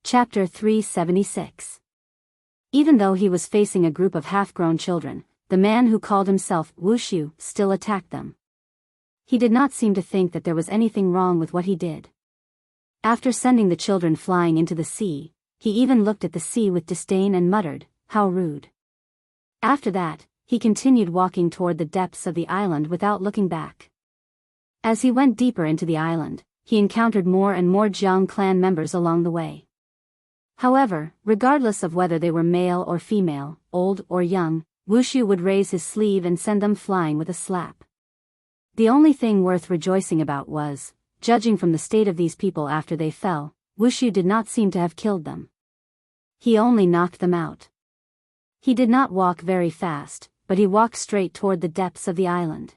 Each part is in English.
Chapter 376. Even though he was facing a group of half-grown children, the man who called himself Wushu still attacked them. He did not seem to think that there was anything wrong with what he did. After sending the children flying into the sea, he even looked at the sea with disdain and muttered, "How rude." After that, he continued walking toward the depths of the island without looking back. As he went deeper into the island, he encountered more and more Jiang clan members along the way. However, regardless of whether they were male or female, old or young, Wushu would raise his sleeve and send them flying with a slap. The only thing worth rejoicing about was, judging from the state of these people after they fell, Wushu did not seem to have killed them. He only knocked them out. He did not walk very fast, but he walked straight toward the depths of the island.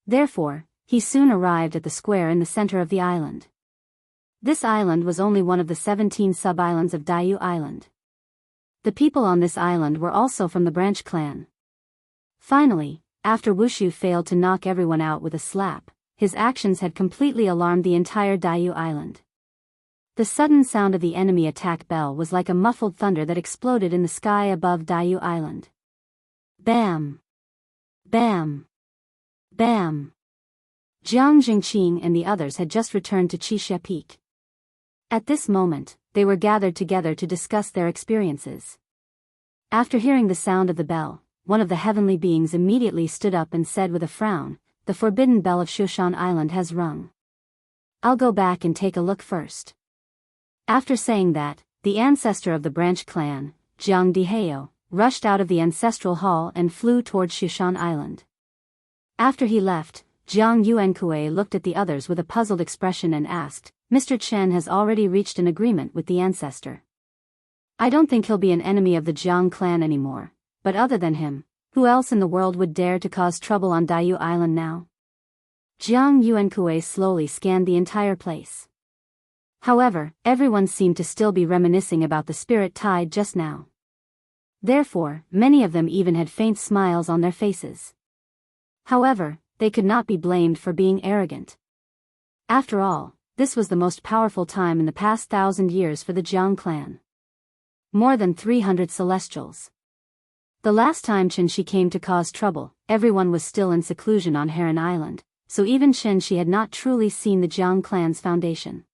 Therefore, he soon arrived at the square in the center of the island. This island was only one of the 17 sub-islands of Diyu Island. The people on this island were also from the branch clan. Finally, after Wushu failed to knock everyone out with a slap, his actions had completely alarmed the entire Diyu Island. The sudden sound of the enemy attack bell was like a muffled thunder that exploded in the sky above Diyu Island. Bam! Bam! Bam! Jiang Jingqing and the others had just returned to Qixia Peak. At this moment, they were gathered together to discuss their experiences. After hearing the sound of the bell, one of the heavenly beings immediately stood up and said with a frown, "The forbidden bell of Shushan Island has rung. I'll go back and take a look first." After saying that, the ancestor of the branch clan, Jiang Diheo, rushed out of the ancestral hall and flew toward Shushan Island. After he left, Jiang Yuankue looked at the others with a puzzled expression and asked, "Mr. Chen has already reached an agreement with the ancestor. I don't think he'll be an enemy of the Jiang clan anymore, but other than him, who else in the world would dare to cause trouble on Diyu Island now?" Jiang Yuankue slowly scanned the entire place. However, everyone seemed to still be reminiscing about the spirit tide just now. Therefore, many of them even had faint smiles on their faces. However, they could not be blamed for being arrogant. After all, this was the most powerful time in the past 1,000 years for the Jiang clan. More than 300 celestials. The last time Chen Shi came to cause trouble, everyone was still in seclusion on Heron Island, so even Chen Shi had not truly seen the Jiang clan's foundation.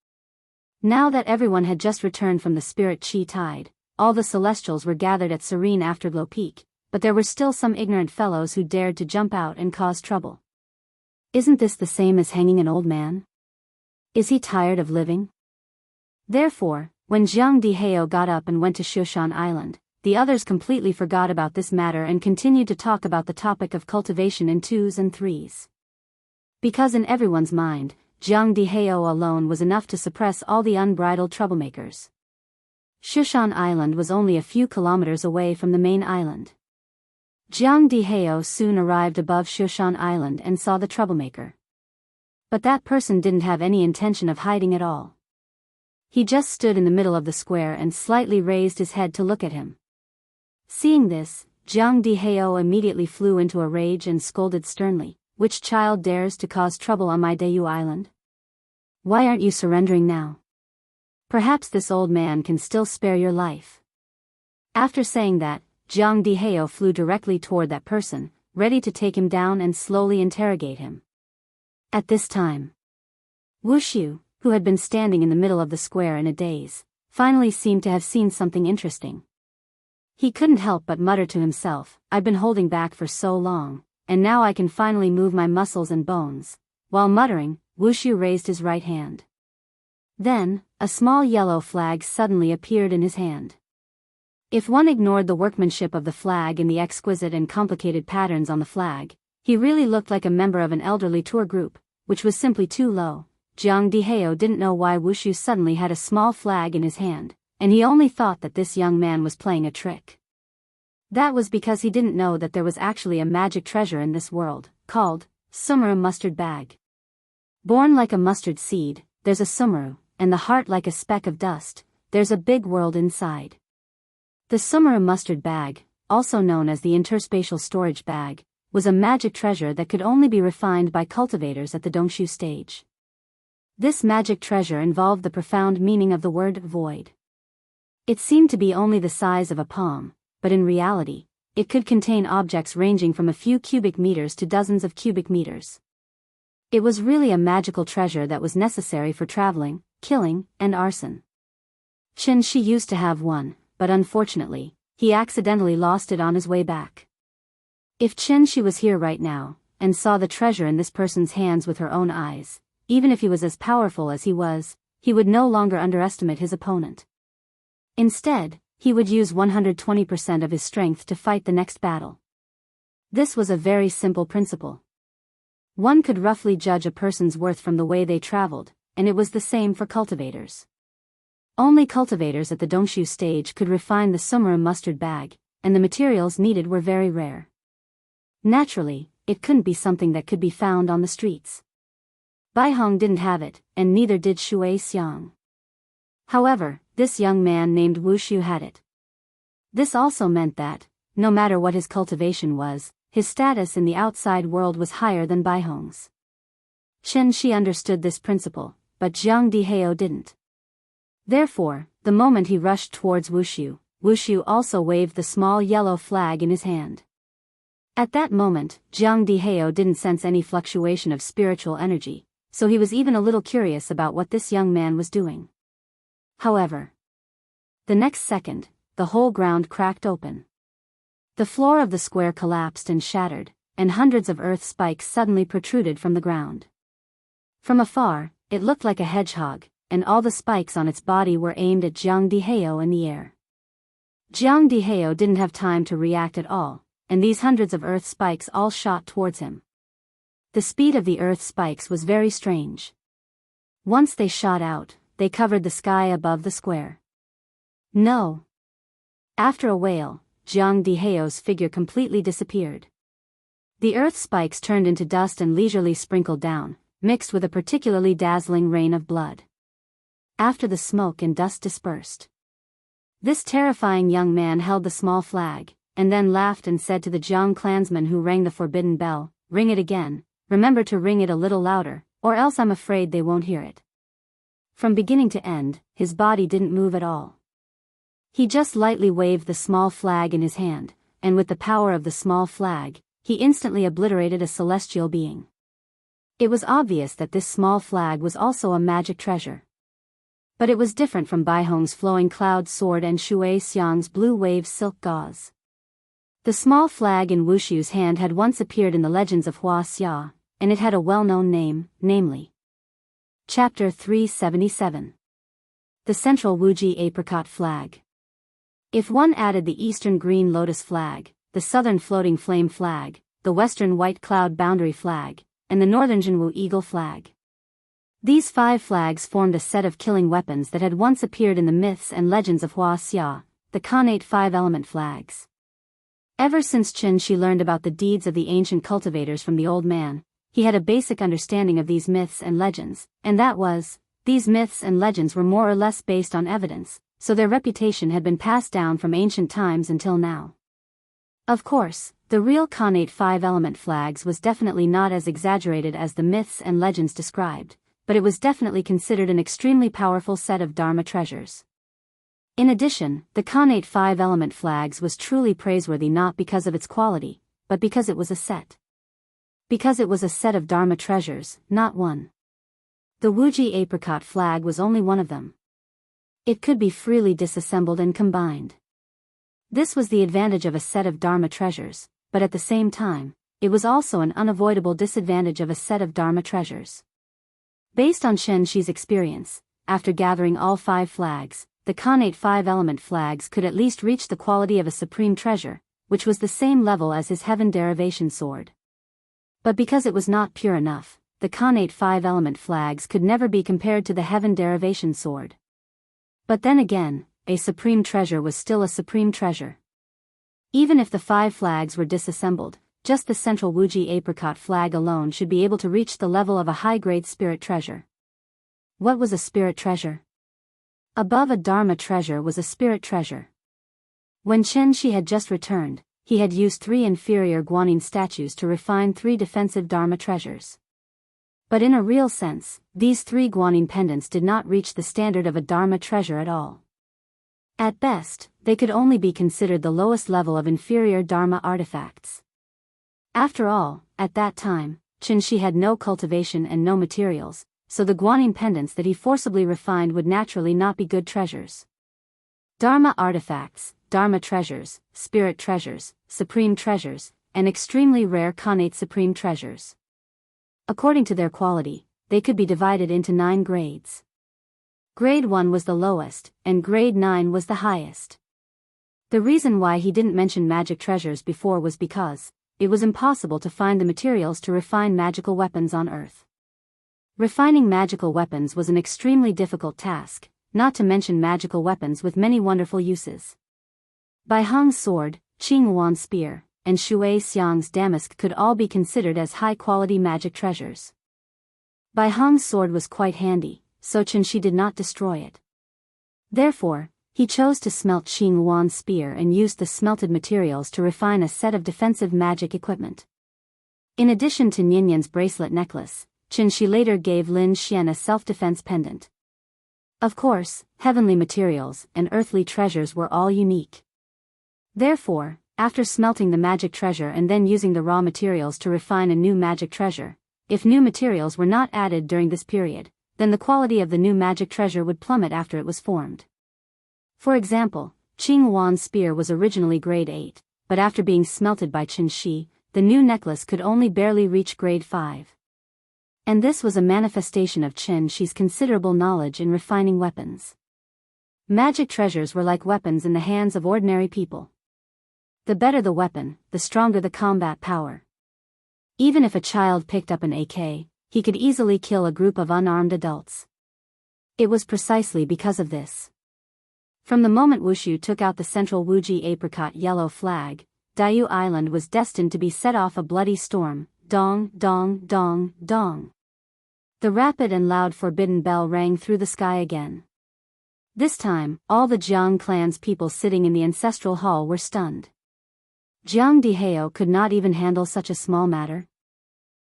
Now that everyone had just returned from the spirit Qi tide, all the celestials were gathered at Serene Afterglow Peak, but there were still some ignorant fellows who dared to jump out and cause trouble. Isn't this the same as hanging an old man? Is he tired of living? Therefore, when Jiang Diheo got up and went to Shushan Island, the others completely forgot about this matter and continued to talk about the topic of cultivation in 2s and 3s. Because in everyone's mind, Jiang Diheo alone was enough to suppress all the unbridled troublemakers. Shushan Island was only a few kilometers away from the main island. Jiang Diheo soon arrived above Shushan Island and saw the troublemaker. But that person didn't have any intention of hiding at all. He just stood in the middle of the square and slightly raised his head to look at him. Seeing this, Jiang Diheo immediately flew into a rage and scolded sternly, "Which child dares to cause trouble on my Diyu Island? Why aren't you surrendering now? Perhaps this old man can still spare your life." After saying that, Jiang Diheo flew directly toward that person, ready to take him down and slowly interrogate him. At this time, Wushu, who had been standing in the middle of the square in a daze, finally seemed to have seen something interesting. He couldn't help but mutter to himself, "I've been holding back for so long, and now I can finally move my muscles and bones." While muttering, Wushu raised his right hand. Then, a small yellow flag suddenly appeared in his hand. If one ignored the workmanship of the flag and the exquisite and complicated patterns on the flag, he really looked like a member of an elderly tour group, which was simply too low. Jiang Diheo didn't know why Wushu suddenly had a small flag in his hand, and he only thought that this young man was playing a trick. That was because he didn't know that there was actually a magic treasure in this world, called Sumeru Mustard Bag. Born like a mustard seed, there's a Sumeru, and the heart like a speck of dust, there's a big world inside. The Sumeru Mustard Bag, also known as the Interspatial Storage Bag, was a magic treasure that could only be refined by cultivators at the Dongshu stage. This magic treasure involved the profound meaning of the word void. It seemed to be only the size of a palm, but in reality, it could contain objects ranging from a few cubic meters to dozens of cubic meters. It was really a magical treasure that was necessary for traveling, killing, and arson. Chen Shi used to have one, but unfortunately, he accidentally lost it on his way back. If Chen Shi was here right now, and saw the treasure in this person's hands with her own eyes, even if he was as powerful as he would no longer underestimate his opponent. Instead, he would use 120% of his strength to fight the next battle. This was a very simple principle. One could roughly judge a person's worth from the way they traveled, and it was the same for cultivators. Only cultivators at the Dongshu stage could refine the summer mustard bag, and the materials needed were very rare. Naturally, it couldn't be something that could be found on the streets. Bai Hong didn't have it, and neither did Shui Xiang. However, this young man named Wu Shu had it. This also meant that, no matter what his cultivation was, his status in the outside world was higher than Bai Hong's. Chen Shi understood this principle, but Jiang Dihao didn't. Therefore, the moment he rushed towards Wu Shu also waved the small yellow flag in his hand. At that moment, Jiang Dihao didn't sense any fluctuation of spiritual energy, so he was even a little curious about what this young man was doing. However, the next second, the whole ground cracked open. The floor of the square collapsed and shattered, and hundreds of earth spikes suddenly protruded from the ground. From afar, it looked like a hedgehog, and all the spikes on its body were aimed at Jiang Dihao in the air. Jiang Dihao didn't have time to react at all, and these hundreds of earth spikes all shot towards him. The speed of the earth spikes was very strange. Once they shot out, they covered the sky above the square. No! After a wail, Jiang Dihao's figure completely disappeared. The earth spikes turned into dust and leisurely sprinkled down, mixed with a particularly dazzling rain of blood. After the smoke and dust dispersed, this terrifying young man held the small flag, and then laughed and said to the Jiang clansman who rang the forbidden bell, "Ring it again, remember to ring it a little louder, or else I'm afraid they won't hear it." From beginning to end, his body didn't move at all. He just lightly waved the small flag in his hand, and with the power of the small flag, he instantly obliterated a celestial being. It was obvious that this small flag was also a magic treasure. But it was different from Bai Hong's flowing cloud sword and Shui Xiang's blue wave silk gauze. The small flag in Wushu's hand had once appeared in the legends of Hua Xia, and it had a well-known name, namely Chapter 377. The Central Wuji Apricot Flag. If one added the Eastern Green Lotus Flag, the Southern Floating Flame Flag, the Western White Cloud Boundary Flag, and the Northern Jinwu Eagle Flag. These 5 flags formed a set of killing weapons that had once appeared in the myths and legends of Hua Xia, the Khanate 5-element flags. Ever since Chen Shi learned about the deeds of the ancient cultivators from the old man, he had a basic understanding of these myths and legends, and that was, these myths and legends were more or less based on evidence, so their reputation had been passed down from ancient times until now. Of course, the real Khanate 5-element flags was definitely not as exaggerated as the myths and legends described, but it was definitely considered an extremely powerful set of Dharma treasures. In addition, the Khanate 5-element flags was truly praiseworthy not because of its quality, but because it was a set. Because it was a set of Dharma treasures, not one. The Wuji apricot flag was only one of them. It could be freely disassembled and combined. This was the advantage of a set of Dharma treasures, but at the same time, it was also an unavoidable disadvantage of a set of Dharma treasures. Based on Chen Shi's experience, after gathering all 5 flags, the Khanate 5-element flags could at least reach the quality of a supreme treasure, which was the same level as his heaven derivation sword. But because it was not pure enough, the Khanate 5-element flags could never be compared to the heaven derivation sword. But then again, a supreme treasure was still a supreme treasure. Even if the 5 flags were disassembled, just the central Wuji apricot flag alone should be able to reach the level of a high-grade spirit treasure. What was a spirit treasure? Above a Dharma treasure was a spirit treasure. When Chen Shi had just returned, he had used 3 inferior Guanyin statues to refine 3 defensive Dharma treasures. But in a real sense, these 3 Guanyin pendants did not reach the standard of a Dharma treasure at all. At best, they could only be considered the lowest level of inferior Dharma artifacts. After all, at that time, Qin Shi had no cultivation and no materials, so the guanine pendants that he forcibly refined would naturally not be good treasures. Dharma artifacts, Dharma treasures, spirit treasures, supreme treasures, and extremely rare connate supreme treasures. According to their quality, they could be divided into 9 grades. Grade 1 was the lowest, and Grade 9 was the highest. The reason why he didn't mention magic treasures before was because it was impossible to find the materials to refine magical weapons on Earth. Refining magical weapons was an extremely difficult task, not to mention magical weapons with many wonderful uses. Bai Heng's sword, Qing Yuan's spear, and Shui Xiang's damask could all be considered as high-quality magic treasures. Bai Heng's sword was quite handy, so Qin Shi did not destroy it. Therefore, he chose to smelt Qing Yuan's spear and used the smelted materials to refine a set of defensive magic equipment. In addition to Ninian's bracelet necklace, Qin Shi later gave Lin Xian a self-defense pendant. Of course, heavenly materials and earthly treasures were all unique. Therefore, after smelting the magic treasure and then using the raw materials to refine a new magic treasure, if new materials were not added during this period, then the quality of the new magic treasure would plummet after it was formed. For example, Qing Yuan's spear was originally grade 8, but after being smelted by Qin Shi, the new necklace could only barely reach grade 5. And this was a manifestation of Qin Shi's considerable knowledge in refining weapons. Magic treasures were like weapons in the hands of ordinary people. The better the weapon, the stronger the combat power. Even if a child picked up an AK, he could easily kill a group of unarmed adults. It was precisely because of this. From the moment Wushu took out the central Wuji apricot yellow flag, Daiyu Island was destined to be set off a bloody storm. Dong, dong, dong, dong. The rapid and loud forbidden bell rang through the sky again. This time, all the Jiang clan's people sitting in the ancestral hall were stunned. Jiang Diheo could not even handle such a small matter.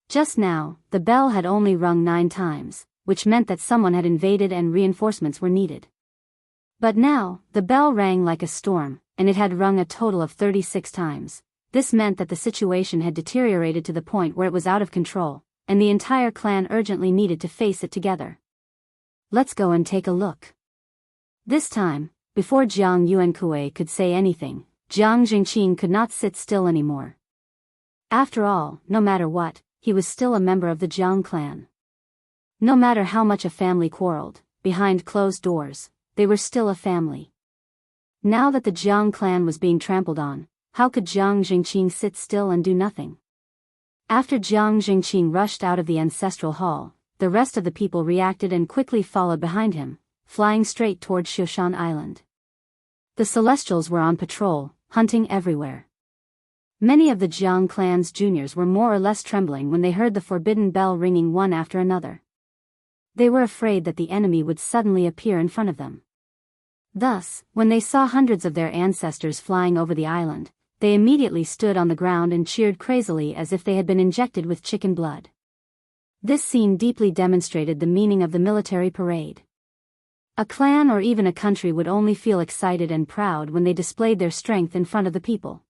Just now, the bell had only rung 9 times, which meant that someone had invaded and reinforcements were needed. But now, the bell rang like a storm, and it had rung a total of 36 times. This meant that the situation had deteriorated to the point where it was out of control, and the entire clan urgently needed to face it together. Let's go and take a look. This time, before Jiang Yuankui could say anything, Jiang Jingqing could not sit still anymore. After all, no matter what, he was still a member of the Jiang clan. No matter how much a family quarreled, behind closed doors, they were still a family. Now that the Jiang clan was being trampled on, how could Jiang Jingqing sit still and do nothing? After Jiang Jingqing rushed out of the ancestral hall, the rest of the people reacted and quickly followed behind him, flying straight toward Shoshan Island. The Celestials were on patrol, hunting everywhere. Many of the Jiang clan's juniors were more or less trembling when they heard the forbidden bell ringing one after another. They were afraid that the enemy would suddenly appear in front of them. Thus, when they saw hundreds of their ancestors flying over the island, they immediately stood on the ground and cheered crazily as if they had been injected with chicken blood. This scene deeply demonstrated the meaning of the military parade. A clan or even a country would only feel excited and proud when they displayed their strength in front of the people.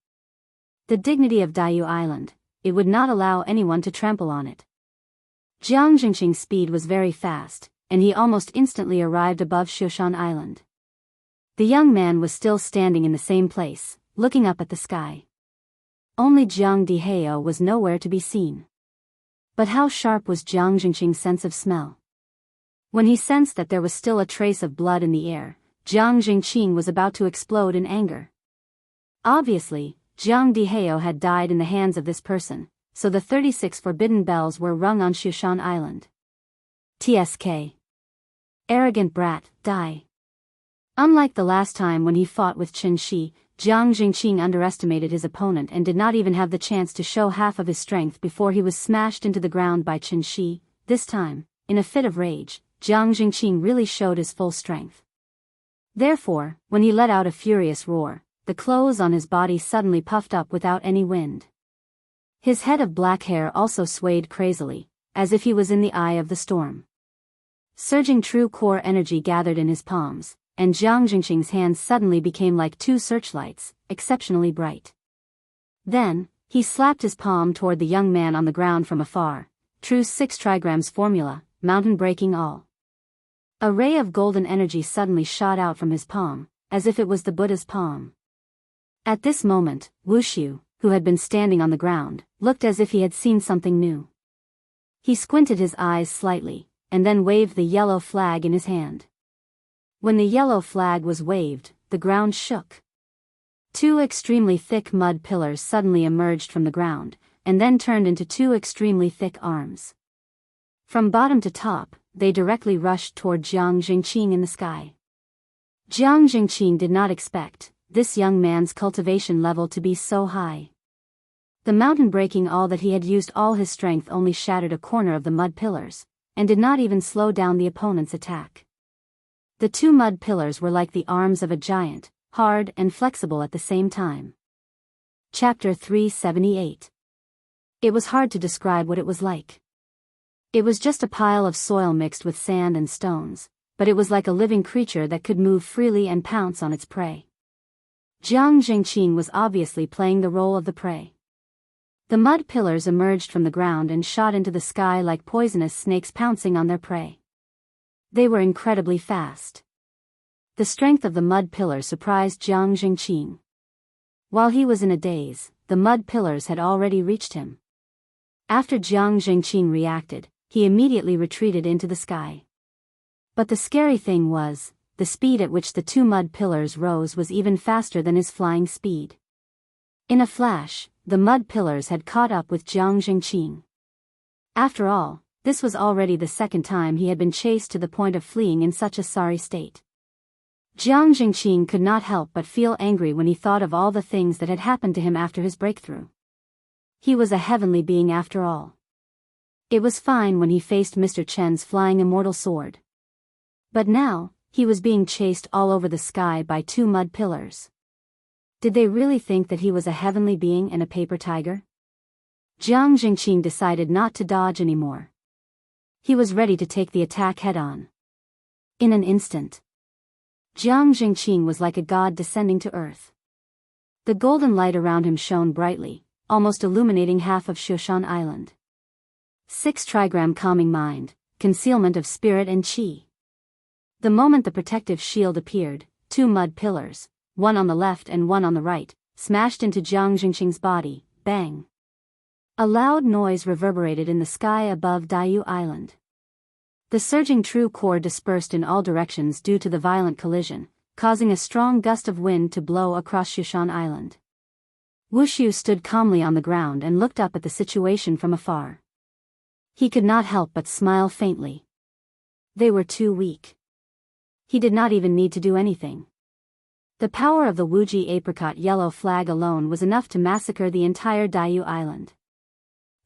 The dignity of Daiyu Island, it would not allow anyone to trample on it. Jiang Jingqing's speed was very fast, and he almost instantly arrived above Shoshan Island. The young man was still standing in the same place, looking up at the sky. Only Jiang Diheo was nowhere to be seen. But how sharp was Jiang Jingqing's sense of smell? When he sensed that there was still a trace of blood in the air, Jiang Jingqing was about to explode in anger. Obviously, Jiang Diheo had died in the hands of this person, so the 36 forbidden bells were rung on Shoshan Island. TSK. Arrogant brat, die. Unlike the last time when he fought with Qin Shi, Jiang Jingqing underestimated his opponent and did not even have the chance to show half of his strength before he was smashed into the ground by Qin Shi. This time, in a fit of rage, Jiang Jingqing really showed his full strength. Therefore, when he let out a furious roar, the clothes on his body suddenly puffed up without any wind. His head of black hair also swayed crazily, as if he was in the eye of the storm. Surging true core energy gathered in his palms, and Jiang Jingqing's hands suddenly became like two searchlights, exceptionally bright. Then, he slapped his palm toward the young man on the ground from afar. True 6 trigrams formula, mountain breaking all. A ray of golden energy suddenly shot out from his palm, as if it was the Buddha's palm. At this moment, Wushu, who had been standing on the ground, looked as if he had seen something new. He squinted his eyes slightly, and then waved the yellow flag in his hand. When the yellow flag was waved, the ground shook. 2 extremely thick mud pillars suddenly emerged from the ground, and then turned into 2 extremely thick arms. From bottom to top, they directly rushed toward Jiang Jingqing in the sky. Jiang Jingqing did not expect this young man's cultivation level to be so high. The mountain breaking all that he had used all his strength only shattered a corner of the mud pillars, and did not even slow down the opponent's attack. The 2 mud pillars were like the arms of a giant, hard and flexible at the same time. Chapter 378. It was hard to describe what it was like. It was just a pile of soil mixed with sand and stones, but it was like a living creature that could move freely and pounce on its prey. Jiang Jingqing was obviously playing the role of the prey. The mud pillars emerged from the ground and shot into the sky like poisonous snakes pouncing on their prey. They were incredibly fast. The strength of the mud pillars surprised Jiang Jingqing. While he was in a daze, the mud pillars had already reached him. After Jiang Jingqing reacted, he immediately retreated into the sky. But the scary thing was, the speed at which the 2 mud pillars rose was even faster than his flying speed. In a flash, the mud pillars had caught up with Jiang Jingqing. After all, this was already the second time he had been chased to the point of fleeing in such a sorry state. Jiang Jingqing could not help but feel angry when he thought of all the things that had happened to him after his breakthrough. He was a heavenly being after all. It was fine when he faced Mr. Chen's flying immortal sword. But now, he was being chased all over the sky by 2 mud pillars. Did they really think that he was a heavenly being and a paper tiger? Jiang Jingqing decided not to dodge anymore. He was ready to take the attack head-on. In an instant, Jiang Jingqing was like a god descending to earth. The golden light around him shone brightly, almost illuminating half of Shushan Island. 6 trigram calming mind, concealment of spirit and qi. The moment the protective shield appeared, 2 mud pillars, one on the left and one on the right, smashed into Jiang Jingqing's body, bang. A loud noise reverberated in the sky above Diyu Island. The surging true core dispersed in all directions due to the violent collision, causing a strong gust of wind to blow across Shushan Island. Wushu stood calmly on the ground and looked up at the situation from afar. He could not help but smile faintly. They were too weak. He did not even need to do anything. The power of the Wuji apricot yellow flag alone was enough to massacre the entire Diyu Island.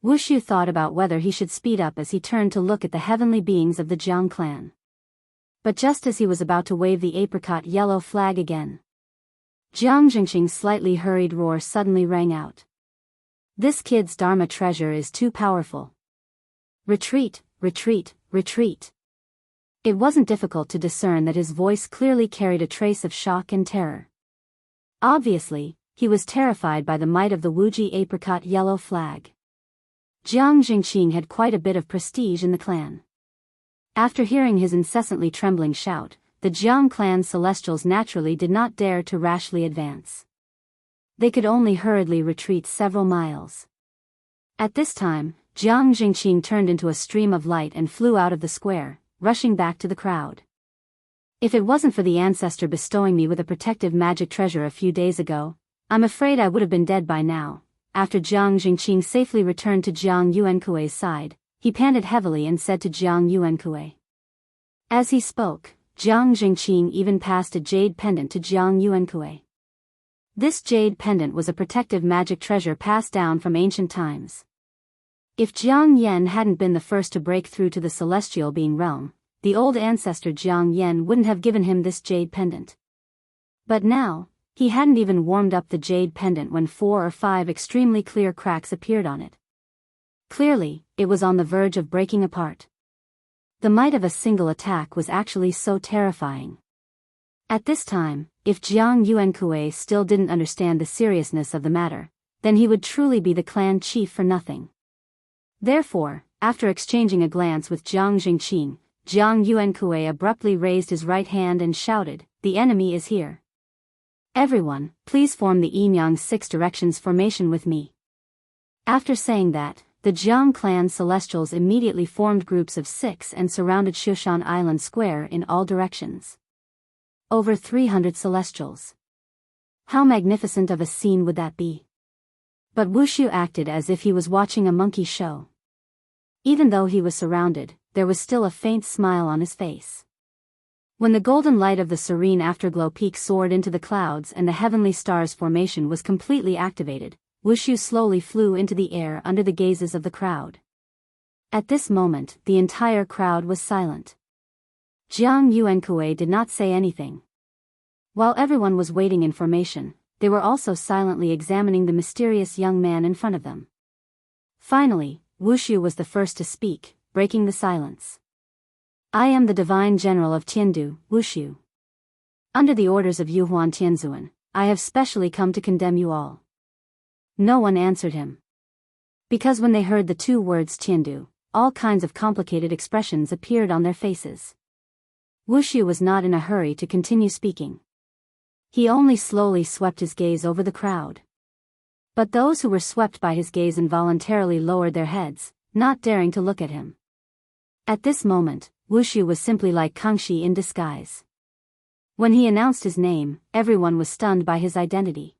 Wushu thought about whether he should speed up as he turned to look at the heavenly beings of the Jiang clan. But just as he was about to wave the apricot yellow flag again, Jiang Jingqing's slightly hurried roar suddenly rang out. This kid's Dharma treasure is too powerful. Retreat, retreat, retreat. It wasn't difficult to discern that his voice clearly carried a trace of shock and terror. Obviously, he was terrified by the might of the Wuji apricot yellow flag. Jiang Jingqing had quite a bit of prestige in the clan. After hearing his incessantly trembling shout, the Jiang clan's celestials naturally did not dare to rashly advance. They could only hurriedly retreat several miles. At this time, Jiang Jingqing turned into a stream of light and flew out of the square, rushing back to the crowd. If it wasn't for the ancestor bestowing me with a protective magic treasure a few days ago, I'm afraid I would have been dead by now. After Jiang Jingqing safely returned to Jiang Yuankui's side, he panted heavily and said to Jiang Yuankui. As he spoke, Jiang Jingqing even passed a jade pendant to Jiang Yuankui. This jade pendant was a protective magic treasure passed down from ancient times. If Jiang Yan hadn't been the first to break through to the celestial being realm, the old ancestor Jiang Yan wouldn't have given him this jade pendant. But now, he hadn't even warmed up the jade pendant when 4 or 5 extremely clear cracks appeared on it. Clearly, it was on the verge of breaking apart. The might of a single attack was actually so terrifying. At this time, if Jiang Yuankue still didn't understand the seriousness of the matter, then he would truly be the clan chief for nothing. Therefore, after exchanging a glance with Jiang Jingqing, Jiang Yuankue abruptly raised his right hand and shouted, "The enemy is here. Everyone, please form the Yin-Yang 6 directions formation with me." After saying that, the Jiang clan celestials immediately formed groups of 6 and surrounded Shushan Island Square in all directions. Over 300 celestials. How magnificent of a scene would that be? But Wushu acted as if he was watching a monkey show. Even though he was surrounded, there was still a faint smile on his face. When the golden light of the serene afterglow peak soared into the clouds and the heavenly stars formation was completely activated, Wushu slowly flew into the air under the gazes of the crowd. At this moment, the entire crowd was silent. Jiang Yuankue did not say anything. While everyone was waiting in formation, they were also silently examining the mysterious young man in front of them. Finally, Wushu was the first to speak, breaking the silence. "I am the Divine General of Tiandu, Wushu. Under the orders of Yuhuan Tianzuan, I have specially come to condemn you all." No one answered him. Because when they heard the two words Tiandu, all kinds of complicated expressions appeared on their faces. Wushu was not in a hurry to continue speaking. He only slowly swept his gaze over the crowd. But those who were swept by his gaze involuntarily lowered their heads, not daring to look at him. At this moment, Wushu was simply like Kangxi in disguise. When he announced his name, everyone was stunned by his identity.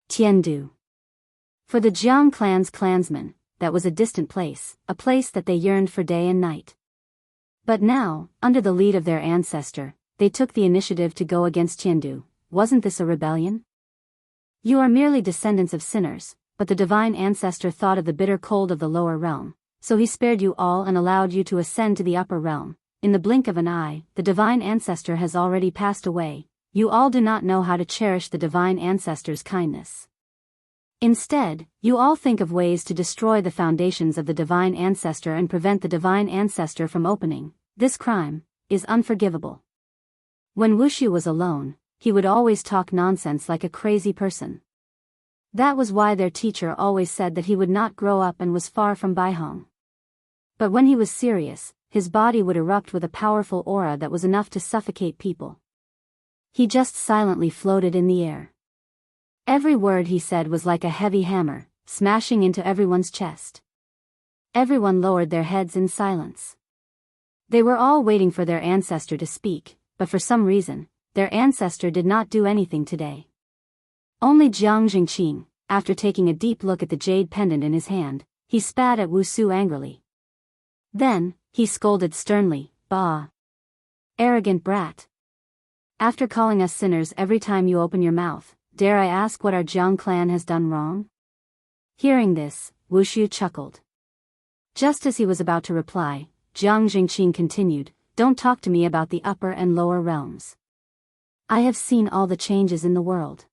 Tiandu. For the Jiang clan's clansmen, that was a distant place, a place that they yearned for day and night. But now, under the lead of their ancestor, they took the initiative to go against Tiandu. Wasn't this a rebellion? You are merely descendants of sinners, but the divine ancestor thought of the bitter cold of the lower realm, so he spared you all and allowed you to ascend to the upper realm. In the blink of an eye, the divine ancestor has already passed away. You all do not know how to cherish the divine ancestor's kindness. Instead, you all think of ways to destroy the foundations of the divine ancestor and prevent the divine ancestor from opening. This crime is unforgivable. When Wushu was alone, he would always talk nonsense like a crazy person. That was why their teacher always said that he would not grow up and was far from Baihong. But when he was serious, his body would erupt with a powerful aura that was enough to suffocate people. He just silently floated in the air. Every word he said was like a heavy hammer, smashing into everyone's chest. Everyone lowered their heads in silence. They were all waiting for their ancestor to speak, but for some reason, their ancestor did not do anything today. Only Jiang Jingqing, after taking a deep look at the jade pendant in his hand, he spat at Wusu angrily. Then, he scolded sternly, "Bah! Arrogant brat! After calling us sinners every time you open your mouth, dare I ask what our Jiang clan has done wrong?" Hearing this, Wushu chuckled. Just as he was about to reply, Jiang Jingqing continued, "Don't talk to me about the upper and lower realms. I have seen all the changes in the world.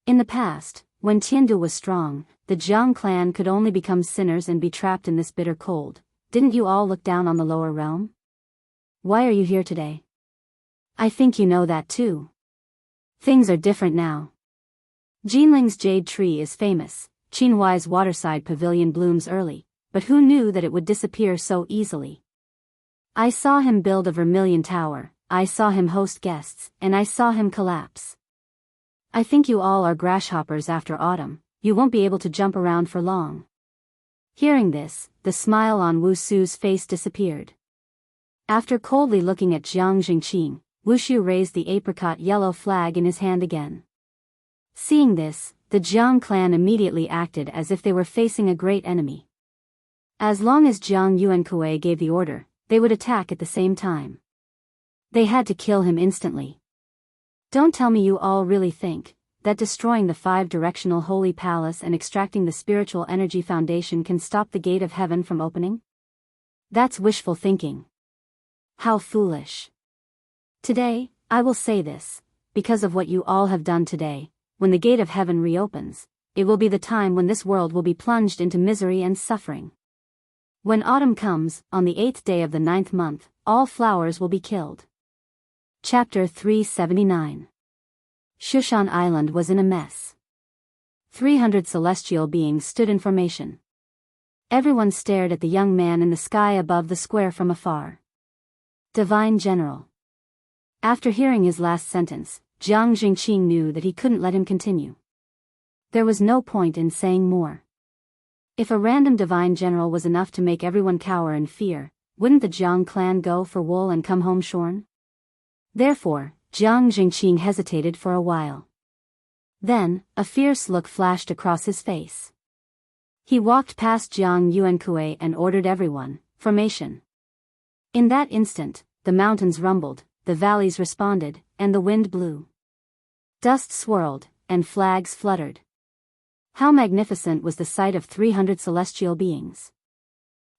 In the past, when Tiandu was strong, the Jiang clan could only become sinners and be trapped in this bitter cold. Didn't you all look down on the lower realm? Why are you here today? I think you know that too. Things are different now. Jinling's jade tree is famous, Qinhuai's waterside pavilion blooms early, but who knew that it would disappear so easily? I saw him build a vermilion tower, I saw him host guests, and I saw him collapse. I think you all are grasshoppers after autumn, you won't be able to jump around for long." Hearing this, the smile on Wusu's face disappeared. After coldly looking at Jiang Jingqing, Wushu raised the apricot yellow flag in his hand again. Seeing this, the Jiang clan immediately acted as if they were facing a great enemy. As long as Jiang Yuankue gave the order, they would attack at the same time. They had to kill him instantly. Don't tell me you all really think that destroying the 5-directional holy palace and extracting the spiritual energy foundation can stop the gate of heaven from opening? That's wishful thinking. How foolish. Today, I will say this, because of what you all have done today, when the gate of heaven reopens, it will be the time when this world will be plunged into misery and suffering. When autumn comes, on the 8th day of the 9th month, all flowers will be killed. Chapter 379. Shushan Island was in a mess. 300 celestial beings stood in formation. Everyone stared at the young man in the sky above the square from afar. Divine General. After hearing his last sentence, Jiang Jingqing knew that he couldn't let him continue. There was no point in saying more. If a random Divine General was enough to make everyone cower in fear, wouldn't the Jiang clan go for wool and come home shorn? Therefore, Jiang Jingqing hesitated for a while. Then, a fierce look flashed across his face. He walked past Jiang Yuankui and ordered everyone, formation. In that instant, the mountains rumbled, the valleys responded, and the wind blew. Dust swirled, and flags fluttered. How magnificent was the sight of 300 celestial beings.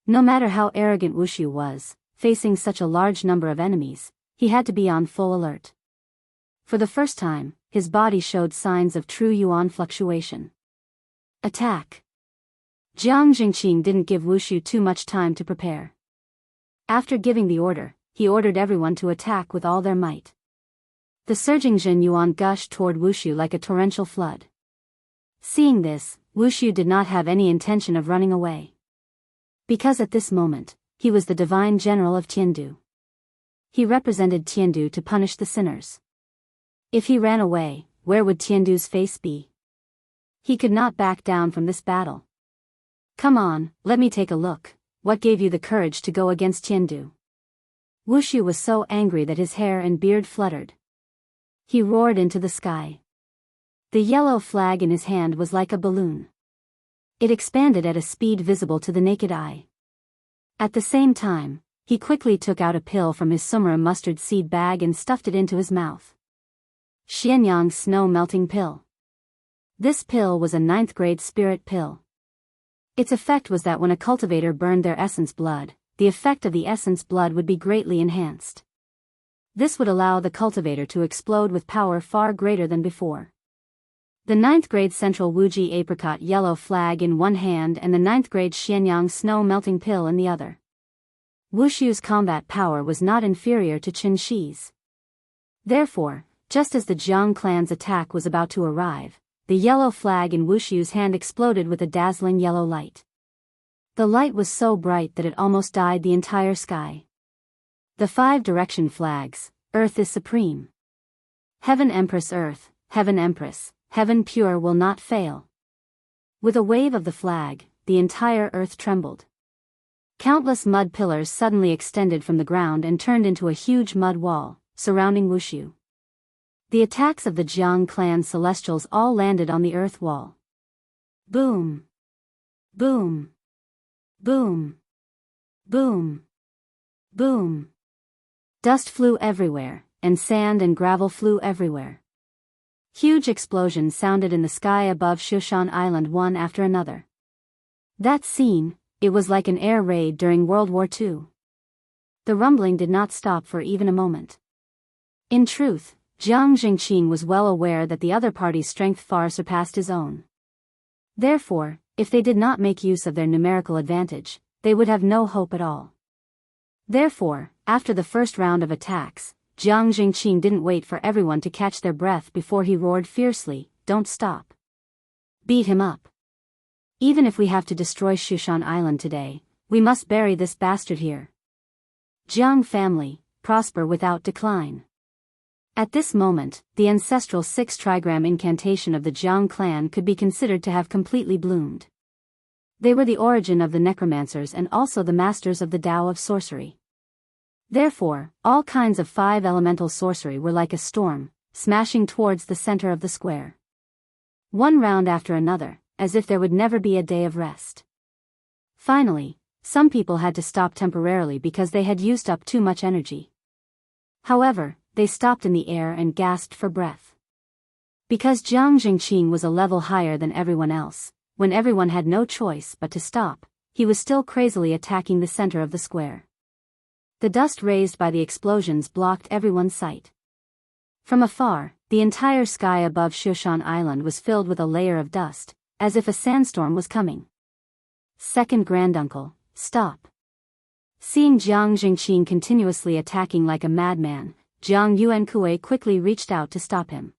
No matter how arrogant Wushu was, facing such a large number of enemies, he had to be on full alert. For the first time, his body showed signs of true yuan fluctuation. Attack! Jiang Jingqing didn't give Wushu too much time to prepare. After giving the order, he ordered everyone to attack with all their might. The surging Jin Yuan gushed toward Wushu like a torrential flood. Seeing this, Wushu did not have any intention of running away. Because at this moment, he was the Divine General of Tiandu. He represented Tiandu to punish the sinners. If he ran away, where would Tiandu's face be? He could not back down from this battle. Come on, let me take a look. What gave you the courage to go against Tiandu? Wushu was so angry that his hair and beard fluttered. He roared into the sky. The yellow flag in his hand was like a balloon. It expanded at a speed visible to the naked eye. At the same time, he quickly took out a pill from his sumra mustard seed bag and stuffed it into his mouth. Xianyang snow-melting pill. This pill was a 9th grade spirit pill. Its effect was that when a cultivator burned their essence blood, the effect of the essence blood would be greatly enhanced. This would allow the cultivator to explode with power far greater than before. The 9th grade central Wuji apricot yellow flag in one hand and the 9th grade Xianyang snow-melting pill in the other. Wushu's combat power was not inferior to Qin Shi's. Therefore, just as the Jiang clan's attack was about to arrive, the yellow flag in Wushu's hand exploded with a dazzling yellow light. The light was so bright that it almost dyed the entire sky. The 5 direction flags, Earth is supreme. Heaven Empress Earth, Heaven Empress, Heaven pure will not fail. With a wave of the flag, the entire earth trembled. Countless mud pillars suddenly extended from the ground and turned into a huge mud wall, surrounding Wushu. The attacks of the Jiang clan celestials all landed on the earth wall. Boom! Boom! Boom! Boom! Boom! Dust flew everywhere, and sand and gravel flew everywhere. Huge explosions sounded in the sky above Shushan Island one after another. That scene, it was like an air raid during World War II. The rumbling did not stop for even a moment. In truth, Jiang Jingqing was well aware that the other party's strength far surpassed his own. Therefore, if they did not make use of their numerical advantage, they would have no hope at all. Therefore, after the first round of attacks, Jiang Jingqing didn't wait for everyone to catch their breath before he roared fiercely, "Don't stop. Beat him up. Even if we have to destroy Shushan Island today, we must bury this bastard here. Jiang family, prosper without decline." At this moment, the ancestral 6-trigram incantation of the Jiang clan could be considered to have completely bloomed. They were the origin of the necromancers and also the masters of the Tao of sorcery. Therefore, all kinds of 5 elemental sorcery were like a storm, smashing towards the center of the square. One round after another, as if there would never be a day of rest. Finally, some people had to stop temporarily because they had used up too much energy. However, they stopped in the air and gasped for breath. Because Jiang Jingqing was a level higher than everyone else, when everyone had no choice but to stop, he was still crazily attacking the center of the square. The dust raised by the explosions blocked everyone's sight. From afar, the entire sky above Shushan Island was filled with a layer of dust, as if a sandstorm was coming. Second granduncle, stop. Seeing Jiang Jingqing continuously attacking like a madman, Jiang Yuankui quickly reached out to stop him.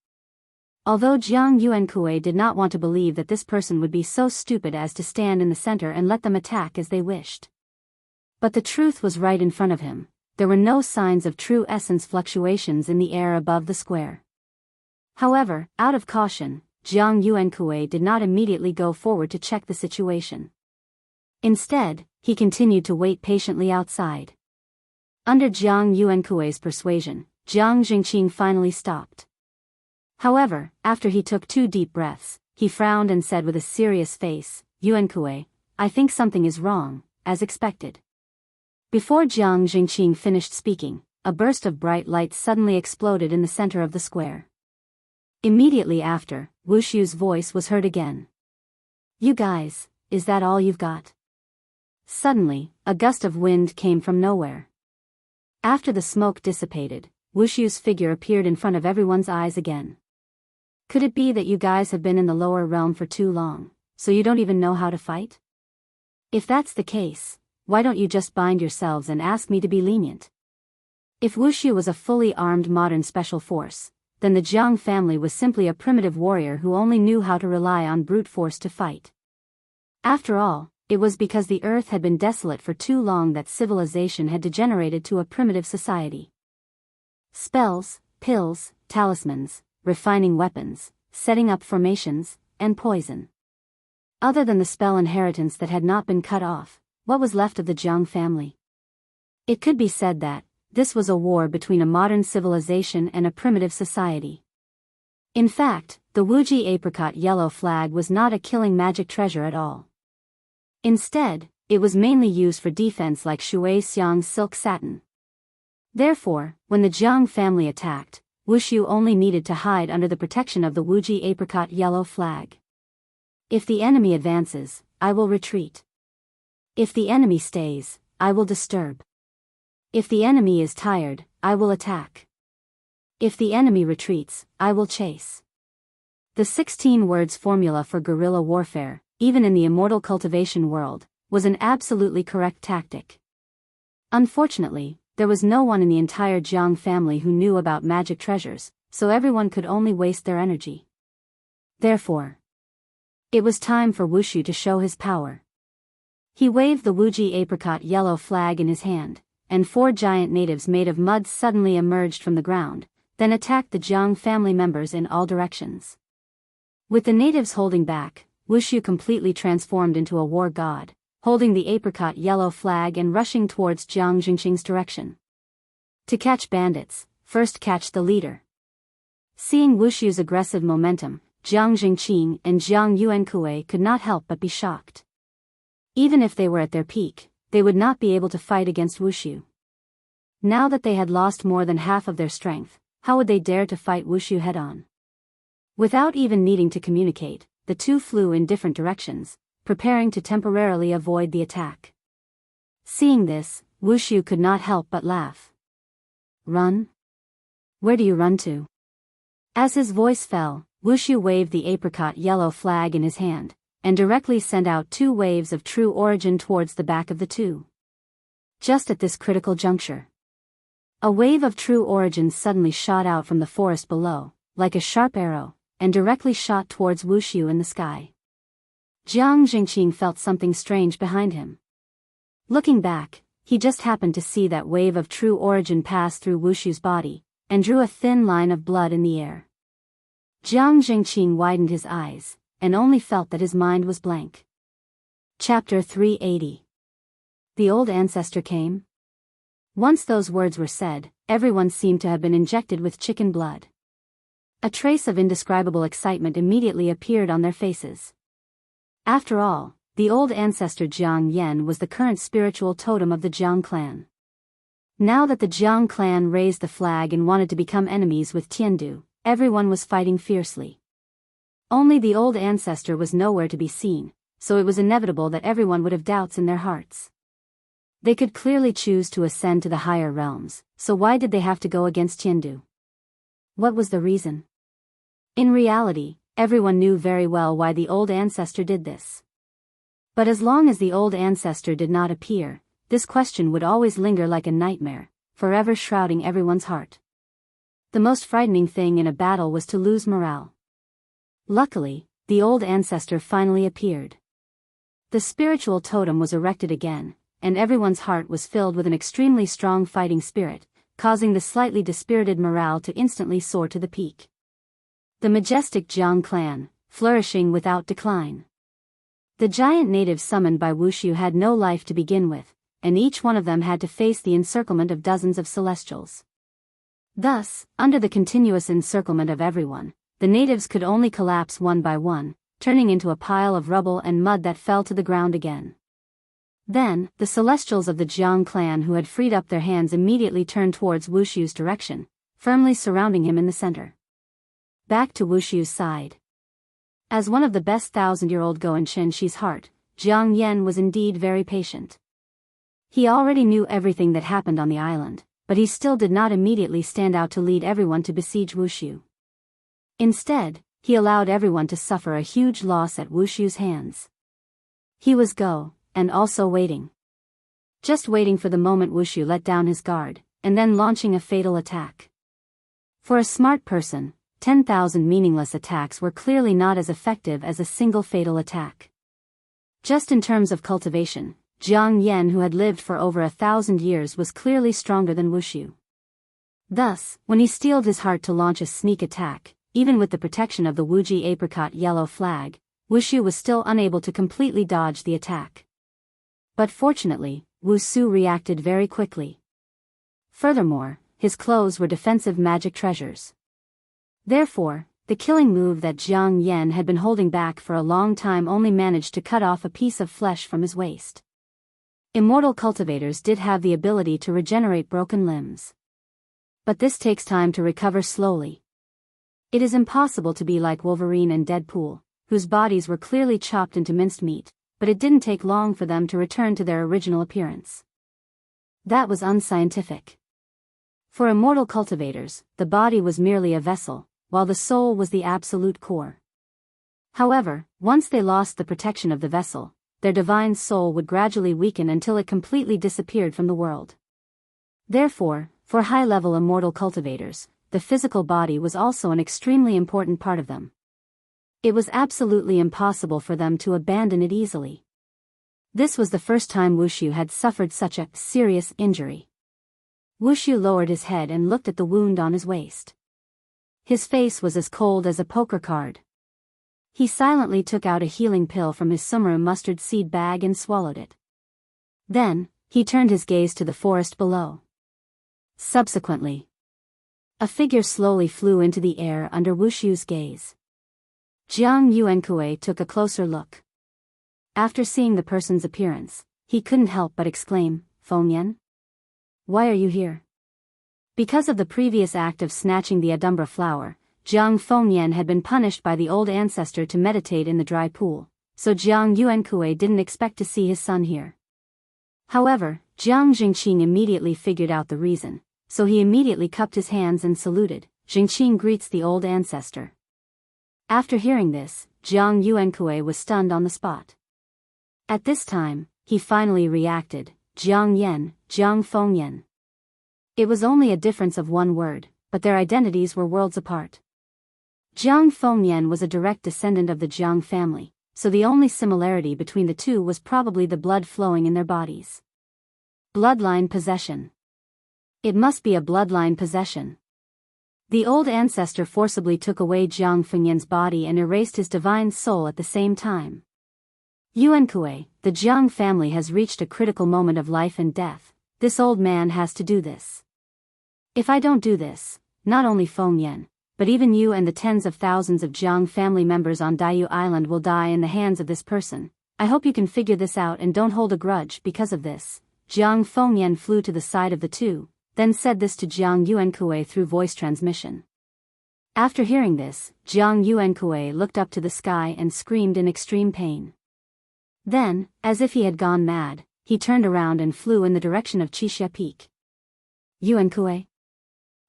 Although Jiang Yuankui did not want to believe that this person would be so stupid as to stand in the center and let them attack as they wished. But the truth was right in front of him. There were no signs of true essence fluctuations in the air above the square. However, out of caution, Jiang Yuankui did not immediately go forward to check the situation. Instead, he continued to wait patiently outside. Under Jiang Yuankui's persuasion, Jiang Jingqing finally stopped. However, after he took 2 deep breaths, he frowned and said with a serious face, "Yuankui, I think something is wrong," as expected. Before Jiang Jingqing finished speaking, a burst of bright light suddenly exploded in the center of the square. Immediately after, Wu Shu's voice was heard again. "You guys, is that all you've got?" Suddenly, a gust of wind came from nowhere. After the smoke dissipated, Wu Shu's figure appeared in front of everyone's eyes again. "Could it be that you guys have been in the lower realm for too long, so you don't even know how to fight? If that's the case, why don't you just bind yourselves and ask me to be lenient?" If Wu Shu was a fully armed modern special force, then the Jiang family was simply a primitive warrior who only knew how to rely on brute force to fight. After all, it was because the earth had been desolate for too long that civilization had degenerated to a primitive society. Spells, pills, talismans, refining weapons, setting up formations, and poison. Other than the spell inheritance that had not been cut off, what was left of the Jiang family? It could be said that this was a war between a modern civilization and a primitive society. In fact, the Wuji apricot yellow flag was not a killing magic treasure at all. Instead, it was mainly used for defense like Shui Xiang's silk satin. Therefore, when the Jiang family attacked, Wu Shu only needed to hide under the protection of the Wuji apricot yellow flag. If the enemy advances, I will retreat. If the enemy stays, I will disturb. If the enemy is tired, I will attack. If the enemy retreats, I will chase. The 16 words formula for guerrilla warfare, even in the immortal cultivation world, was an absolutely correct tactic. Unfortunately, there was no one in the entire Jiang family who knew about magic treasures, so everyone could only waste their energy. Therefore, it was time for Wu Shu to show his power. He waved the Wuji apricot yellow flag in his hand, and 4 giant natives made of mud suddenly emerged from the ground, then attacked the Jiang family members in all directions. With the natives holding back, Wu Shu completely transformed into a war god, holding the apricot yellow flag and rushing towards Jiang Jingqing's direction. To catch bandits, first catch the leader. Seeing Wu Shu's aggressive momentum, Jiang Jingqing and Jiang Yuankui could not help but be shocked. Even if they were at their peak, they would not be able to fight against Wu Shu. Now that they had lost more than half of their strength, how would they dare to fight Wu Shu head-on? Without even needing to communicate, the two flew in different directions, preparing to temporarily avoid the attack. Seeing this, Wu Shu could not help but laugh. "Run? Where do you run to?" As his voice fell, Wu Shu waved the apricot yellow flag in his hand, and directly sent out 2 waves of true origin towards the back of the 2. Just at this critical juncture, a wave of true origin suddenly shot out from the forest below, like a sharp arrow, and directly shot towards Wu Shu in the sky. Jiang Jingqing felt something strange behind him. Looking back, he just happened to see that wave of true origin pass through Wu Shu's body, and drew a thin line of blood in the air. Jiang Jingqing widened his eyes, and only felt that his mind was blank. Chapter 380. The old ancestor came? Once those words were said, everyone seemed to have been injected with chicken blood. A trace of indescribable excitement immediately appeared on their faces. After all, the old ancestor Jiang Yan was the current spiritual totem of the Jiang clan. Now that the Jiang clan raised the flag and wanted to become enemies with Tiandu, everyone was fighting fiercely. Only the old ancestor was nowhere to be seen, so it was inevitable that everyone would have doubts in their hearts. They could clearly choose to ascend to the higher realms, so why did they have to go against Tiandu? What was the reason? In reality, everyone knew very well why the old ancestor did this. But as long as the old ancestor did not appear, this question would always linger like a nightmare, forever shrouding everyone's heart. The most frightening thing in a battle was to lose morale. Luckily, the old ancestor finally appeared. The spiritual totem was erected again, and everyone's heart was filled with an extremely strong fighting spirit, causing the slightly dispirited morale to instantly soar to the peak. The majestic Jiang clan, flourishing without decline. The giant natives summoned by Wushu had no life to begin with, and each one of them had to face the encirclement of dozens of celestials. Thus, under the continuous encirclement of everyone, the natives could only collapse one by one, turning into a pile of rubble and mud that fell to the ground again. Then, the celestials of the Jiang clan who had freed up their hands immediately turned towards Wushu's direction, firmly surrounding him in the center. Back to Wushu's side. As one of the best 1,000-year-old Go in Shenxi's heart, Jiang Yan was indeed very patient. He already knew everything that happened on the island, but he still did not immediately stand out to lead everyone to besiege Wushu. Instead, he allowed everyone to suffer a huge loss at Wushu's hands. He was Go, and also waiting. Just waiting for the moment Wushu let down his guard, and then launching a fatal attack. For a smart person, 10,000 meaningless attacks were clearly not as effective as a single fatal attack. Just in terms of cultivation, Jiang Yan, who had lived for over 1,000 years, was clearly stronger than Wushu. Thus, when he steeled his heart to launch a sneak attack, even with the protection of the Wuji apricot yellow flag, Wushu was still unable to completely dodge the attack. But fortunately, Wusu reacted very quickly. Furthermore, his clothes were defensive magic treasures. Therefore, the killing move that Jiang Yan had been holding back for a long time only managed to cut off a piece of flesh from his waist. Immortal cultivators did have the ability to regenerate broken limbs. But this takes time to recover slowly. It is impossible to be like Wolverine and Deadpool, whose bodies were clearly chopped into minced meat, but it didn't take long for them to return to their original appearance. That was unscientific. For immortal cultivators, the body was merely a vessel, while the soul was the absolute core. However, once they lost the protection of the vessel, their divine soul would gradually weaken until it completely disappeared from the world. Therefore, for high-level immortal cultivators, the physical body was also an extremely important part of them. It was absolutely impossible for them to abandon it easily. This was the first time Wushu had suffered such a serious injury. Wushu lowered his head and looked at the wound on his waist. His face was as cold as a poker card. He silently took out a healing pill from his summer mustard seed bag and swallowed it. Then, he turned his gaze to the forest below. Subsequently, a figure slowly flew into the air under Wushu's gaze. Jiang Yuankue took a closer look. After seeing the person's appearance, he couldn't help but exclaim, "Fengyan? Why are you here?" Because of the previous act of snatching the Adumbra flower, Jiang Fengyan had been punished by the old ancestor to meditate in the dry pool, so Jiang Yuankue didn't expect to see his son here. However, Jiang Jingqing immediately figured out the reason, so he immediately cupped his hands and saluted. Jingqing greets the old ancestor. After hearing this, Jiang Yuankue was stunned on the spot. At this time, he finally reacted, "Jiang Yan, Jiang Fengyan." It was only a difference of one word, but their identities were worlds apart. Jiang Fengyan was a direct descendant of the Jiang family, so the only similarity between the two was probably the blood flowing in their bodies. Bloodline possession. It must be a bloodline possession. The old ancestor forcibly took away Jiang Fengyan's body and erased his divine soul at the same time. Yuankue, the Jiang family has reached a critical moment of life and death. This old man has to do this. If I don't do this, not only Fengyan, but even you and the tens of thousands of Jiang family members on Daiyu Island will die in the hands of this person. I hope you can figure this out and don't hold a grudge because of this. Jiang Fengyan flew to the side of the two, then said this to Jiang Yuankue through voice transmission. After hearing this, Jiang Yuankue looked up to the sky and screamed in extreme pain. Then, as if he had gone mad, he turned around and flew in the direction of Qixia Peak. Yuankue?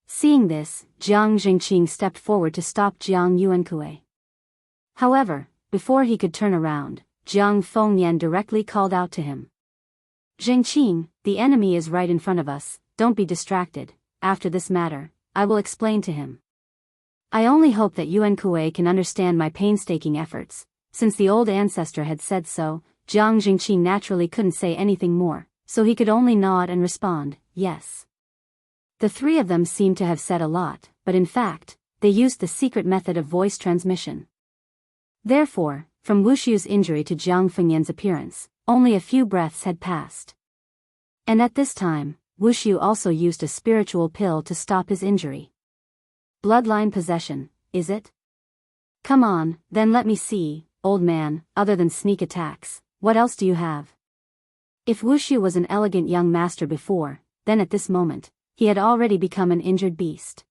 Seeing this, Jiang Jingqing stepped forward to stop Jiang Yuankue. However, before he could turn around, Jiang Fengyan directly called out to him. "Jingqing, the enemy is right in front of us, don't be distracted. After this matter, I will explain to him. I only hope that Yuan Kuei can understand my painstaking efforts. Since the old ancestor had said so, Jiang Jingqi naturally couldn't say anything more, so he could only nod and respond, yes. The three of them seemed to have said a lot, but in fact, they used the secret method of voice transmission. Therefore, from Wushu's injury to Jiang Fengyan's appearance, only a few breaths had passed. And at this time, Wushu also used a spiritual pill to stop his injury. Bloodline possession, is it? Come on, then let me see, old man, other than sneak attacks, what else do you have? If Wushu was an elegant young master before, then at this moment, he had already become an injured beast.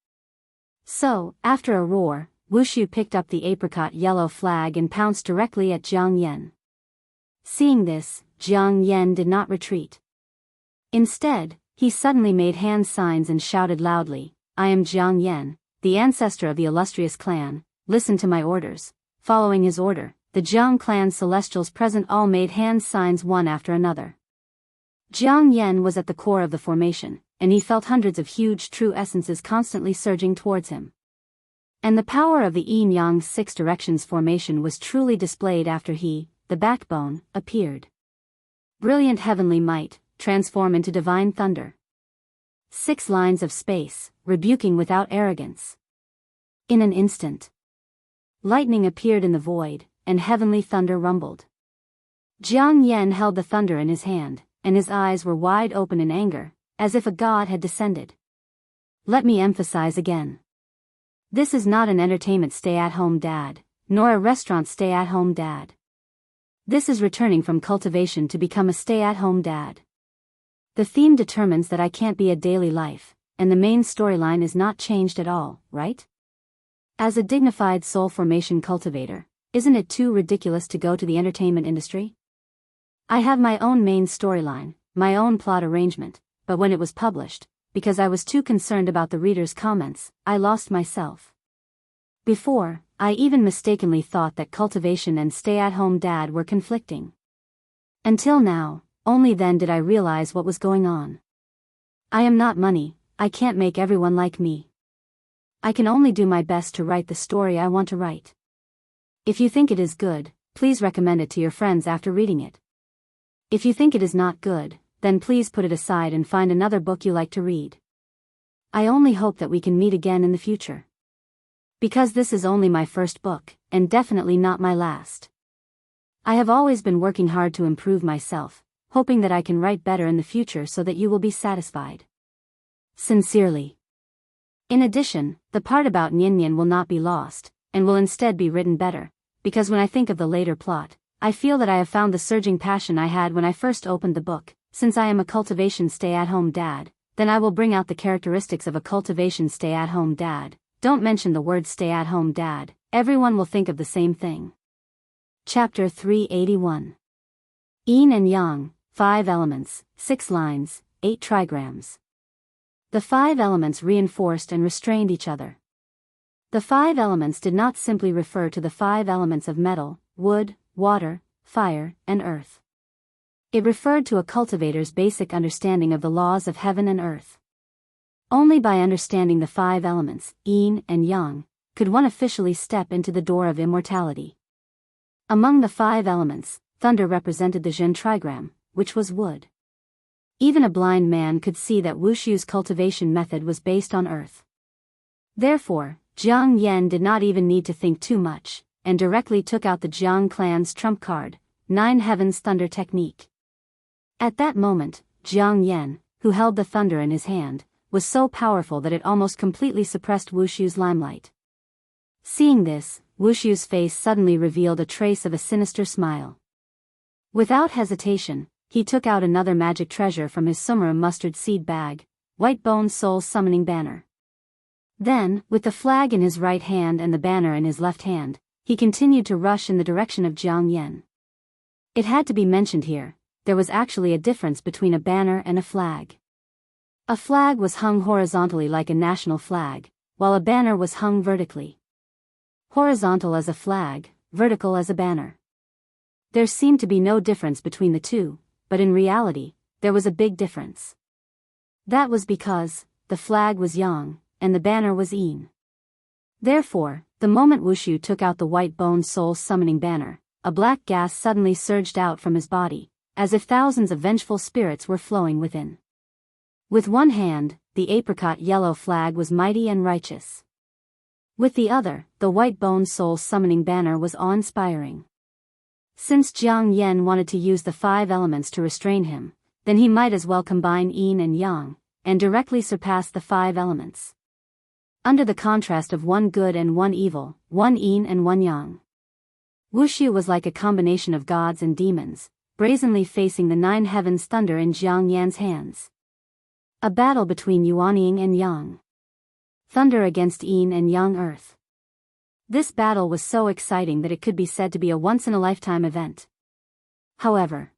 So, after a roar, Wushu picked up the apricot yellow flag and pounced directly at Jiang Yan. Seeing this, Jiang Yan did not retreat. Instead, he suddenly made hand signs and shouted loudly, I am Jiang Yan, the ancestor of the illustrious clan, listen to my orders. Following his order, the Jiang clan celestials present all made hand signs one after another. Jiang Yan was at the core of the formation, and he felt hundreds of huge true essences constantly surging towards him. And the power of the yin-yang six directions formation was truly displayed after he, the backbone, appeared. Brilliant heavenly might, transform into divine thunder. 6 lines of space, rebuking without arrogance. In an instant, lightning appeared in the void, and heavenly thunder rumbled. Jiang Yan held the thunder in his hand, and his eyes were wide open in anger, as if a god had descended. Let me emphasize again. This is not an entertainment stay-at-home dad, nor a restaurant stay-at-home dad. This is returning from cultivation to become a stay-at-home dad. The theme determines that I can't be a daily life, and the main storyline is not changed at all, right? As a dignified soul formation cultivator, isn't it too ridiculous to go to the entertainment industry? I have my own main storyline, my own plot arrangement, but when it was published, because I was too concerned about the reader's comments, I lost myself. Before, I even mistakenly thought that cultivation and stay-at-home dad were conflicting. Until now, only then did I realize what was going on. I am not money, I can't make everyone like me. I can only do my best to write the story I want to write. If you think it is good, please recommend it to your friends after reading it. If you think it is not good, then please put it aside and find another book you like to read. I only hope that we can meet again in the future. Because this is only my first book, and definitely not my last. I have always been working hard to improve myself, hoping that I can write better in the future so that you will be satisfied. Sincerely. In addition, the part about Nian will not be lost, and will instead be written better, because when I think of the later plot, I feel that I have found the surging passion I had when I first opened the book. Since I am a cultivation stay-at-home dad, then I will bring out the characteristics of a cultivation stay-at-home dad. Don't mention the word stay-at-home dad, everyone will think of the same thing. Chapter 381. Yin and Yang, 5 elements, 6 lines, 8 trigrams. The 5 elements reinforced and restrained each other. The 5 elements did not simply refer to the 5 elements of metal, wood, water, fire, and earth. It referred to a cultivator's basic understanding of the laws of heaven and earth. Only by understanding the 5 elements, yin and yang, could one officially step into the door of immortality. Among the 5 elements, thunder represented the Zhen trigram, which was wood. Even a blind man could see that Wushu's cultivation method was based on earth. Therefore, Jiang Yan did not even need to think too much, and directly took out the Jiang clan's trump card, 9 Heavens Thunder Technique. At that moment, Jiang Yan, who held the thunder in his hand, was so powerful that it almost completely suppressed Wushu's limelight. Seeing this, Wushu's face suddenly revealed a trace of a sinister smile. Without hesitation, he took out another magic treasure from his Summer mustard seed bag, White Bone Soul Summoning Banner. Then, with the flag in his right hand and the banner in his left hand, he continued to rush in the direction of Jiang Yan. It had to be mentioned here, there was actually a difference between a banner and a flag. A flag was hung horizontally like a national flag, while a banner was hung vertically. Horizontal as a flag, vertical as a banner. There seemed to be no difference between the two, but in reality, there was a big difference. That was because the flag was yang, and the banner was Een. Therefore, the moment Wushu took out the white-boned soul-summoning banner, a black gas suddenly surged out from his body, as if thousands of vengeful spirits were flowing within. With one hand, the apricot yellow flag was mighty and righteous. With the other, the white-boned soul-summoning banner was awe-inspiring. Since Jiang Yen wanted to use the 5 elements to restrain him, then he might as well combine Yin and Yang, and directly surpass the 5 elements. Under the contrast of one good and one evil, one Yin and one Yang, Wushu was like a combination of gods and demons, brazenly facing the 9 heavens' thunder in Jiang Yan's hands. A battle between Yuanying and Yang. Thunder against Yin and Yang Earth. This battle was so exciting that it could be said to be a once-in-a-lifetime event. However,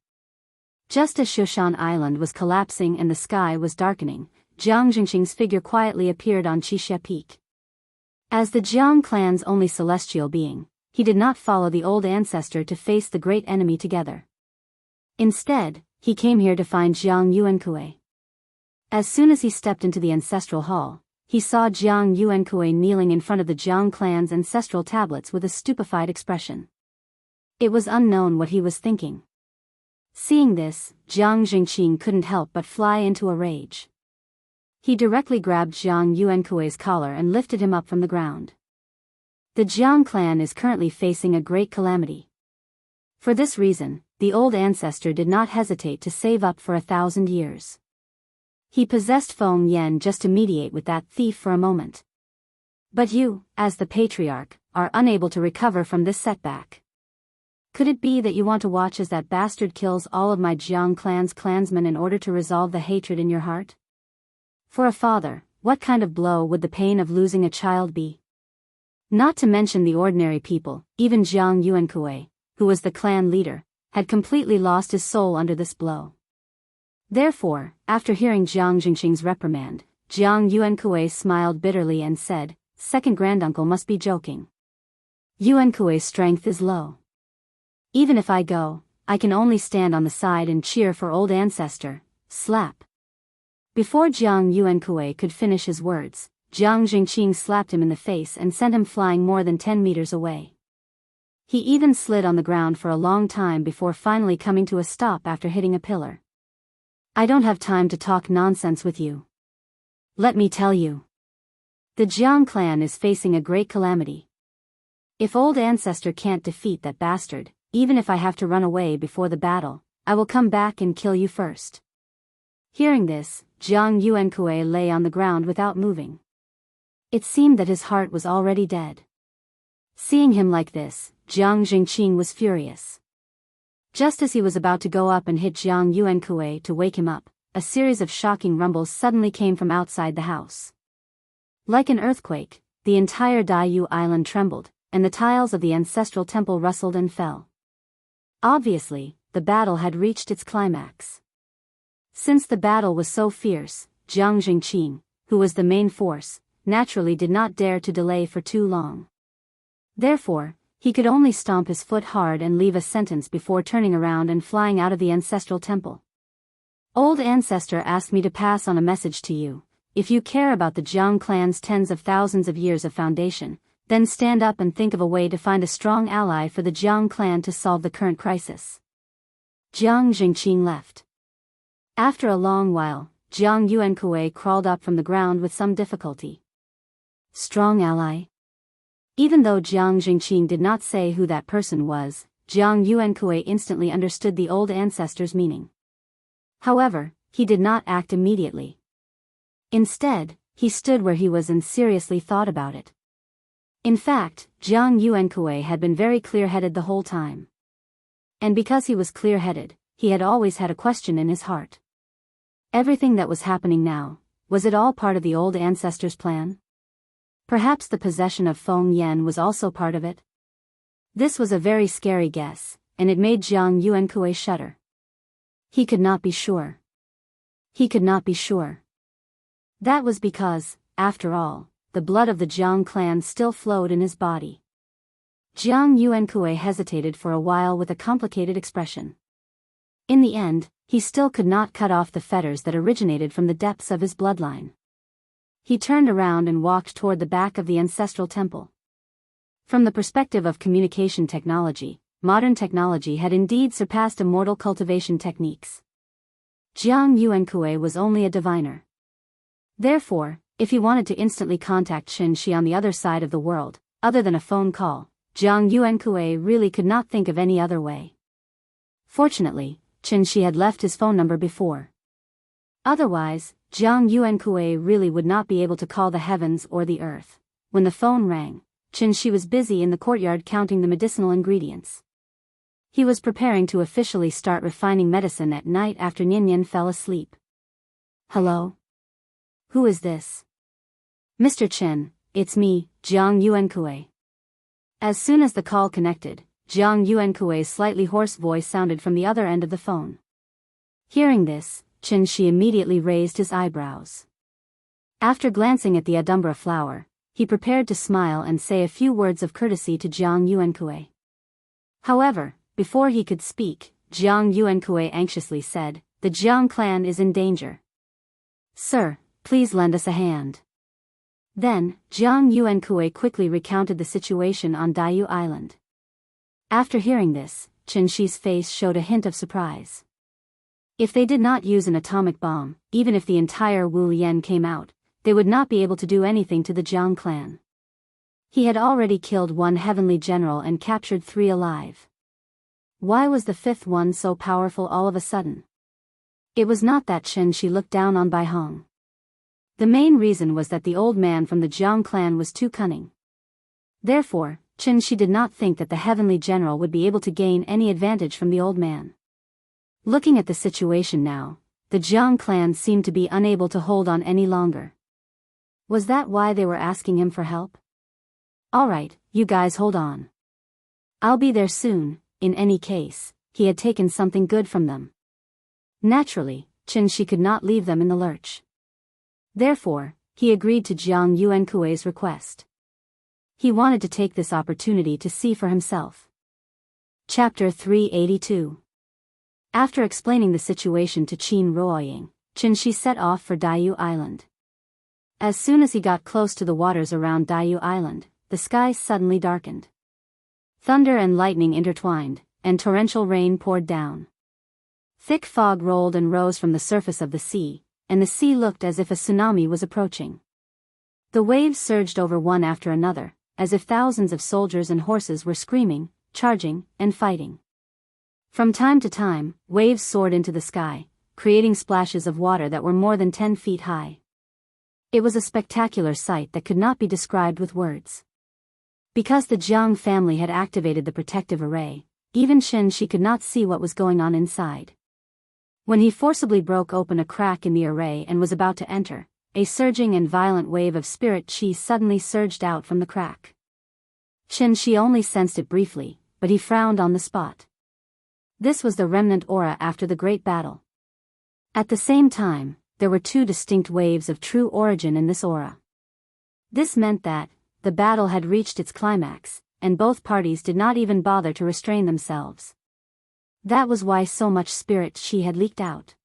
just as Shushan Island was collapsing and the sky was darkening, Jiang Jingqing's figure quietly appeared on Qixia Peak. As the Jiang clan's only celestial being, he did not follow the old ancestor to face the great enemy together. Instead, he came here to find Jiang Yuankui. As soon as he stepped into the ancestral hall, he saw Jiang Yuankui kneeling in front of the Jiang clan's ancestral tablets with a stupefied expression. It was unknown what he was thinking. Seeing this, Jiang Jingqing couldn't help but fly into a rage. He directly grabbed Jiang Yuankui's collar and lifted him up from the ground. The Jiang clan is currently facing a great calamity. For this reason, the old ancestor did not hesitate to save up for 1,000 years. He possessed Feng Yan just to mediate with that thief for a moment. But you, as the patriarch, are unable to recover from this setback. Could it be that you want to watch as that bastard kills all of my Jiang clan's clansmen in order to resolve the hatred in your heart? For a father, what kind of blow would the pain of losing a child be? Not to mention the ordinary people, even Jiang Yuankui, who was the clan leader, had completely lost his soul under this blow. Therefore, after hearing Jiang Jingqing's reprimand, Jiang Yuankui smiled bitterly and said, "Second granduncle must be joking. Yuankui's strength is low. Even if I go, I can only stand on the side and cheer for old ancestor." Slap. Before Jiang Yuankui could finish his words, Jiang Jingqing slapped him in the face and sent him flying more than 10 meters away. He even slid on the ground for a long time before finally coming to a stop after hitting a pillar. "I don't have time to talk nonsense with you. Let me tell you. The Jiang clan is facing a great calamity. If old ancestor can't defeat that bastard, even if I have to run away before the battle, I will come back and kill you first." Hearing this, Jiang Yuankui lay on the ground without moving. It seemed that his heart was already dead. Seeing him like this, Jiang Jingqing was furious. Just as he was about to go up and hit Jiang Yuankui to wake him up, a series of shocking rumbles suddenly came from outside the house. Like an earthquake, the entire Daiyu Island trembled, and the tiles of the ancestral temple rustled and fell. Obviously, the battle had reached its climax. Since the battle was so fierce, Jiang Jingqing, who was the main force, naturally did not dare to delay for too long. Therefore, he could only stomp his foot hard and leave a sentence before turning around and flying out of the ancestral temple. "Old ancestor asked me to pass on a message to you. If you care about the Jiang clan's tens of thousands of years of foundation, then stand up and think of a way to find a strong ally for the Jiang clan to solve the current crisis." Jiang Jingqing left. After a long while, Jiang Yuankui crawled up from the ground with some difficulty. "Strong ally?" Even though Jiang Jingqing did not say who that person was, Jiang Yuankui instantly understood the old ancestor's meaning. However, he did not act immediately. Instead, he stood where he was and seriously thought about it. In fact, Jiang Yuankui had been very clear-headed the whole time. And because he was clear-headed, he had always had a question in his heart. Everything that was happening now, was it all part of the old ancestor's plan? Perhaps the possession of Feng Yan was also part of it? This was a very scary guess, and it made Jiang Yuankui shudder. He could not be sure. He could not be sure. That was because, after all, the blood of the Jiang clan still flowed in his body. Jiang Yuankui hesitated for a while with a complicated expression. In the end, he still could not cut off the fetters that originated from the depths of his bloodline. He turned around and walked toward the back of the ancestral temple. From the perspective of communication technology, modern technology had indeed surpassed immortal cultivation techniques. Jiang Yuankui was only a diviner. Therefore, if he wanted to instantly contact Qin Shi on the other side of the world, other than a phone call, Jiang Yuankui really could not think of any other way. Fortunately, Qin Shi had left his phone number before. Otherwise, Jiang Yuankui really would not be able to call the heavens or the earth. When the phone rang, Qin Shi was busy in the courtyard counting the medicinal ingredients. He was preparing to officially start refining medicine at night after Nyan fell asleep. Hello? Who is this? Mr. Chen, it's me, Jiang Yuankui. As soon as the call connected, Jiang Yuankui's slightly hoarse voice sounded from the other end of the phone. Hearing this, Qin Shi immediately raised his eyebrows. After glancing at the adumbra flower, he prepared to smile and say a few words of courtesy to Jiang Yuankui. However, before he could speak, Jiang Yuankui anxiously said, "The Jiang clan is in danger. Sir, please lend us a hand." Then, Jiang Yuankui quickly recounted the situation on Daiyu Island. After hearing this, Qin Shi's face showed a hint of surprise. If they did not use an atomic bomb, even if the entire Wu Lian came out, they would not be able to do anything to the Jiang clan. He had already killed one heavenly general and captured 3 alive. Why was the 5th one so powerful all of a sudden? It was not that Qin Shi looked down on Bai Hong. The main reason was that the old man from the Jiang clan was too cunning. Therefore, Qin Shi did not think that the heavenly general would be able to gain any advantage from the old man. Looking at the situation now, the Jiang clan seemed to be unable to hold on any longer. Was that why they were asking him for help? Alright, you guys hold on. I'll be there soon. In any case, he had taken something good from them. Naturally, Qin Shi could not leave them in the lurch. Therefore, he agreed to Jiang Yuankui's request. He wanted to take this opportunity to see for himself. Chapter 382. After explaining the situation to Qin Ruoying, Qin Shi set off for Daiyu Island. As soon as he got close to the waters around Daiyu Island, the sky suddenly darkened. Thunder and lightning intertwined, and torrential rain poured down. Thick fog rolled and rose from the surface of the sea, and the sea looked as if a tsunami was approaching. The waves surged over one after another, as if thousands of soldiers and horses were screaming, charging, and fighting. From time to time, waves soared into the sky, creating splashes of water that were more than 10 feet high. It was a spectacular sight that could not be described with words. Because the Jiang family had activated the protective array, even Qin Shi could not see what was going on inside. When he forcibly broke open a crack in the array and was about to enter, a surging and violent wave of spirit qi suddenly surged out from the crack. Qin Shi only sensed it briefly, but he frowned on the spot. This was the remnant aura after the great battle. At the same time, there were 2 distinct waves of true origin in this aura. This meant that the battle had reached its climax, and both parties did not even bother to restrain themselves. That was why so much spirit qi had leaked out.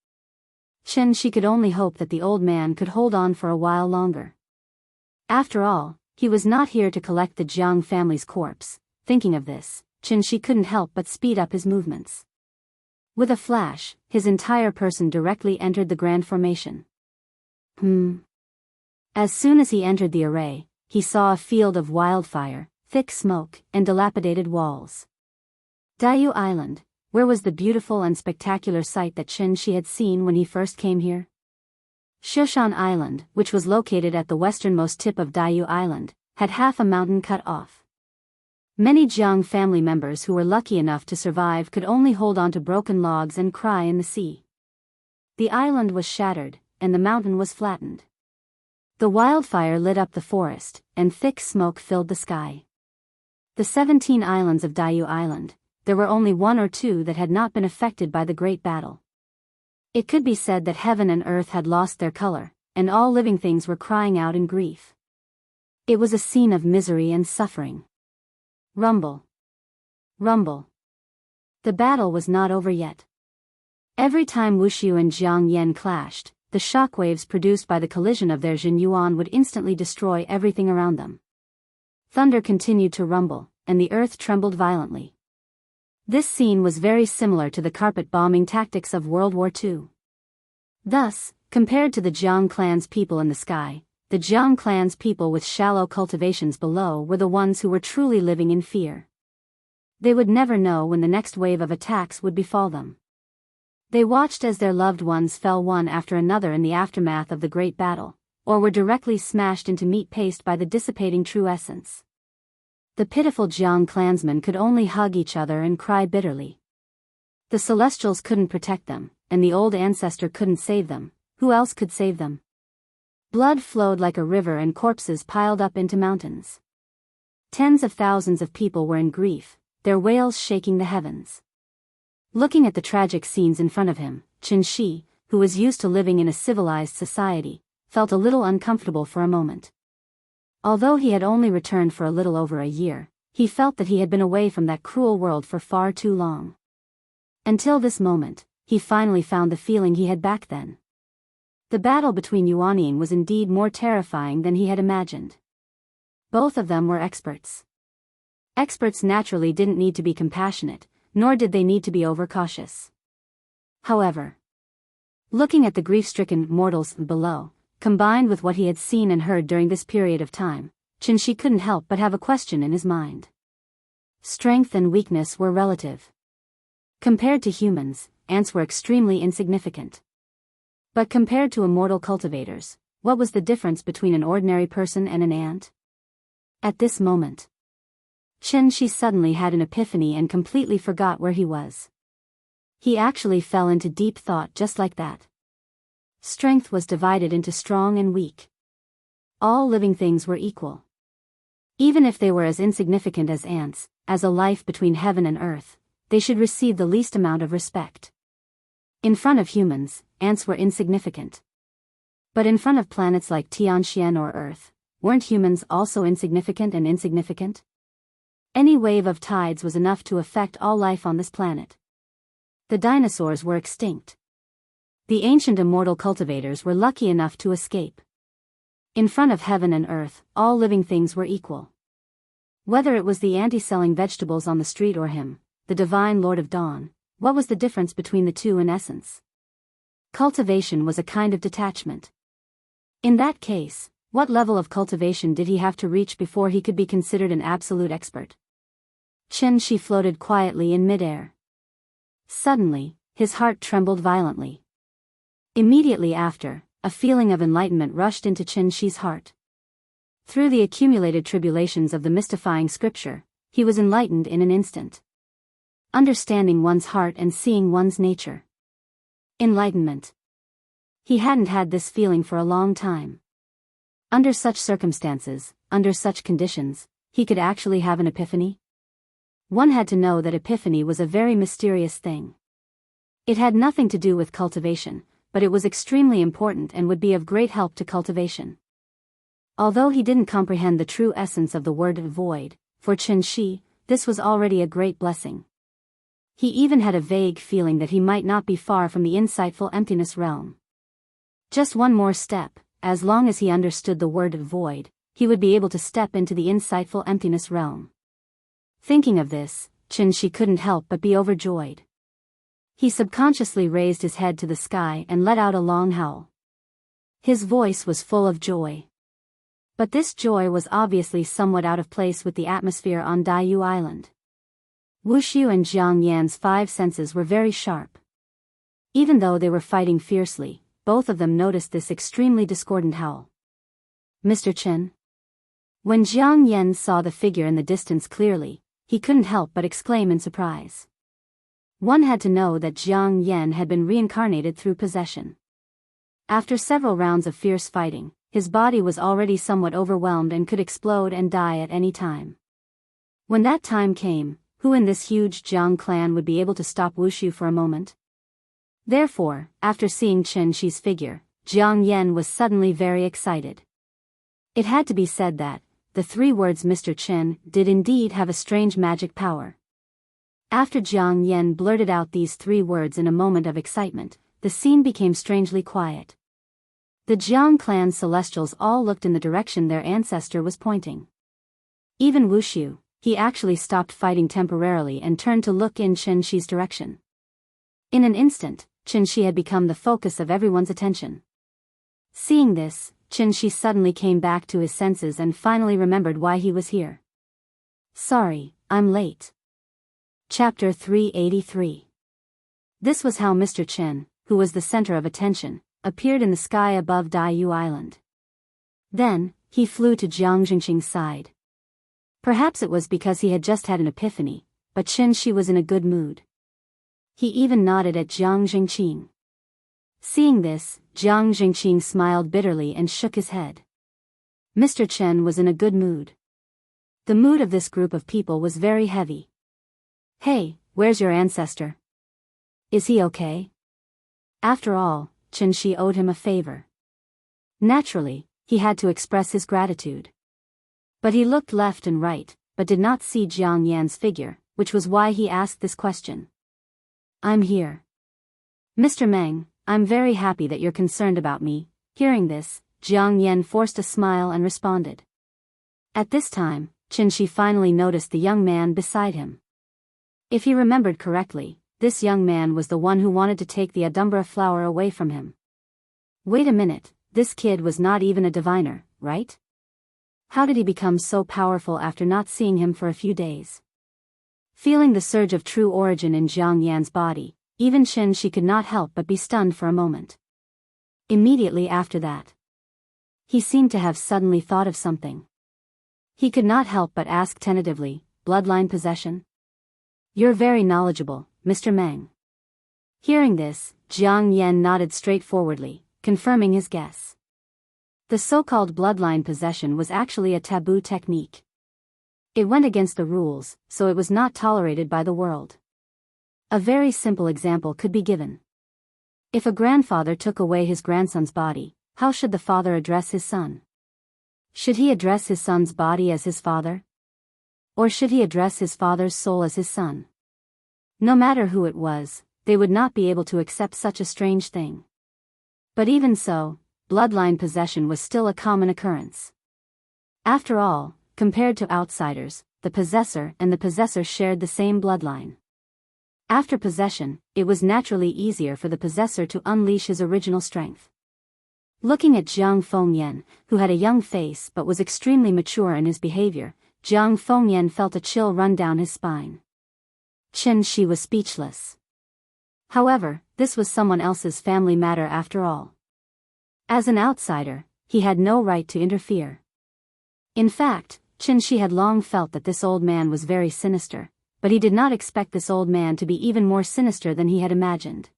Qin Shi could only hope that the old man could hold on for a while longer. After all, he was not here to collect the Jiang family's corpse. Thinking of this, Qin Shi couldn't help but speed up his movements. With a flash, his entire person directly entered the grand formation. As soon as he entered the array, he saw a field of wildfire, thick smoke, and dilapidated walls. Daiyu Island. Where was the beautiful and spectacular sight that Qin Shi had seen when he first came here? Shushan Island, which was located at the westernmost tip of Daiyu Island, had half a mountain cut off. Many Jiang family members who were lucky enough to survive could only hold on to broken logs and cry in the sea. The island was shattered, and the mountain was flattened. The wildfire lit up the forest, and thick smoke filled the sky. The 17 islands of Daiyu Island, there were only 1 or 2 that had not been affected by the great battle. It could be said that heaven and earth had lost their color, and all living things were crying out in grief. It was a scene of misery and suffering. Rumble. Rumble. The battle was not over yet. Every time Wushu and Jiang Yan clashed, the shockwaves produced by the collision of their Jin Yuan would instantly destroy everything around them. Thunder continued to rumble, and the earth trembled violently. This scene was very similar to the carpet bombing tactics of World War II. Thus, compared to the Jiang clan's people in the sky, the Jiang clan's people with shallow cultivations below were the ones who were truly living in fear. They would never know when the next wave of attacks would befall them. They watched as their loved ones fell one after another in the aftermath of the great battle, or were directly smashed into meat paste by the dissipating true essence. The pitiful Jiang clansmen could only hug each other and cry bitterly. The Celestials couldn't protect them, and the old ancestor couldn't save them. Who else could save them? Blood flowed like a river and corpses piled up into mountains. Tens of thousands of people were in grief, their wails shaking the heavens. Looking at the tragic scenes in front of him, Qin Shi, who was used to living in a civilized society, felt a little uncomfortable for a moment. Although he had only returned for a little over a year, he felt that he had been away from that cruel world for far too long. Until this moment, he finally found the feeling he had back then. The battle between Yuanying was indeed more terrifying than he had imagined. Both of them were experts. Experts naturally didn't need to be compassionate, nor did they need to be overcautious. However, looking at the grief-stricken mortals below, combined with what he had seen and heard during this period of time, Qin Shi couldn't help but have a question in his mind. Strength and weakness were relative. Compared to humans, ants were extremely insignificant. But compared to immortal cultivators, what was the difference between an ordinary person and an ant? At this moment, Qin Shi suddenly had an epiphany and completely forgot where he was. He actually fell into deep thought just like that. Strength was divided into strong and weak. All living things were equal. Even if they were as insignificant as ants, as a life between heaven and earth, they should receive the least amount of respect. In front of humans, ants were insignificant. But in front of planets like Tianxian or Earth, weren't humans also insignificant and insignificant? Any wave of tides was enough to affect all life on this planet. The dinosaurs were extinct. The ancient immortal cultivators were lucky enough to escape. In front of heaven and earth, all living things were equal. Whether it was the ant selling vegetables on the street or him, the divine Lord of Dawn, what was the difference between the two in essence? Cultivation was a kind of detachment. In that case, what level of cultivation did he have to reach before he could be considered an absolute expert? Qin Shi floated quietly in midair. Suddenly, his heart trembled violently. Immediately after, a feeling of enlightenment rushed into Qin Shi's heart. Through the accumulated tribulations of the mystifying scripture, he was enlightened in an instant. Understanding one's heart and seeing one's nature. Enlightenment. He hadn't had this feeling for a long time. Under such circumstances, under such conditions, he could actually have an epiphany? One had to know that epiphany was a very mysterious thing. It had nothing to do with cultivation, but it was extremely important and would be of great help to cultivation. Although he didn't comprehend the true essence of the word void, for Qin Shi, this was already a great blessing. He even had a vague feeling that he might not be far from the insightful emptiness realm. Just one more step, as long as he understood the word void, he would be able to step into the insightful emptiness realm. Thinking of this, Qin Shi couldn't help but be overjoyed. He subconsciously raised his head to the sky and let out a long howl. His voice was full of joy. But this joy was obviously somewhat out of place with the atmosphere on Daiyu Island. Wuxiu and Jiang Yan's 5 senses were very sharp. Even though they were fighting fiercely, both of them noticed this extremely discordant howl. Mr. Qin? When Jiang Yan saw the figure in the distance clearly, he couldn't help but exclaim in surprise. One had to know that Jiang Yan had been reincarnated through possession. After several rounds of fierce fighting, his body was already somewhat overwhelmed and could explode and die at any time. When that time came, who in this huge Jiang clan would be able to stop Wuxiu for a moment? Therefore, after seeing Qin Shi's figure, Jiang Yan was suddenly very excited. It had to be said that, the 3 words Mr. Qin did indeed have a strange magic power. After Jiang Yan blurted out these 3 words in a moment of excitement, the scene became strangely quiet. The Jiang clan's celestials all looked in the direction their ancestor was pointing. Even Wushu, he actually stopped fighting temporarily and turned to look in Chen Shi's direction. In an instant, Chen Shi had become the focus of everyone's attention. Seeing this, Chen Shi suddenly came back to his senses and finally remembered why he was here. Sorry, I'm late. Chapter 383. This was how Mr. Chen, who was the center of attention, appeared in the sky above Daiyu Island. Then, he flew to Jiang Jingqing's side. Perhaps it was because he had just had an epiphany, but Chen Shi was in a good mood. He even nodded at Jiang Jingqing. Seeing this, Jiang Jingqing smiled bitterly and shook his head. Mr. Chen was in a good mood. The mood of this group of people was very heavy. Hey, where's your ancestor? Is he okay? After all, Chen Shi owed him a favor. Naturally, he had to express his gratitude. But he looked left and right, but did not see Jiang Yan's figure, which was why he asked this question. I'm here. Mr. Meng, I'm very happy that you're concerned about me. Hearing this, Jiang Yan forced a smile and responded. At this time, Chen Shi finally noticed the young man beside him. If he remembered correctly, this young man was the one who wanted to take the Adumbra flower away from him. Wait a minute, this kid was not even a diviner, right? How did he become so powerful after not seeing him for a few days? Feeling the surge of true origin in Jiang Yan's body, even Chen Shi could not help but be stunned for a moment. Immediately after that, he seemed to have suddenly thought of something. He could not help but ask tentatively, bloodline possession? You're very knowledgeable, Mr. Meng. Hearing this, Jiang Yan nodded straightforwardly, confirming his guess. The so-called bloodline possession was actually a taboo technique. It went against the rules, so it was not tolerated by the world. A very simple example could be given. If a grandfather took away his grandson's body, how should the father address his son? Should he address his son's body as his father? Or should he address his father's soul as his son? No matter who it was, they would not be able to accept such a strange thing. But even so, bloodline possession was still a common occurrence. After all, compared to outsiders, the possessor and the possessor shared the same bloodline. After possession, it was naturally easier for the possessor to unleash his original strength. Looking at Jiang Fengyan, who had a young face but was extremely mature in his behavior, Jiang Fengyan felt a chill run down his spine. Chen Shi was speechless. However, this was someone else's family matter after all. As an outsider, he had no right to interfere. In fact, Chen Shi had long felt that this old man was very sinister, but he did not expect this old man to be even more sinister than he had imagined.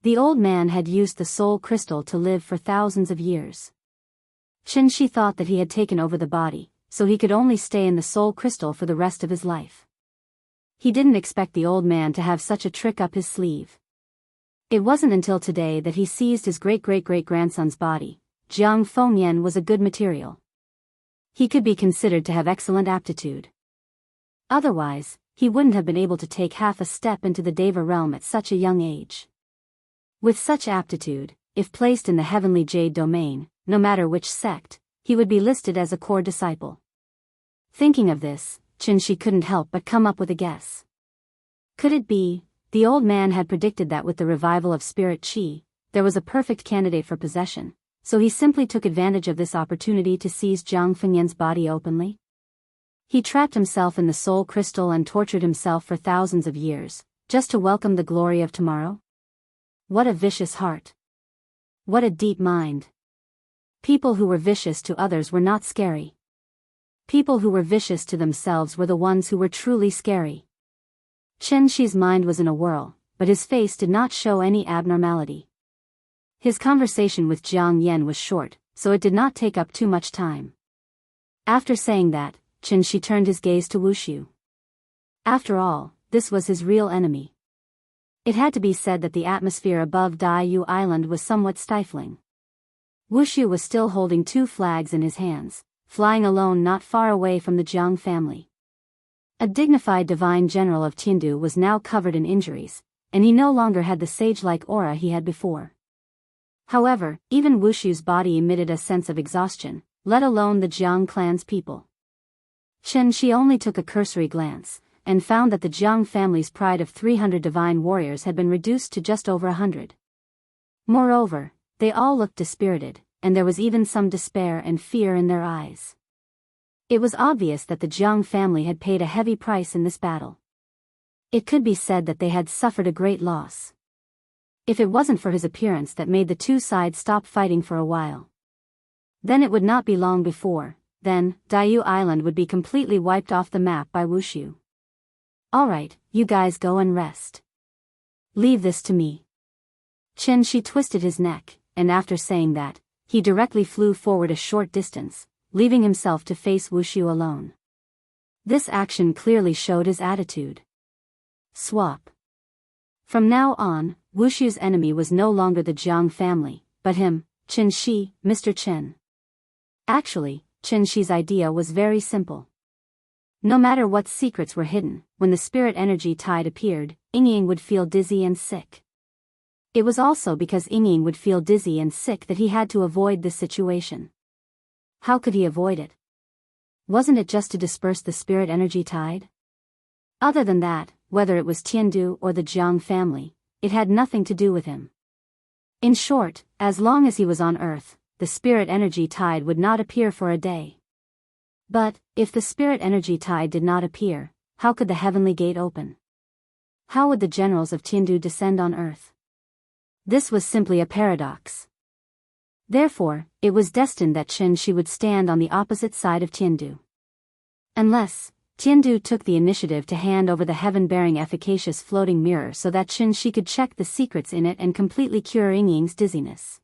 The old man had used the soul crystal to live for thousands of years. Chen Shi thought that he had taken over the body, so he could only stay in the soul crystal for the rest of his life. He didn't expect the old man to have such a trick up his sleeve. It wasn't until today that he seized his great-great-great-grandson's body. Jiang Fengyan was a good material. He could be considered to have excellent aptitude. Otherwise, he wouldn't have been able to take half a step into the Deva realm at such a young age. With such aptitude, if placed in the heavenly jade domain, no matter which sect, he would be listed as a core disciple. Thinking of this, Chen Shi couldn't help but come up with a guess. Could it be, the old man had predicted that with the revival of spirit chi, there was a perfect candidate for possession, so he simply took advantage of this opportunity to seize Jiang Fengyan's body openly? He trapped himself in the soul crystal and tortured himself for thousands of years, just to welcome the glory of tomorrow? What a vicious heart. What a deep mind. People who were vicious to others were not scary. People who were vicious to themselves were the ones who were truly scary. Chen Shi's mind was in a whirl, but his face did not show any abnormality. His conversation with Jiang Yan was short, so it did not take up too much time. After saying that, Chen Shi turned his gaze to Wushu. After all, this was his real enemy. It had to be said that the atmosphere above Daiyu Island was somewhat stifling. Wushu was still holding 2 flags in his hands, flying alone not far away from the Jiang family. A dignified divine general of Tiandu was now covered in injuries, and he no longer had the sage-like aura he had before. However, even Wushu's body emitted a sense of exhaustion, let alone the Jiang clan's people. Chen Shi only took a cursory glance, and found that the Jiang family's pride of 300 divine warriors had been reduced to just over 100. Moreover, they all looked dispirited, and there was even some despair and fear in their eyes. It was obvious that the Jiang family had paid a heavy price in this battle. It could be said that they had suffered a great loss. If it wasn't for his appearance that made the two sides stop fighting for a while. Then it would not be long before, then, Diyu Island would be completely wiped off the map by Wushu. Alright, you guys go and rest. Leave this to me. Chen Shi twisted his neck, and after saying that, he directly flew forward a short distance, leaving himself to face Wushu alone. This action clearly showed his attitude. Swap. From now on, Wushu's enemy was no longer the Jiang family, but him, Chen Shi, Mr. Chen. Actually, Chen Shi's idea was very simple. No matter what secrets were hidden, when the spirit energy tide appeared, Ying would feel dizzy and sick. It was also because Ying would feel dizzy and sick that he had to avoid this situation. How could he avoid it? Wasn't it just to disperse the spirit energy tide? Other than that, whether it was Tiandu or the Jiang family, it had nothing to do with him. In short, as long as he was on Earth, the spirit energy tide would not appear for a day. But, if the spirit energy tide did not appear, how could the heavenly gate open? How would the generals of Tiandu descend on Earth? This was simply a paradox. Therefore, it was destined that Chen Shi would stand on the opposite side of Tiandu. Unless, Tiandu took the initiative to hand over the heaven-bearing efficacious floating mirror so that Chen Shi could check the secrets in it and completely cure Ying's dizziness.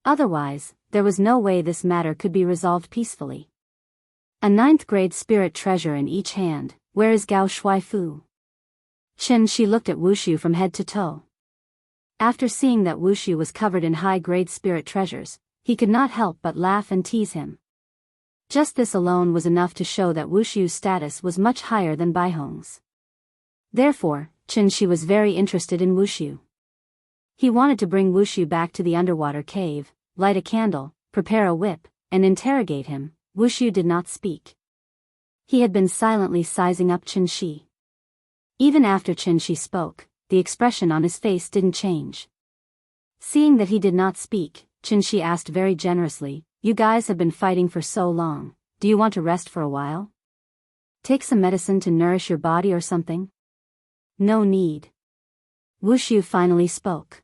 Otherwise, there was no way this matter could be resolved peacefully. A 9th grade spirit treasure in each hand, where is Gao Shuifu? Chen Shi looked at Wushu from head to toe. After seeing that Wushu was covered in high-grade spirit treasures, he could not help but laugh and tease him. Just this alone was enough to show that Wushu's status was much higher than Baihong's. Therefore, Chen Shi was very interested in Wushu. He wanted to bring Wushu back to the underwater cave, light a candle, prepare a whip, and interrogate him. Wushu did not speak. He had been silently sizing up Chen Shi. Even after Chen Shi spoke, the expression on his face didn't change. Seeing that he did not speak, Chen Shi asked very generously, "You guys have been fighting for so long, do you want to rest for a while? Take some medicine to nourish your body or something?" "No need." Wushu finally spoke.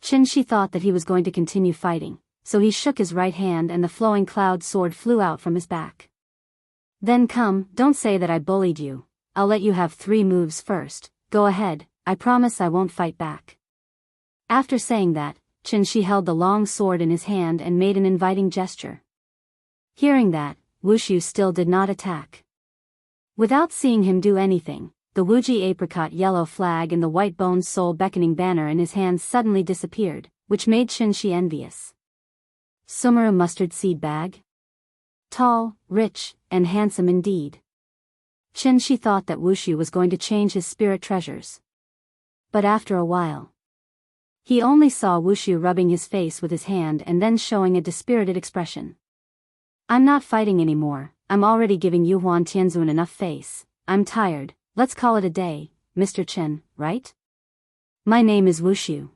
Chen Shi thought that he was going to continue fighting, so he shook his right hand and the flowing cloud sword flew out from his back. "Then come, don't say that I bullied you. I'll let you have 3 moves first. Go ahead, I promise I won't fight back." After saying that, Chen Shi held the long sword in his hand and made an inviting gesture. Hearing that, Wushu still did not attack. Without seeing him do anything, the Wuji apricot yellow flag and the white boned soul beckoning banner in his hands suddenly disappeared, which made Chen Shi envious. Sumera mustard seed bag? Tall, rich, and handsome indeed. Chen Shi thought that Wushu was going to change his spirit treasures. But after a while, he only saw Wushu rubbing his face with his hand and then showing a dispirited expression. "I'm not fighting anymore, I'm already giving Yu Huan Tianzun enough face, I'm tired, let's call it a day, Mr. Chen, right? My name is Wushu.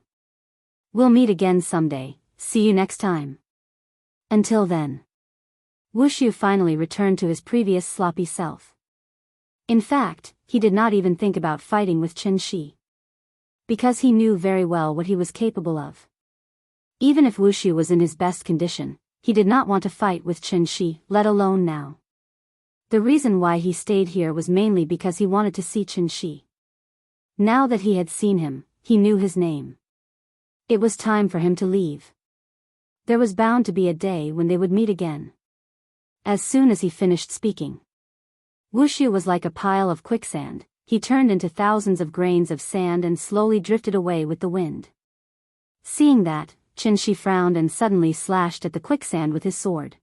We'll meet again someday, see you next time. Until then." Wushu finally returned to his previous sloppy self. In fact, he did not even think about fighting with Chen Shi. Because he knew very well what he was capable of. Even if Wushu was in his best condition, he did not want to fight with Chen Shi, let alone now. The reason why he stayed here was mainly because he wanted to see Chen Shi. Now that he had seen him, he knew his name. It was time for him to leave. There was bound to be a day when they would meet again. As soon as he finished speaking, Wushu was like a pile of quicksand. He turned into thousands of grains of sand and slowly drifted away with the wind. Seeing that, Chen Shi frowned and suddenly slashed at the quicksand with his sword.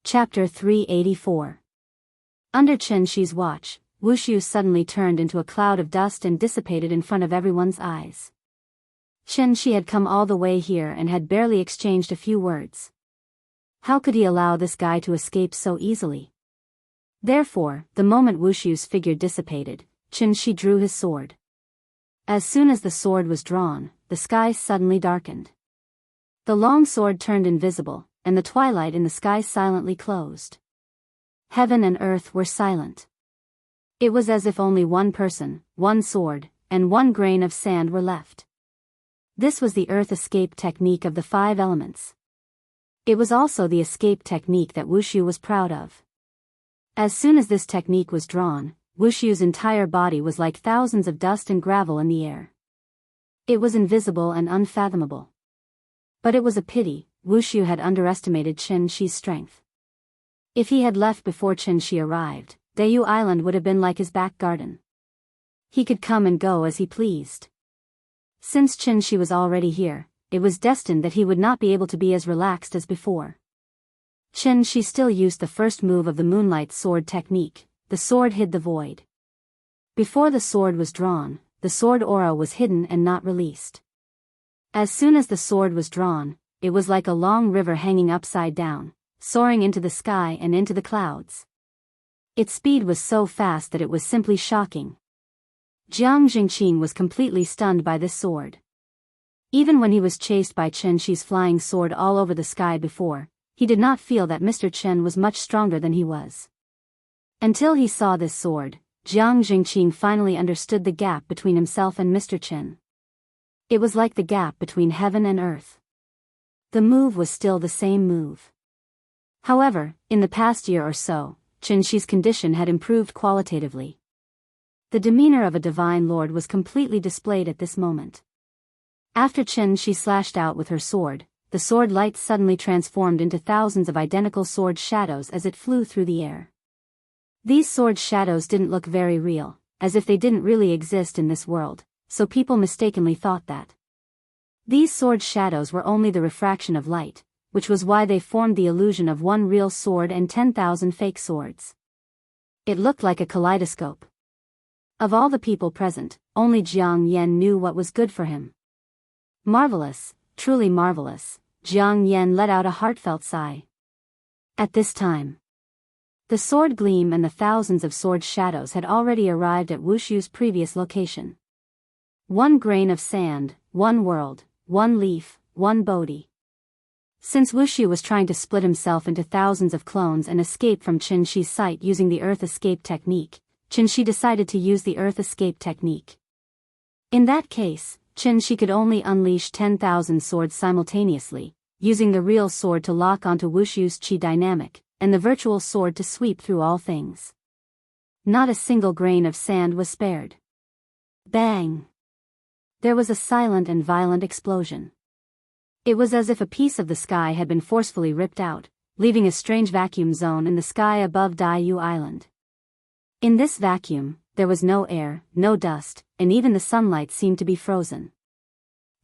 Chapter 384. Under Chen Shi's watch, Wushu suddenly turned into a cloud of dust and dissipated in front of everyone's eyes. Chen Shi had come all the way here and had barely exchanged a few words. How could he allow this guy to escape so easily? Therefore, the moment Wushu's figure dissipated, Chen Shi drew his sword. As soon as the sword was drawn, the sky suddenly darkened. The long sword turned invisible, and the twilight in the sky silently closed. Heaven and earth were silent. It was as if only one person, one sword, and one grain of sand were left. This was the earth escape technique of the 5 elements. It was also the escape technique that Wushu was proud of. As soon as this technique was drawn, Wushu's entire body was like thousands of dust and gravel in the air. It was invisible and unfathomable. But it was a pity, Wushu had underestimated Chen Shi's strength. If he had left before Chen Shi arrived, Dayu Island would have been like his back garden. He could come and go as he pleased. Since Chen Shi was already here, it was destined that he would not be able to be as relaxed as before. Chen Shi still used the first move of the Moonlight Sword technique. The sword hid the void. Before the sword was drawn, the sword aura was hidden and not released. As soon as the sword was drawn, it was like a long river hanging upside down, soaring into the sky and into the clouds. Its speed was so fast that it was simply shocking. Jiang Jingqing was completely stunned by this sword. Even when he was chased by Chen Shi's flying sword all over the sky before, he did not feel that Mr. Chen was much stronger than he was. Until he saw this sword, Jiang Jingqing finally understood the gap between himself and Mr. Chen. It was like the gap between heaven and earth. The move was still the same move. However, in the past year or so, Chen Shi's condition had improved qualitatively. The demeanor of a divine lord was completely displayed at this moment. After Chen Shi slashed out with her sword, the sword light suddenly transformed into thousands of identical sword shadows as it flew through the air. These sword shadows didn't look very real, as if they didn't really exist in this world, so people mistakenly thought that. These sword shadows were only the refraction of light, which was why they formed the illusion of one real sword and 10,000 fake swords. It looked like a kaleidoscope. Of all the people present, only Jiang Yan knew what was good for him. Marvelous, truly marvelous, Jiang Yan let out a heartfelt sigh. At this time, the sword gleam and the thousands of sword shadows had already arrived at Wushu's previous location. One grain of sand, one world, one leaf, one Bodhi. Since Wushu was trying to split himself into thousands of clones and escape from Chen Shi's sight using the Earth Escape technique, Chen Shi decided to use the Earth Escape technique. In that case, Chen Shi could only unleash 10,000 swords simultaneously, using the real sword to lock onto Wushu's chi dynamic, and the virtual sword to sweep through all things. Not a single grain of sand was spared. Bang! There was a silent and violent explosion. It was as if a piece of the sky had been forcefully ripped out, leaving a strange vacuum zone in the sky above Dayu Island. In this vacuum, there was no air, no dust, and even the sunlight seemed to be frozen.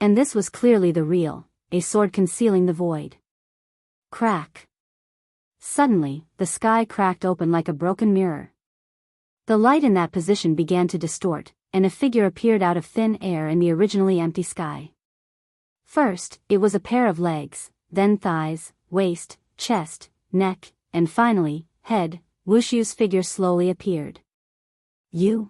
And this was clearly the real, a sword concealing the void. Crack! Suddenly, the sky cracked open like a broken mirror. The light in that position began to distort, and a figure appeared out of thin air in the originally empty sky. First, it was a pair of legs, then thighs, waist, chest, neck, and finally, head. Wushu's figure slowly appeared. You?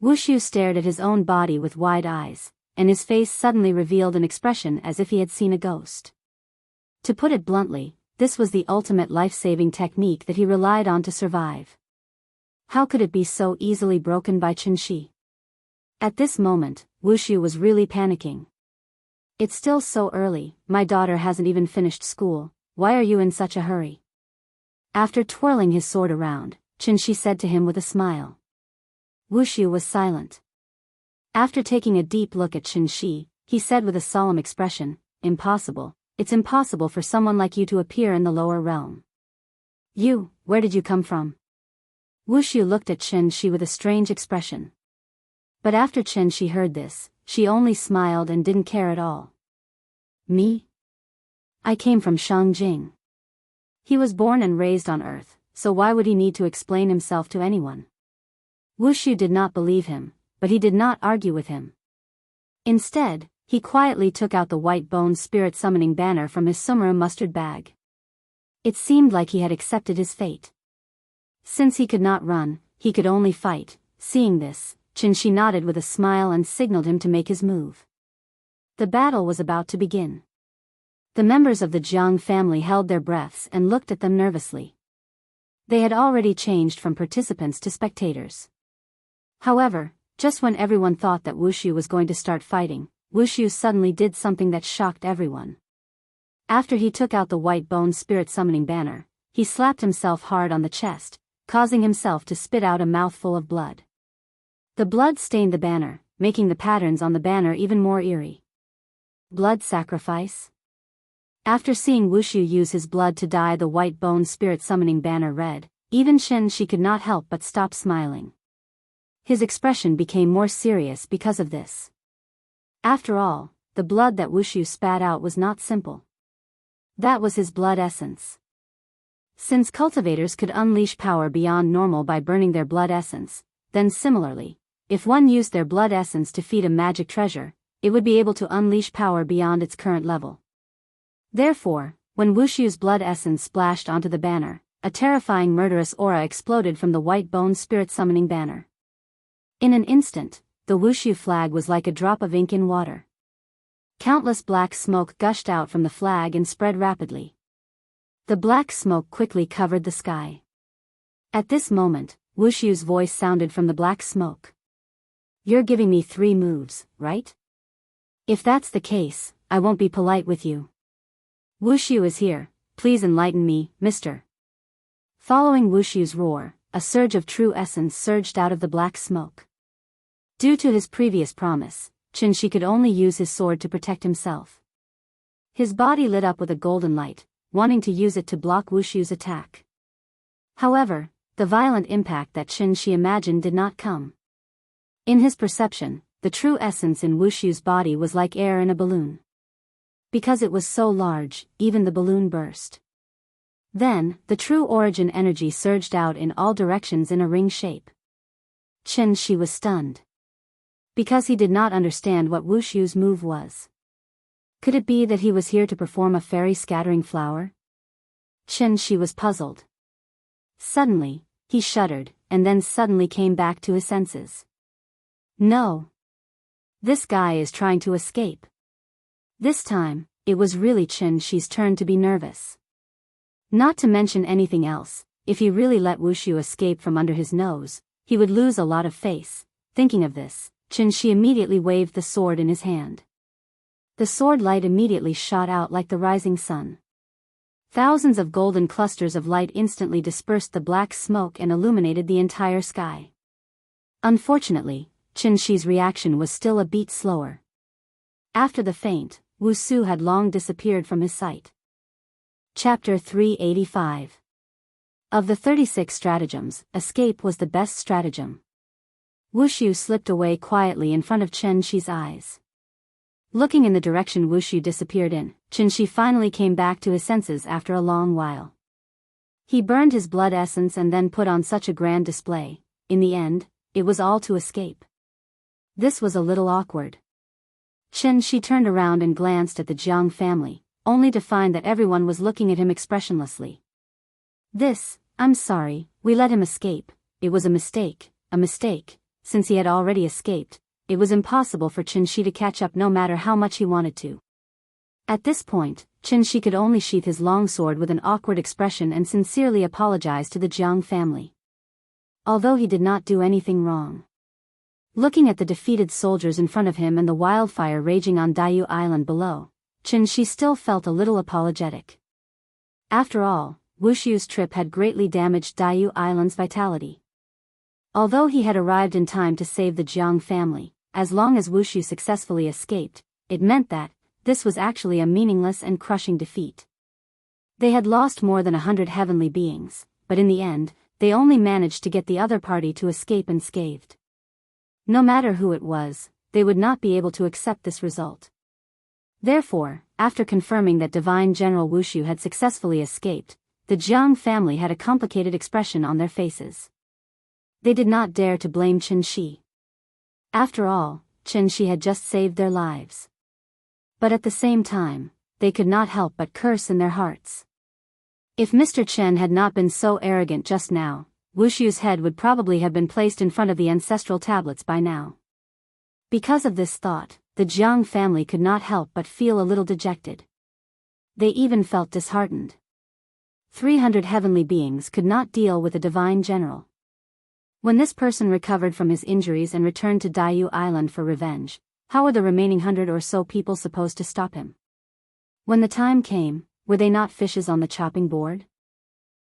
Wushu stared at his own body with wide eyes, and his face suddenly revealed an expression as if he had seen a ghost. To put it bluntly, this was the ultimate life-saving technique that he relied on to survive. How could it be so easily broken by Chen Shi? At this moment, Wushu was really panicking. It's still so early, my daughter hasn't even finished school, why are you in such a hurry? After twirling his sword around, Chen Shi said to him with a smile. Wushu was silent. After taking a deep look at Chen Shi, he said with a solemn expression, Impossible, it's impossible for someone like you to appear in the lower realm. You, where did you come from? Wushu looked at Chen Shi with a strange expression. But after Chen Shi heard this, she only smiled and didn't care at all. Me? I came from Shangjing. He was born and raised on Earth, so why would he need to explain himself to anyone? Wushu did not believe him, but he did not argue with him. Instead, he quietly took out the white bone spirit summoning banner from his summer mustard bag. It seemed like he had accepted his fate. Since he could not run, he could only fight. Seeing this, Qin nodded with a smile and signaled him to make his move. The battle was about to begin. The members of the Jiang family held their breaths and looked at them nervously. They had already changed from participants to spectators. However, just when everyone thought that Wushu was going to start fighting, Wushu suddenly did something that shocked everyone. After he took out the white bone spirit summoning banner, he slapped himself hard on the chest, causing himself to spit out a mouthful of blood. The blood stained the banner, making the patterns on the banner even more eerie. Blood sacrifice? After seeing Wushu use his blood to dye the white bone spirit summoning banner red, even she could not help but stop smiling. His expression became more serious because of this. After all, the blood that Wushu spat out was not simple. That was his blood essence. Since cultivators could unleash power beyond normal by burning their blood essence, then similarly, if one used their blood essence to feed a magic treasure, it would be able to unleash power beyond its current level. Therefore, when Wushu's blood essence splashed onto the banner, a terrifying murderous aura exploded from the white bone spirit summoning banner. In an instant, the Wushu flag was like a drop of ink in water. Countless black smoke gushed out from the flag and spread rapidly. The black smoke quickly covered the sky. At this moment, Wushu's voice sounded from the black smoke. "You're giving me 3 moves, right? If that's the case, I won't be polite with you. Wushu is here, please enlighten me, mister." Following Wushu's roar, a surge of true essence surged out of the black smoke. Due to his previous promise, Qin could only use his sword to protect himself. His body lit up with a golden light, wanting to use it to block Wushu's attack. However, the violent impact that Qin imagined did not come. In his perception, the true essence in Wushu's body was like air in a balloon. Because it was so large, even the balloon burst. Then, the true origin energy surged out in all directions in a ring shape. Qin was stunned. Because he did not understand what Wushu's move was. Could it be that he was here to perform a fairy scattering flower? Qin was puzzled. Suddenly, he shuddered, and then suddenly came back to his senses. No. This guy is trying to escape. This time, it was really Qin's turn to be nervous. Not to mention anything else, if he really let Wushu escape from under his nose, he would lose a lot of face. Thinking of this, Qin immediately waved the sword in his hand. The sword light immediately shot out like the rising sun. Thousands of golden clusters of light instantly dispersed the black smoke and illuminated the entire sky. Unfortunately, Qin's reaction was still a beat slower. After the feint, Wushu had long disappeared from his sight. Chapter 385. Of the 36 stratagems, escape was the best stratagem. Wushu slipped away quietly in front of Qin's eyes. Looking in the direction Wushu disappeared in, Qin finally came back to his senses after a long while. He burned his blood essence and then put on such a grand display. In the end, it was all to escape. This was a little awkward. Qin turned around and glanced at the Jiang family, only to find that everyone was looking at him expressionlessly. I'm sorry, we let him escape. It was a mistake. Since he had already escaped, it was impossible for Qin to catch up no matter how much he wanted to. At this point, Qin could only sheath his long sword with an awkward expression and sincerely apologize to the Jiang family. Although he did not do anything wrong. Looking at the defeated soldiers in front of him and the wildfire raging on Daiyu Island below, Qin still felt a little apologetic. After all, Wushu's trip had greatly damaged Daiyu Island's vitality. Although he had arrived in time to save the Jiang family, as long as Wushu successfully escaped, it meant that this was actually a meaningless and crushing defeat. They had lost more than 100 heavenly beings, but in the end, they only managed to get the other party to escape unscathed. No matter who it was, they would not be able to accept this result. Therefore, after confirming that Divine General Wushu had successfully escaped, the Jiang family had a complicated expression on their faces. They did not dare to blame Qin. After all, Qin had just saved their lives. But at the same time, they could not help but curse in their hearts. If Mr. Chen had not been so arrogant just now, Wushu's head would probably have been placed in front of the ancestral tablets by now. Because of this thought, the Jiang family could not help but feel a little dejected. They even felt disheartened. 300 heavenly beings could not deal with a divine general. When this person recovered from his injuries and returned to Daiyu Island for revenge, how were the remaining 100 or so people supposed to stop him? When the time came, were they not fishes on the chopping board?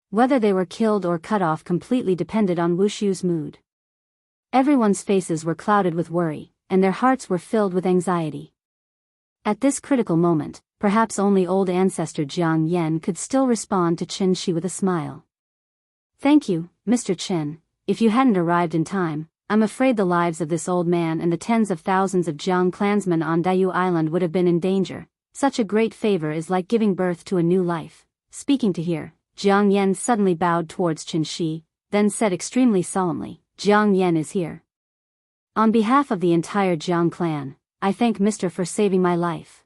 Whether they were killed or cut off completely depended on Wushu's mood. Everyone's faces were clouded with worry, and their hearts were filled with anxiety. At this critical moment, perhaps only old ancestor Jiang Yan could still respond to Qin Shi with a smile. "Thank you, Mr. Chen. If you hadn't arrived in time, I'm afraid the lives of this old man and the tens of thousands of Jiang clansmen on Daiyu Island would have been in danger. Such a great favor is like giving birth to a new life." Speaking to here, Jiang Yan suddenly bowed towards Qin Shi, then said extremely solemnly, "Jiang Yan is here. On behalf of the entire Jiang clan, I thank Mr. for saving my life."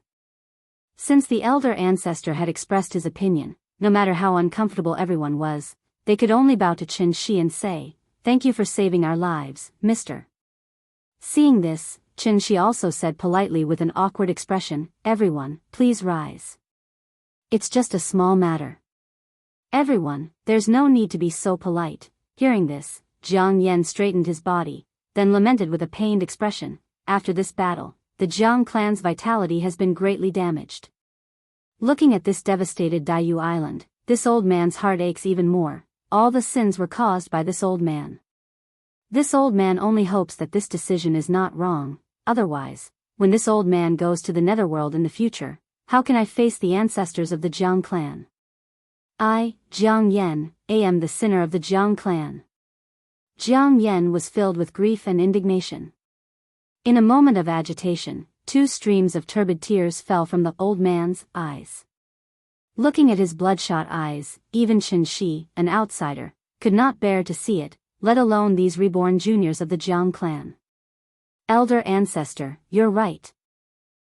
Since the elder ancestor had expressed his opinion, no matter how uncomfortable everyone was, they could only bow to Qin Shi and say, "Thank you for saving our lives, Mr." Seeing this, Qin Shi also said politely with an awkward expression, "Everyone, please rise. It's just a small matter." "Everyone, there's no need to be so polite." Hearing this, Jiang Yan straightened his body, then lamented with a pained expression, "After this battle, the Jiang clan's vitality has been greatly damaged." Looking at this devastated Daiyu Island, this old man's heart aches even more. All the sins were caused by this old man. This old man only hopes that this decision is not wrong. Otherwise, when this old man goes to the netherworld in the future, how can I face the ancestors of the Jiang clan? I, Jiang Yan, am the sinner of the Jiang clan. Jiang Yan was filled with grief and indignation. In a moment of agitation, 2 streams of turbid tears fell from the old man's eyes. Looking at his bloodshot eyes, even Qin Shi, an outsider, could not bear to see it, let alone these reborn juniors of the Jiang clan. "Elder ancestor, you're right.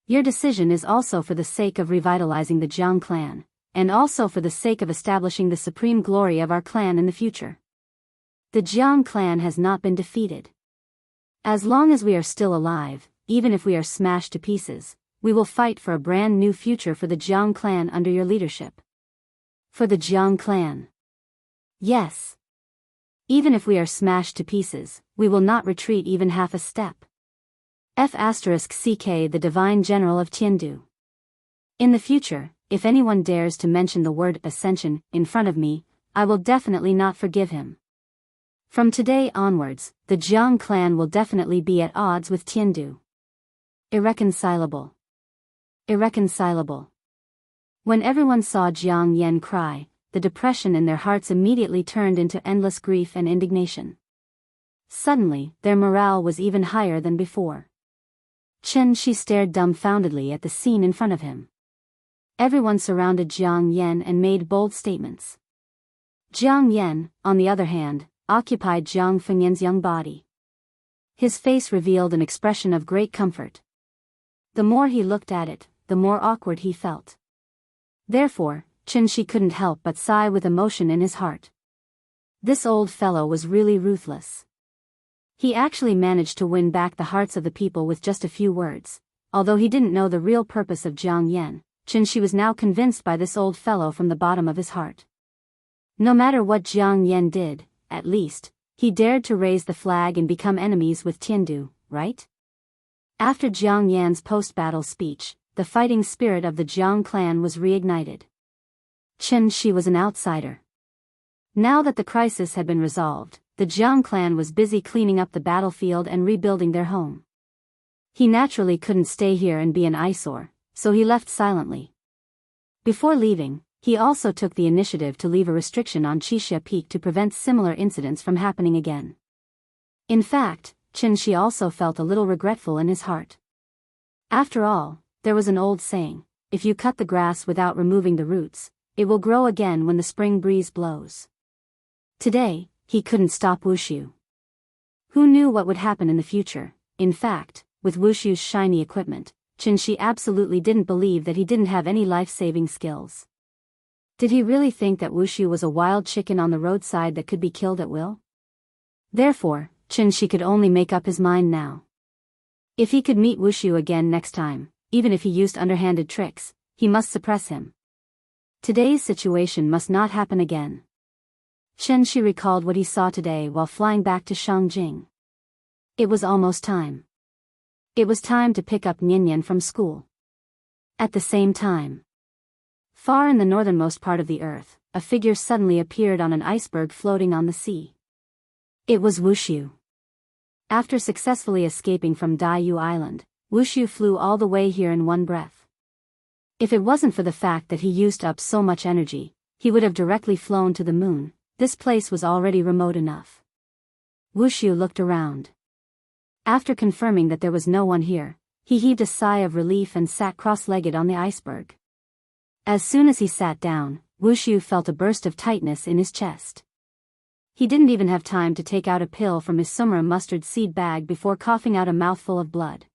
Your decision is also for the sake of revitalizing the Jiang clan, and also for the sake of establishing the supreme glory of our clan in the future. The Jiang clan has not been defeated. As long as we are still alive, even if we are smashed to pieces, we will fight for a brand new future for the Jiang clan under your leadership." "For the Jiang clan?" "Yes. Even if we are smashed to pieces, we will not retreat even half a step. *CK the Divine General of Tiandu. In the future, if anyone dares to mention the word ascension in front of me, I will definitely not forgive him. From today onwards, the Jiang clan will definitely be at odds with Tiandu. Irreconcilable. Irreconcilable." When everyone saw Jiang Yan cry, the depression in their hearts immediately turned into endless grief and indignation. Suddenly, their morale was even higher than before. Qin Shi stared dumbfoundedly at the scene in front of him. Everyone surrounded Jiang Yan and made bold statements. Jiang Yan, on the other hand, occupied Jiang Fengyan's young body. His face revealed an expression of great comfort. The more he looked at it, the more awkward he felt. Therefore, Qin Shi couldn't help but sigh with emotion in his heart. This old fellow was really ruthless. He actually managed to win back the hearts of the people with just a few words. Although he didn't know the real purpose of Jiang Yan, Qin Shi was now convinced by this old fellow from the bottom of his heart. No matter what Jiang Yan did, at least, he dared to raise the flag and become enemies with Tiandu, right? After Jiang Yan's post-battle speech, the fighting spirit of the Jiang clan was reignited. Qin Shi was an outsider. Now that the crisis had been resolved, the Jiang clan was busy cleaning up the battlefield and rebuilding their home. He naturally couldn't stay here and be an eyesore, so he left silently. Before leaving, he also took the initiative to leave a restriction on Qixia Peak to prevent similar incidents from happening again. In fact, Qin Shi also felt a little regretful in his heart. After all, there was an old saying, if you cut the grass without removing the roots, it will grow again when the spring breeze blows. Today, he couldn't stop Wushu. Who knew what would happen in the future? In fact, with Wushu's shiny equipment, Chen-shi absolutely didn't believe that he didn't have any life-saving skills. Did he really think that Wushu was a wild chicken on the roadside that could be killed at will? Therefore, Chen-shi could only make up his mind now. If he could meet Wushu again next time, even if he used underhanded tricks, he must suppress him. Today's situation must not happen again. Chen-shi recalled what he saw today while flying back to Shangjing. It was almost time. It was time to pick up Nyan from school. At the same time, far in the northernmost part of the earth, a figure suddenly appeared on an iceberg floating on the sea. It was Wushu. After successfully escaping from Daiyu Island, Wushu flew all the way here in one breath. If it wasn't for the fact that he used up so much energy, he would have directly flown to the moon. This place was already remote enough. Wushu looked around. After confirming that there was no one here, he heaved a sigh of relief and sat cross-legged on the iceberg. As soon as he sat down, Wushu felt a burst of tightness in his chest. He didn't even have time to take out a pill from his sumra mustard seed bag before coughing out a mouthful of blood.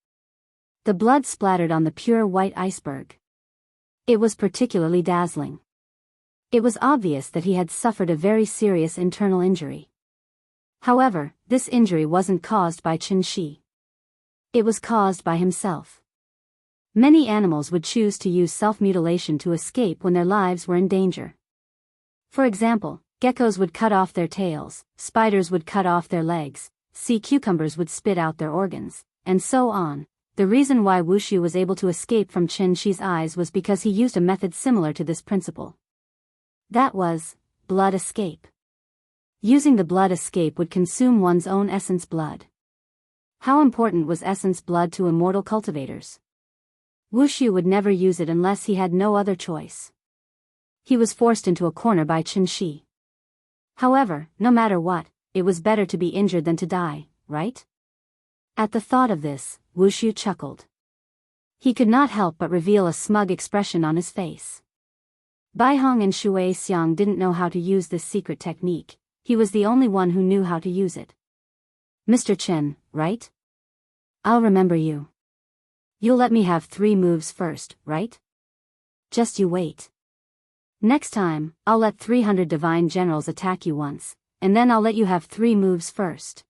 The blood splattered on the pure white iceberg. It was particularly dazzling. It was obvious that he had suffered a very serious internal injury. However, this injury wasn't caused by Chen-shi. It was caused by himself. Many animals would choose to use self-mutilation to escape when their lives were in danger. For example, geckos would cut off their tails, spiders would cut off their legs, sea cucumbers would spit out their organs, and so on. The reason why Wushu was able to escape from Chen-shi's eyes was because he used a method similar to this principle. That was blood escape. Using the blood escape would consume one's own essence blood. How important was essence blood to immortal cultivators? Wushu would never use it unless he had no other choice. He was forced into a corner by Chen-shi. However, no matter what, it was better to be injured than to die, right? At the thought of this, Wushu chuckled. He could not help but reveal a smug expression on his face. Baihong and Shui Xiang didn't know how to use this secret technique. He was the only one who knew how to use it. Mr. Chen, right? I'll remember you. You'll let me have 3 moves first, right? Just you wait. Next time, I'll let 300 divine generals attack you once, and then I'll let you have 3 moves first.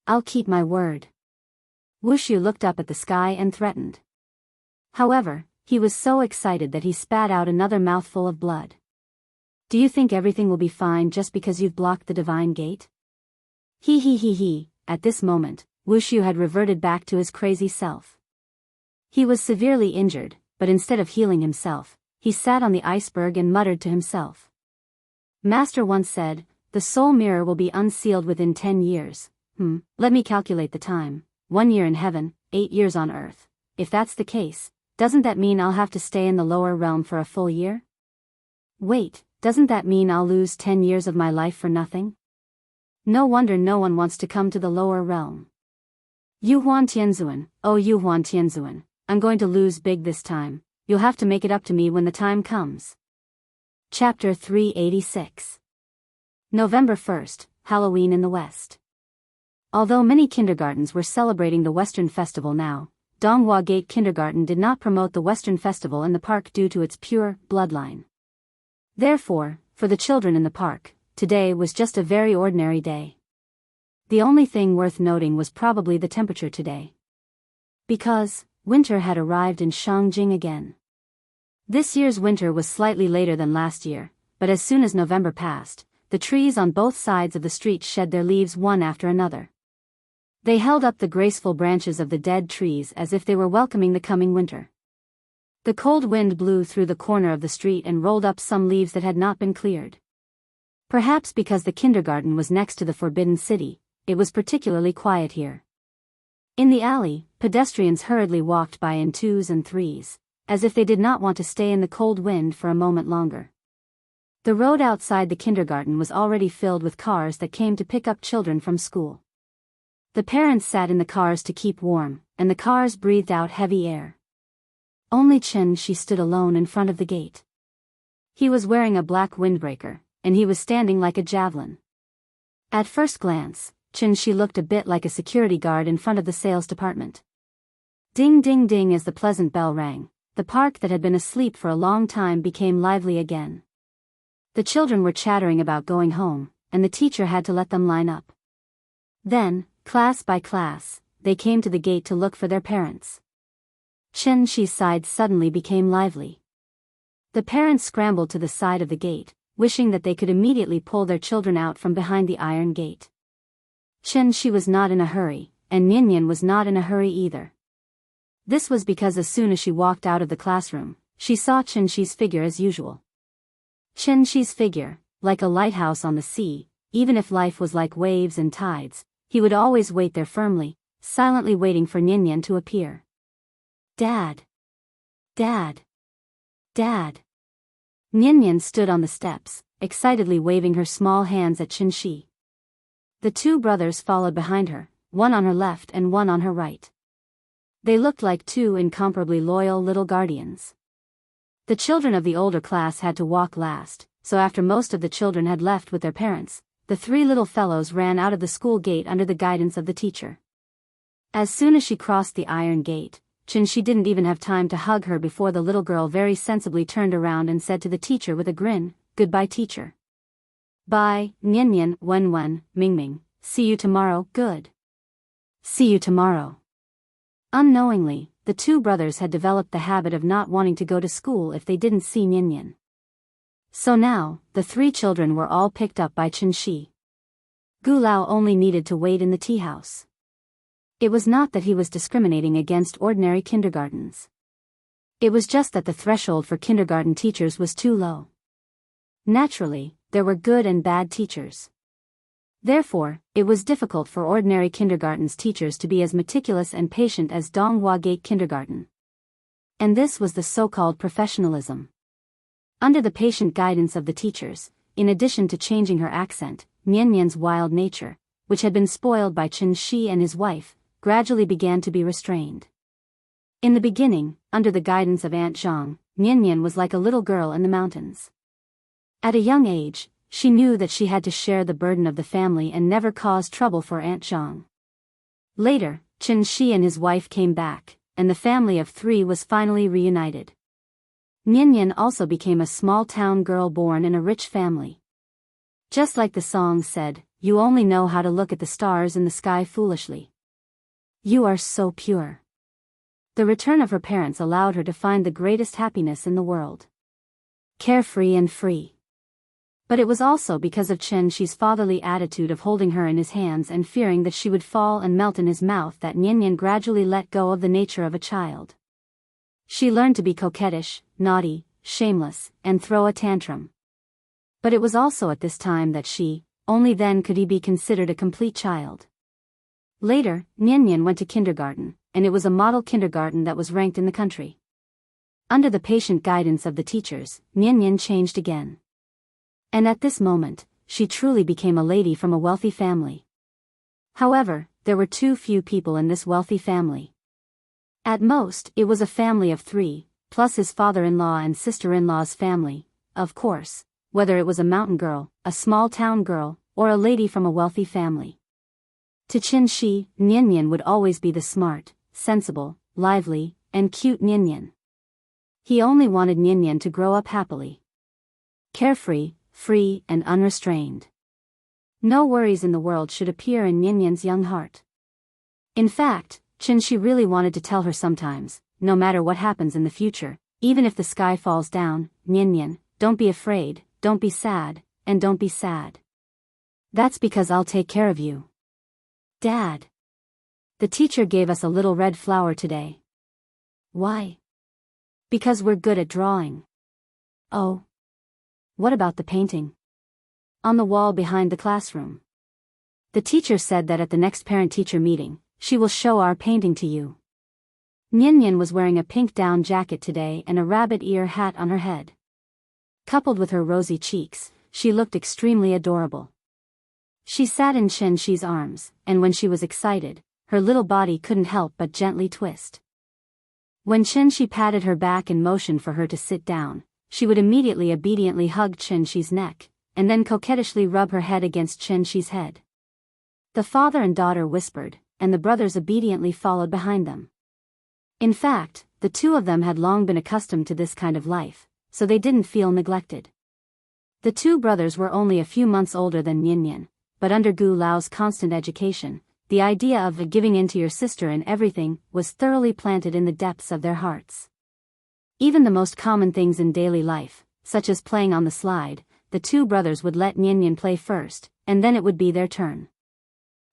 I'll keep my word. Wushu looked up at the sky and threatened. However, he was so excited that he spat out another mouthful of blood. Do you think everything will be fine just because you've blocked the divine gate? He. At this moment, Wushu had reverted back to his crazy self. He was severely injured, but instead of healing himself, he sat on the iceberg and muttered to himself. Master once said, the soul mirror will be unsealed within 10 years. Let me calculate the time. 1 year in heaven, 8 years on earth. If that's the case, doesn't that mean I'll have to stay in the lower realm for a full year? Wait, doesn't that mean I'll lose 10 years of my life for nothing? No wonder no one wants to come to the lower realm. Yu Huan Tianzuan, oh Yu Huan Tianzuan, I'm going to lose big this time. You'll have to make it up to me when the time comes. Chapter 386. November 1st, Halloween in the West. Although many kindergartens were celebrating the Western Festival now, Donghua Gate Kindergarten did not promote the Western Festival in the park due to its pure bloodline. Therefore, for the children in the park, today was just a very ordinary day. The only thing worth noting was probably the temperature today. Because winter had arrived in Shangjing again. This year's winter was slightly later than last year, but as soon as November passed, the trees on both sides of the street shed their leaves one after another. They held up the graceful branches of the dead trees as if they were welcoming the coming winter. The cold wind blew through the corner of the street and rolled up some leaves that had not been cleared. Perhaps because the kindergarten was next to the Forbidden City, it was particularly quiet here. In the alley, pedestrians hurriedly walked by in 2s and 3s, as if they did not want to stay in the cold wind for a moment longer. The road outside the kindergarten was already filled with cars that came to pick up children from school. The parents sat in the cars to keep warm, and the cars breathed out heavy air. Only Chen-shi stood alone in front of the gate. He was wearing a black windbreaker, and he was standing like a javelin. At first glance, Chen-shi looked a bit like a security guard in front of the sales department. Ding ding ding as the pleasant bell rang, the park that had been asleep for a long time became lively again. The children were chattering about going home, and the teacher had to let them line up. Then, class by class, they came to the gate to look for their parents. Chen-Shi's side suddenly became lively. The parents scrambled to the side of the gate, wishing that they could immediately pull their children out from behind the iron gate. Chen-Shi was not in a hurry, and Ninian was not in a hurry either. This was because as soon as she walked out of the classroom, she saw Chen-Shi's figure as usual. Chen-Shi's figure, like a lighthouse on the sea, even if life was like waves and tides, he would always wait there firmly, silently waiting for Ninian to appear. Dad! Dad! Dad! Ninian stood on the steps, excitedly waving her small hands at Chen-Shi. The two brothers followed behind her, one on her left and one on her right. They looked like two incomparably loyal little guardians. The children of the older class had to walk last, so after most of the children had left with their parents, the three little fellows ran out of the school gate under the guidance of the teacher. As soon as she crossed the iron gate, Chen-Shi didn't even have time to hug her before the little girl very sensibly turned around and said to the teacher with a grin, "Goodbye, teacher." "Bye, Ninian, Wen-Wen, Ming-Ming, see you tomorrow, good. See you tomorrow." Unknowingly, the two brothers had developed the habit of not wanting to go to school if they didn't see Ninian. So now, the three children were all picked up by Chen-Shi. Gulao only needed to wait in the tea house. It was not that he was discriminating against ordinary kindergartens. It was just that the threshold for kindergarten teachers was too low. Naturally, there were good and bad teachers. Therefore, it was difficult for ordinary kindergarten's teachers to be as meticulous and patient as Donghua Gate Kindergarten. And this was the so-called professionalism. Under the patient guidance of the teachers, in addition to changing her accent, Ninian's wild nature, which had been spoiled by Chen-Shi and his wife, gradually began to be restrained. In the beginning, under the guidance of Aunt Zhang, Ninian was like a little girl in the mountains. At a young age, she knew that she had to share the burden of the family and never cause trouble for Aunt Zhang. Later, Chen-Shi and his wife came back, and the family of three was finally reunited. Ninian also became a small-town girl born in a rich family. Just like the song said, "You only know how to look at the stars in the sky foolishly. You are so pure." The return of her parents allowed her to find the greatest happiness in the world. Carefree and free. But it was also because of Chen-Shi's fatherly attitude of holding her in his hands and fearing that she would fall and melt in his mouth that Ninian gradually let go of the nature of a child. She learned to be coquettish, naughty, shameless, and throw a tantrum. But it was also at this time that only then could he be considered a complete child. Later, Ninian went to kindergarten, and it was a model kindergarten that was ranked in the country. Under the patient guidance of the teachers, Ninian changed again. And at this moment, she truly became a lady from a wealthy family. However, there were too few people in this wealthy family. At most, it was a family of three, plus his father-in-law and sister-in-law's family, of course, whether it was a mountain girl, a small-town girl, or a lady from a wealthy family. To Chen-Shi, Ninian would always be the smart, sensible, lively, and cute Ninian. He only wanted Ninian to grow up happily. Carefree, free, and unrestrained. No worries in the world should appear in Ninian's young heart. In fact, Chen-Shi really wanted to tell her sometimes, no matter what happens in the future, even if the sky falls down, Ninian, don't be afraid, don't be sad, and don't be sad. That's because I'll take care of you. Dad. The teacher gave us a little red flower today. Why? Because we're good at drawing. Oh. What about the painting? On the wall behind the classroom. The teacher said that at the next parent-teacher meeting, she will show our painting to you. Ninian was wearing a pink down jacket today and a rabbit ear hat on her head. Coupled with her rosy cheeks, she looked extremely adorable. She sat in Chen-Shi's arms, and when she was excited, her little body couldn't help but gently twist. When Chen-Shi patted her back and motioned for her to sit down, she would immediately obediently hug Chen-Shi's neck, and then coquettishly rub her head against Chen-Shi's head. The father and daughter whispered, and the brothers obediently followed behind them. In fact, the two of them had long been accustomed to this kind of life, so they didn't feel neglected. The two brothers were only a few months older than Nian, but under Gu Lao's constant education, the idea of giving in to your sister in everything was thoroughly planted in the depths of their hearts. Even the most common things in daily life, such as playing on the slide, the two brothers would let Nian play first, and then it would be their turn.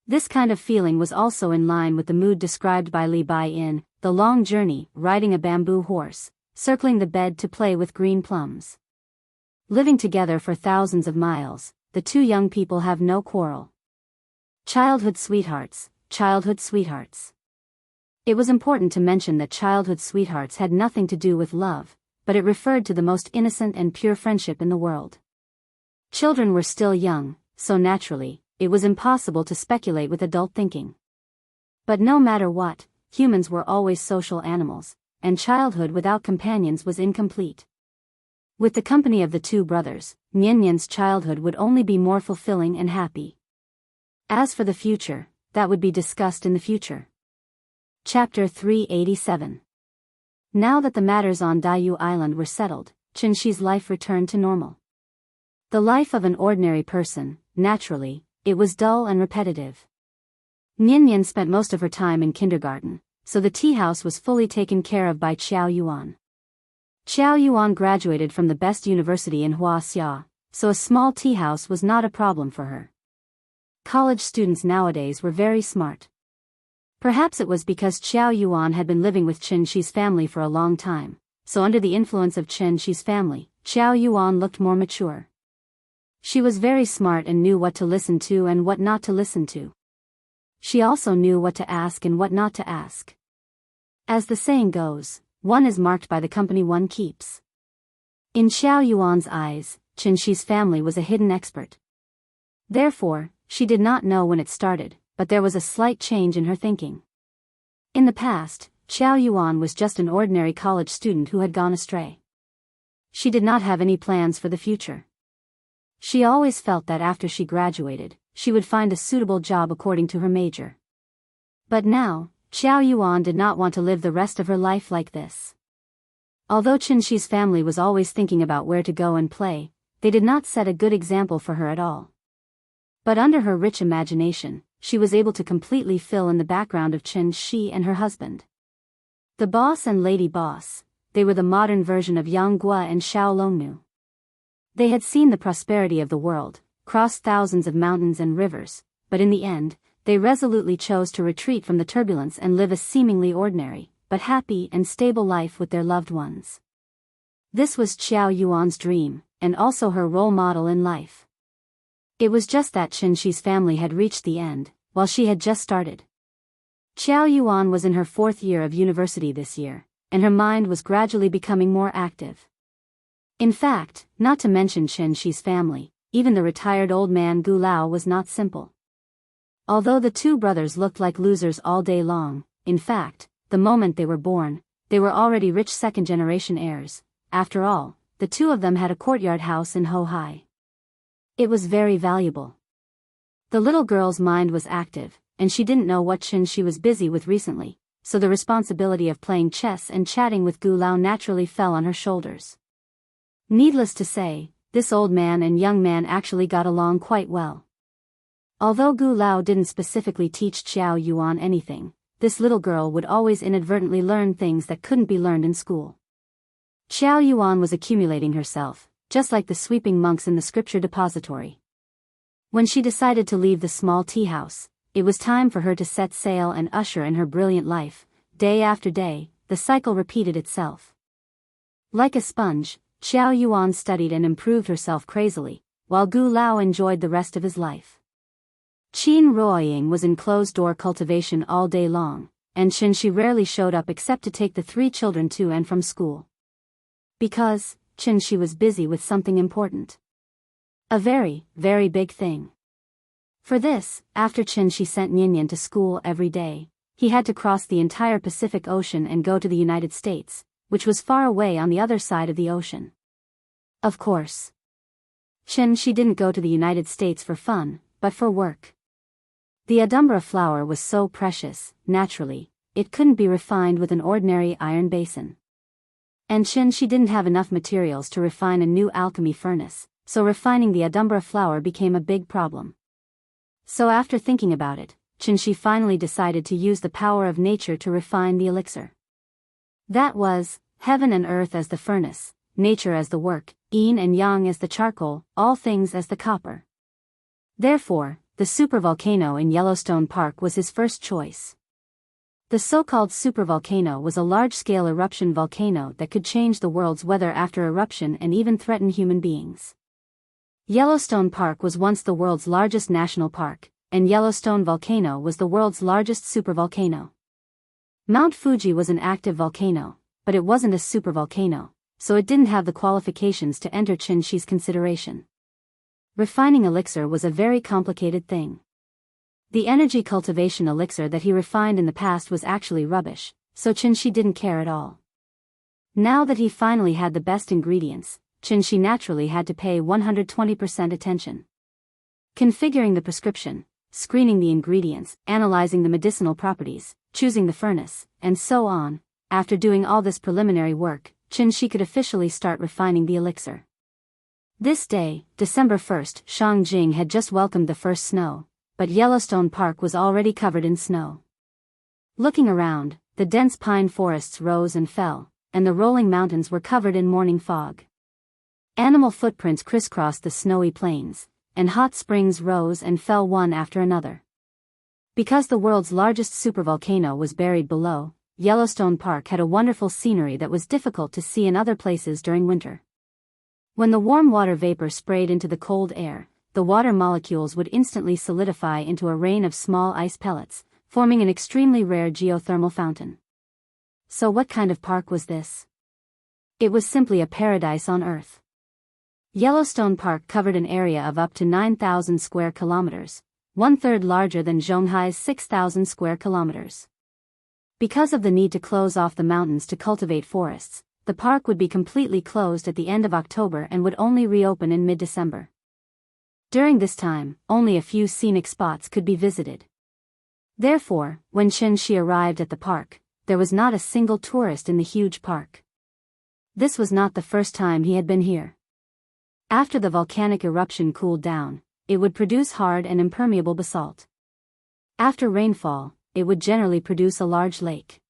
This kind of feeling was also in line with the mood described by Li Bai in The Long Journey, riding a bamboo horse, circling the bed to play with green plums. Living together for thousands of miles, the two young people have no quarrel. Childhood sweethearts, childhood sweethearts. It was important to mention that childhood sweethearts had nothing to do with love, but it referred to the most innocent and pure friendship in the world. Children were still young, so naturally, it was impossible to speculate with adult thinking. But no matter what, humans were always social animals, and childhood without companions was incomplete. With the company of the two brothers, Nian's childhood would only be more fulfilling and happy. As for the future, that would be discussed in the future. Chapter 387. Now that the matters on Daiyu Island were settled, Qinshi's life returned to normal. The life of an ordinary person, naturally, it was dull and repetitive. Nian spent most of her time in kindergarten, so the tea house was fully taken care of by Qiao Yuan. Qiao Yuan graduated from the best university in Huaxia, so a small tea house was not a problem for her. College students nowadays were very smart. Perhaps it was because Qiao Yuan had been living with Qinshi's family for a long time, so under the influence of Qinshi's family, Qiao Yuan looked more mature. She was very smart and knew what to listen to and what not to listen to. She also knew what to ask and what not to ask. As the saying goes, one is marked by the company one keeps. In Qiao Yuan's eyes, Qinshi's family was a hidden expert. Therefore, she did not know when it started, but there was a slight change in her thinking. In the past, Qiao Yuan was just an ordinary college student who had gone astray. She did not have any plans for the future. She always felt that after she graduated, she would find a suitable job according to her major. But now, Qiao Yuan did not want to live the rest of her life like this. Although Qinshi's family was always thinking about where to go and play, they did not set a good example for her at all. But under her rich imagination, she was able to completely fill in the background of Qinshi and her husband. The boss and lady boss, they were the modern version of Yang Gua and Xiao Longnu. They had seen the prosperity of the world, crossed thousands of mountains and rivers, but in the end, they resolutely chose to retreat from the turbulence and live a seemingly ordinary, but happy and stable life with their loved ones. This was Qiao Yuan's dream, and also her role model in life. It was just that Qinshi's family had reached the end, while she had just started. Qiao Yuan was in her 4th year of university this year, and her mind was gradually becoming more active. In fact, not to mention Qinshi's family, even the retired old man Gu Lao was not simple. Although the two brothers looked like losers all day long, in fact, the moment they were born, they were already rich second-generation heirs. After all, the two of them had a courtyard house in Hohai. It was very valuable. The little girl's mind was active, and she didn't know what Qinshi was busy with recently, so the responsibility of playing chess and chatting with Gu Lao naturally fell on her shoulders. Needless to say, this old man and young man actually got along quite well. Although Gu Lao didn't specifically teach Qiao Yuan anything, this little girl would always inadvertently learn things that couldn't be learned in school. Qiao Yuan was accumulating herself, just like the sweeping monks in the scripture depository. When she decided to leave the small tea house, it was time for her to set sail and usher in her brilliant life. Day after day, the cycle repeated itself. Like a sponge, Qiao Yuan studied and improved herself crazily, while Gu Lao enjoyed the rest of his life. Qin Ruoying was in closed-door cultivation all day long, and Qinshi rarely showed up except to take the 3 children to and from school. Because, Qinshi was busy with something important. A very, very big thing. For this, after Qinshi sent Nian to school every day, he had to cross the entire Pacific Ocean and go to the United States, which was far away on the other side of the ocean. Of course. Qinshi didn't go to the United States for fun, but for work. The Adumbra flower was so precious, naturally, it couldn't be refined with an ordinary iron basin. And she didn't have enough materials to refine a new alchemy furnace, so refining the Adumbra flower became a big problem. So after thinking about it, she finally decided to use the power of nature to refine the elixir. That was, heaven and earth as the furnace, nature as the work, yin and yang as the charcoal, all things as the copper. Therefore, the supervolcano in Yellowstone Park was his first choice. The so-called supervolcano was a large-scale eruption volcano that could change the world's weather after eruption and even threaten human beings. Yellowstone Park was once the world's largest national park, and Yellowstone Volcano was the world's largest supervolcano. Mount Fuji was an active volcano, but it wasn't a supervolcano, so it didn't have the qualifications to enter Qinshi's consideration. Refining elixir was a very complicated thing. The energy cultivation elixir that he refined in the past was actually rubbish, so Qinshi didn't care at all. Now that he finally had the best ingredients, Qinshi naturally had to pay 120% attention. Configuring the prescription, screening the ingredients, analyzing the medicinal properties, choosing the furnace, and so on. After doing all this preliminary work, Qinshi could officially start refining the elixir. This day, December 1st, Shangjing had just welcomed the first snow, but Yellowstone Park was already covered in snow. Looking around, the dense pine forests rose and fell, and the rolling mountains were covered in morning fog. Animal footprints crisscrossed the snowy plains, and hot springs rose and fell one after another. Because the world's largest supervolcano was buried below, Yellowstone Park had a wonderful scenery that was difficult to see in other places during winter. When the warm water vapor sprayed into the cold air, the water molecules would instantly solidify into a rain of small ice pellets, forming an extremely rare geothermal fountain. So what kind of park was this? It was simply a paradise on Earth. Yellowstone Park covered an area of up to 9,000 square kilometers, one-third larger than Zhonghai's 6,000 square kilometers. Because of the need to close off the mountains to cultivate forests, the park would be completely closed at the end of October and would only reopen in mid-December. During this time, only a few scenic spots could be visited. Therefore, when Qinshi arrived at the park, there was not a single tourist in the huge park. This was not the first time he had been here. After the volcanic eruption cooled down, it would produce hard and impermeable basalt. After rainfall, it would generally produce a large lake.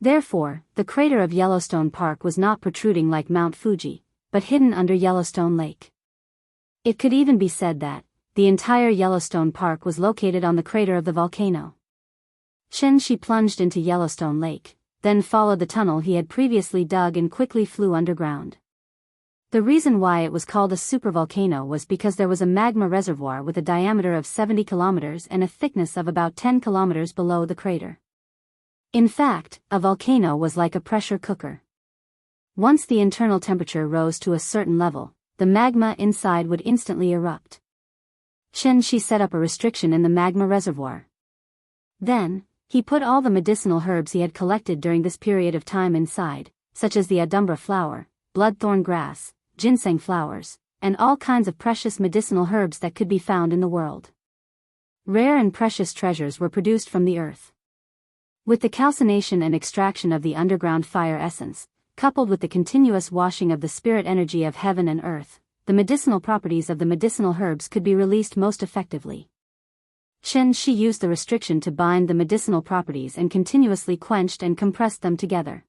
Therefore, the crater of Yellowstone Park was not protruding like Mount Fuji, but hidden under Yellowstone Lake. It could even be said that the entire Yellowstone Park was located on the crater of the volcano. Qinshi plunged into Yellowstone Lake, then followed the tunnel he had previously dug and quickly flew underground. The reason why it was called a supervolcano was because there was a magma reservoir with a diameter of 70 kilometers and a thickness of about 10 kilometers below the crater. In fact, a volcano was like a pressure cooker. Once the internal temperature rose to a certain level, the magma inside would instantly erupt. Qinshi set up a restriction in the magma reservoir. Then, he put all the medicinal herbs he had collected during this period of time inside, such as the Adumbra flower, bloodthorn grass, ginseng flowers, and all kinds of precious medicinal herbs that could be found in the world. Rare and precious treasures were produced from the earth. With the calcination and extraction of the underground fire essence, coupled with the continuous washing of the spirit energy of heaven and earth, the medicinal properties of the medicinal herbs could be released most effectively. Qinshi used the restriction to bind the medicinal properties and continuously quenched and compressed them together.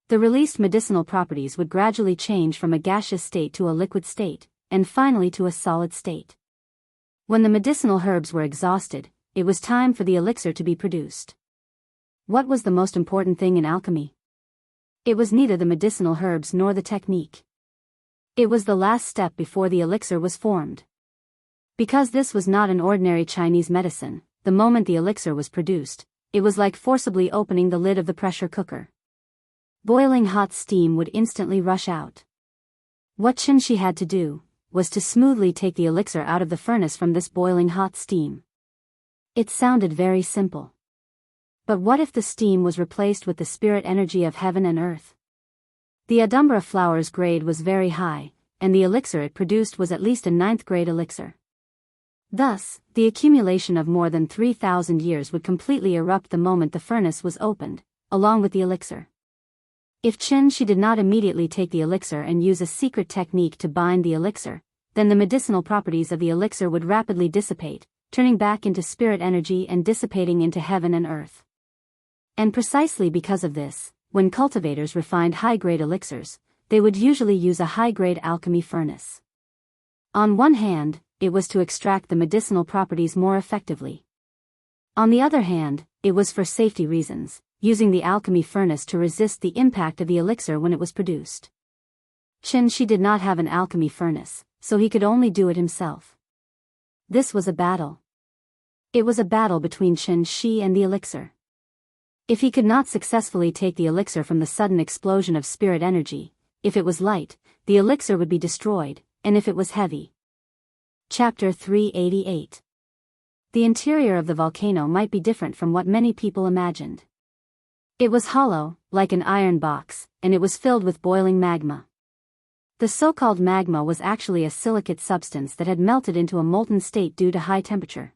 The released medicinal properties would gradually change from a gaseous state to a liquid state, and finally to a solid state. When the medicinal herbs were exhausted, it was time for the elixir to be produced. What was the most important thing in alchemy? It was neither the medicinal herbs nor the technique. It was the last step before the elixir was formed. Because this was not an ordinary Chinese medicine, the moment the elixir was produced, it was like forcibly opening the lid of the pressure cooker. Boiling hot steam would instantly rush out. What Qinshi had to do was to smoothly take the elixir out of the furnace from this boiling hot steam. It sounded very simple. But what if the steam was replaced with the spirit energy of heaven and earth? The Adumbra flower's grade was very high, and the elixir it produced was at least a 9th grade elixir. Thus, the accumulation of more than 3,000 years would completely erupt the moment the furnace was opened, along with the elixir. If Chen Shi did not immediately take the elixir and use a secret technique to bind the elixir, then the medicinal properties of the elixir would rapidly dissipate, turning back into spirit energy and dissipating into heaven and earth. And precisely because of this, when cultivators refined high-grade elixirs, they would usually use a high-grade alchemy furnace. On one hand, it was to extract the medicinal properties more effectively. On the other hand, it was for safety reasons, using the alchemy furnace to resist the impact of the elixir when it was produced. Chen Shi did not have an alchemy furnace, so he could only do it himself. This was a battle. It was a battle between Chen Shi and the elixir. If he could not successfully take the elixir from the sudden explosion of spirit energy, if it was light, the elixir would be destroyed, and if it was heavy. Chapter 388. The interior of the volcano might be different from what many people imagined. It was hollow, like an iron box, and it was filled with boiling magma. The so-called magma was actually a silicate substance that had melted into a molten state due to high temperature.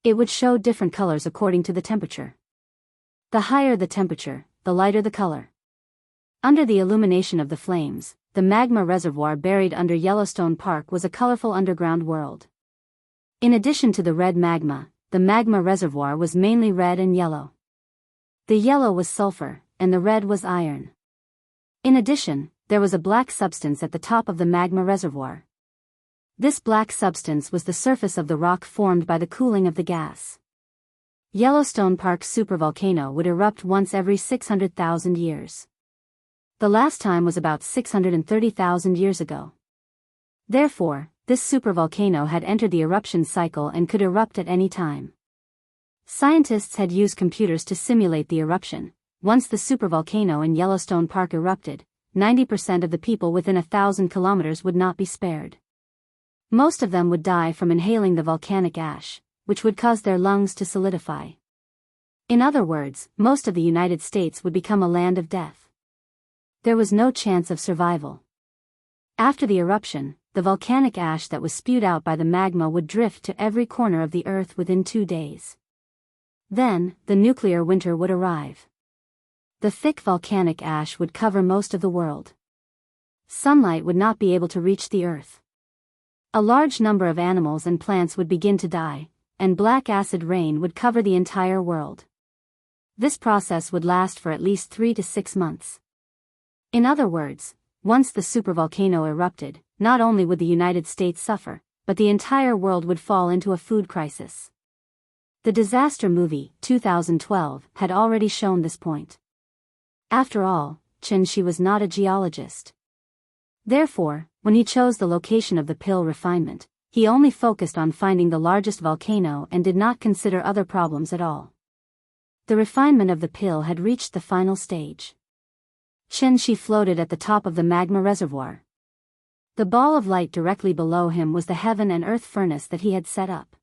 It would show different colors according to the temperature. The higher the temperature, the lighter the color. Under the illumination of the flames, the magma reservoir buried under Yellowstone Park was a colorful underground world. In addition to the red magma, the magma reservoir was mainly red and yellow. The yellow was sulfur, and the red was iron. In addition, there was a black substance at the top of the magma reservoir. This black substance was the surface of the rock formed by the cooling of the gas. Yellowstone Park's supervolcano would erupt once every 600,000 years. The last time was about 630,000 years ago. Therefore, this supervolcano had entered the eruption cycle and could erupt at any time. Scientists had used computers to simulate the eruption. Once the supervolcano in Yellowstone Park erupted, 90% of the people within 1,000 kilometers would not be spared. Most of them would die from inhaling the volcanic ash, which would cause their lungs to solidify. In other words, most of the United States would become a land of death. There was no chance of survival. After the eruption, the volcanic ash that was spewed out by the magma would drift to every corner of the Earth within 2 days. Then, the nuclear winter would arrive. The thick volcanic ash would cover most of the world. Sunlight would not be able to reach the Earth. A large number of animals and plants would begin to die, and black acid rain would cover the entire world. This process would last for at least 3 to 6 months. In other words, once the supervolcano erupted, not only would the United States suffer, but the entire world would fall into a food crisis. The disaster movie, 2012, had already shown this point. After all, Chen Shi was not a geologist. Therefore, when he chose the location of the pill refinement, he only focused on finding the largest volcano and did not consider other problems at all. The refinement of the pill had reached the final stage. Chen Shi floated at the top of the magma reservoir. The ball of light directly below him was the heaven and earth furnace that he had set up.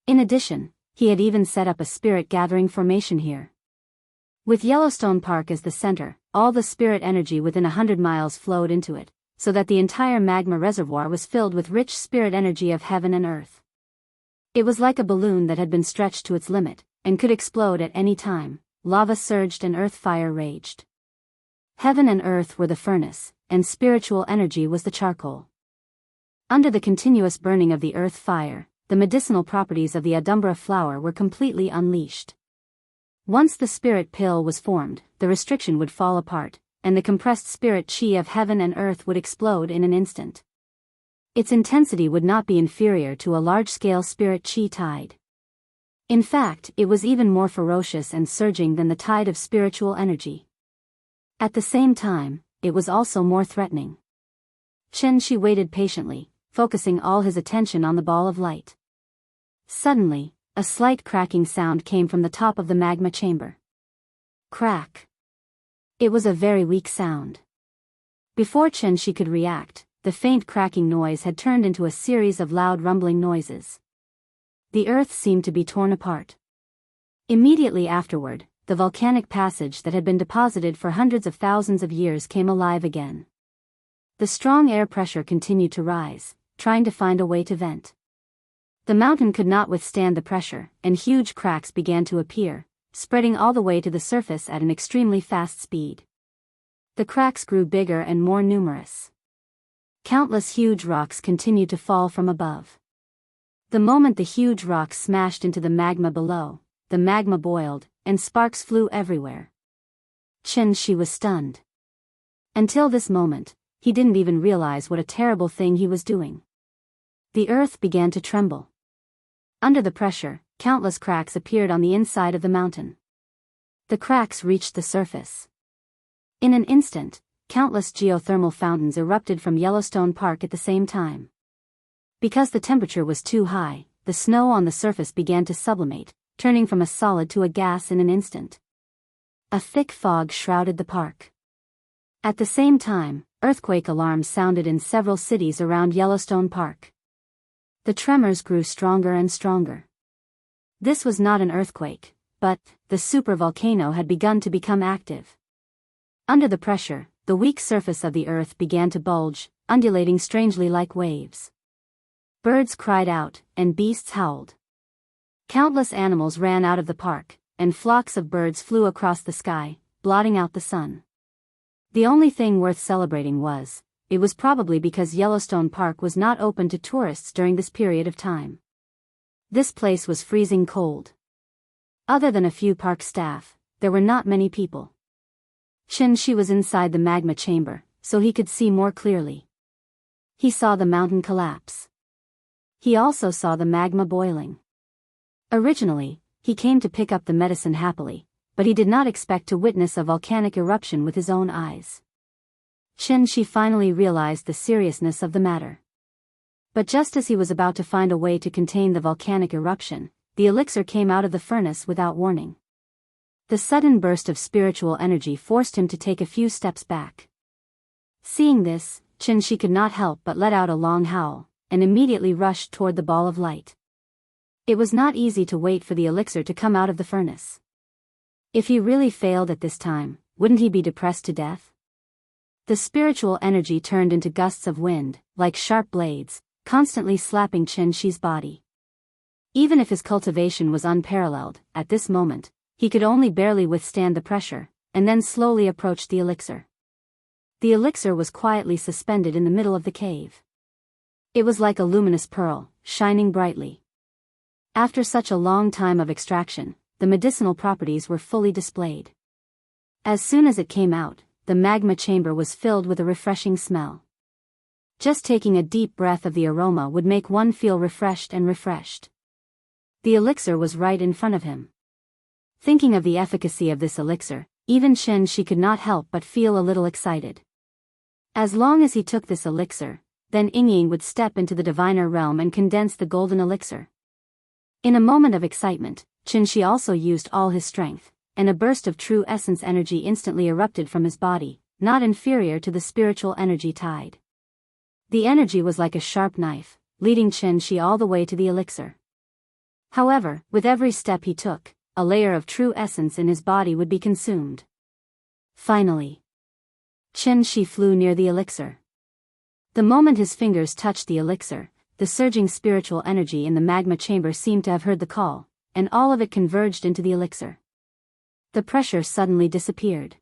In addition, he had even set up a spirit gathering formation here. With Yellowstone Park as the center, all the spirit energy within 100 miles flowed into it, so that the entire magma reservoir was filled with rich spirit energy of heaven and earth. It was like a balloon that had been stretched to its limit, and could explode at any time. Lava surged and earth fire raged. Heaven and earth were the furnace, and spiritual energy was the charcoal. Under the continuous burning of the earth fire, the medicinal properties of the Adumbra flower were completely unleashed. Once the spirit pill was formed, the restriction would fall apart, and the compressed spirit chi of heaven and earth would explode in an instant. Its intensity would not be inferior to a large-scale spirit chi tide. In fact, it was even more ferocious and surging than the tide of spiritual energy. At the same time, it was also more threatening. Chen Shi waited patiently, focusing all his attention on the ball of light. Suddenly, a slight cracking sound came from the top of the magma chamber. Crack. It was a very weak sound. Before Chen Shi could react, the faint cracking noise had turned into a series of loud rumbling noises. The earth seemed to be torn apart. Immediately afterward, the volcanic passage that had been deposited for hundreds of thousands of years came alive again. The strong air pressure continued to rise, trying to find a way to vent. The mountain could not withstand the pressure, and huge cracks began to appear, spreading all the way to the surface at an extremely fast speed. The cracks grew bigger and more numerous. Countless huge rocks continued to fall from above. The moment the huge rocks smashed into the magma below, the magma boiled, and sparks flew everywhere. Shi was stunned. Until this moment, he didn't even realize what a terrible thing he was doing. The earth began to tremble. Under the pressure, countless cracks appeared on the inside of the mountain. The cracks reached the surface. In an instant, countless geothermal fountains erupted from Yellowstone Park at the same time. Because the temperature was too high, the snow on the surface began to sublimate, turning from a solid to a gas in an instant. A thick fog shrouded the park. At the same time, earthquake alarms sounded in several cities around Yellowstone Park. The tremors grew stronger and stronger. This was not an earthquake, but the supervolcano had begun to become active. Under the pressure, the weak surface of the earth began to bulge, undulating strangely like waves. Birds cried out, and beasts howled. Countless animals ran out of the park, and flocks of birds flew across the sky, blotting out the sun. The only thing worth celebrating was, it was probably because Yellowstone Park was not open to tourists during this period of time. This place was freezing cold. Other than a few park staff, there were not many people. Shi was inside the magma chamber, so he could see more clearly. He saw the mountain collapse. He also saw the magma boiling. Originally, he came to pick up the medicine happily, but he did not expect to witness a volcanic eruption with his own eyes. Shi finally realized the seriousness of the matter. But just as he was about to find a way to contain the volcanic eruption, the elixir came out of the furnace without warning. The sudden burst of spiritual energy forced him to take a few steps back. Seeing this, Shi could not help but let out a long howl, and immediately rushed toward the ball of light. It was not easy to wait for the elixir to come out of the furnace. If he really failed at this time, wouldn't he be depressed to death? The spiritual energy turned into gusts of wind, like sharp blades, constantly slapping Shi's body. Even if his cultivation was unparalleled, at this moment, he could only barely withstand the pressure, and then slowly approached the elixir. The elixir was quietly suspended in the middle of the cave. It was like a luminous pearl, shining brightly. After such a long time of extraction, the medicinal properties were fully displayed. As soon as it came out, the magma chamber was filled with a refreshing smell. Just taking a deep breath of the aroma would make one feel refreshed and refreshed. The elixir was right in front of him. Thinking of the efficacy of this elixir, even Shi could not help but feel a little excited. As long as he took this elixir, then Ying would step into the diviner realm and condense the golden elixir. In a moment of excitement, Shi also used all his strength, and a burst of true essence energy instantly erupted from his body, not inferior to the spiritual energy tide. The energy was like a sharp knife, leading Shi all the way to the elixir. However, with every step he took, a layer of true essence in his body would be consumed. Finally, Shi flew near the elixir. The moment his fingers touched the elixir, the surging spiritual energy in the magma chamber seemed to have heard the call, and all of it converged into the elixir. The pressure suddenly disappeared.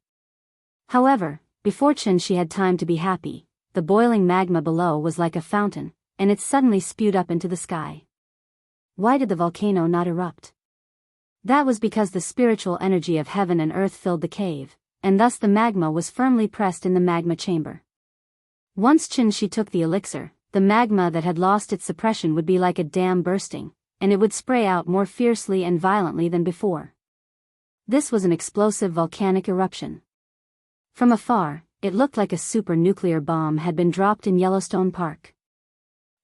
However, before Shi had time to be happy, the boiling magma below was like a fountain, and it suddenly spewed up into the sky. Why did the volcano not erupt? That was because the spiritual energy of heaven and earth filled the cave, and thus the magma was firmly pressed in the magma chamber. Once Shi took the elixir, the magma that had lost its suppression would be like a dam bursting, and it would spray out more fiercely and violently than before. This was an explosive volcanic eruption. From afar, it looked like a super-nuclear bomb had been dropped in Yellowstone Park.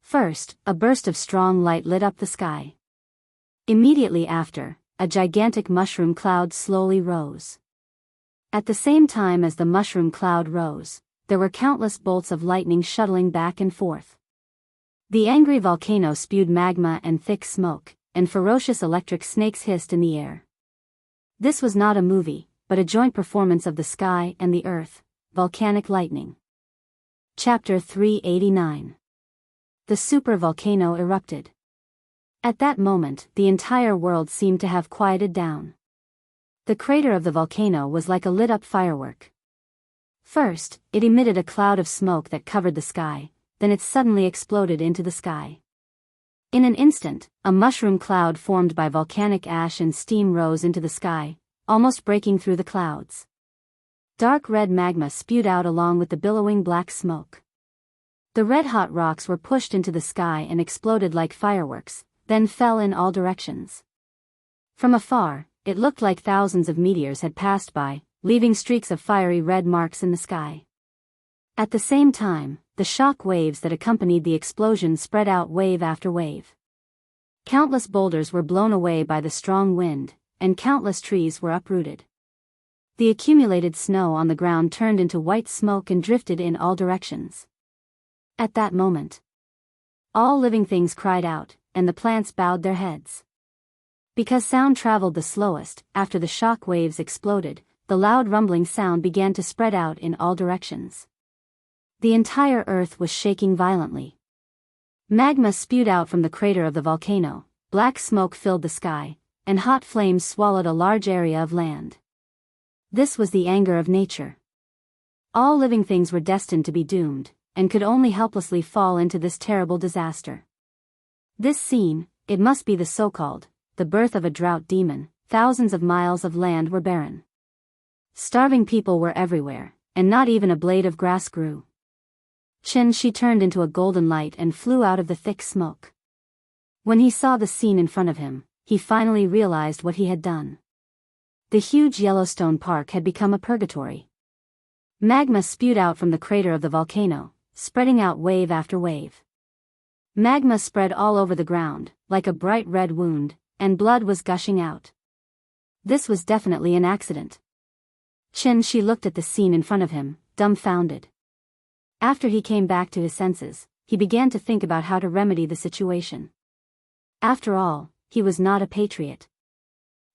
First, a burst of strong light lit up the sky. Immediately after, a gigantic mushroom cloud slowly rose. At the same time as the mushroom cloud rose, there were countless bolts of lightning shuttling back and forth. The angry volcano spewed magma and thick smoke, and ferocious electric snakes hissed in the air. This was not a movie, but a joint performance of the sky and the earth, volcanic lightning. Chapter 389. The supervolcano erupted. At that moment, the entire world seemed to have quieted down. The crater of the volcano was like a lit-up firework. First, it emitted a cloud of smoke that covered the sky, then it suddenly exploded into the sky. In an instant, a mushroom cloud formed by volcanic ash and steam rose into the sky, almost breaking through the clouds. Dark red magma spewed out along with the billowing black smoke. The red-hot rocks were pushed into the sky and exploded like fireworks, then fell in all directions. From afar, it looked like thousands of meteors had passed by, leaving streaks of fiery red marks in the sky. At the same time, the shock waves that accompanied the explosion spread out wave after wave. Countless boulders were blown away by the strong wind, and countless trees were uprooted. The accumulated snow on the ground turned into white smoke and drifted in all directions. At that moment, all living things cried out, and the plants bowed their heads. Because sound traveled the slowest, after the shock waves exploded, the loud rumbling sound began to spread out in all directions. The entire earth was shaking violently. Magma spewed out from the crater of the volcano, black smoke filled the sky, and hot flames swallowed a large area of land. This was the anger of nature. All living things were destined to be doomed, and could only helplessly fall into this terrible disaster. This scene, it must be the so-called, the birth of a drought demon. Thousands of miles of land were barren. Starving people were everywhere, and not even a blade of grass grew. She turned into a golden light and flew out of the thick smoke. When he saw the scene in front of him, he finally realized what he had done. The huge Yellowstone Park had become a purgatory. Magma spewed out from the crater of the volcano, spreading out wave after wave. Magma spread all over the ground, like a bright red wound, and blood was gushing out. This was definitely an accident. She looked at the scene in front of him, dumbfounded. After he came back to his senses, he began to think about how to remedy the situation. After all, he was not a patriot.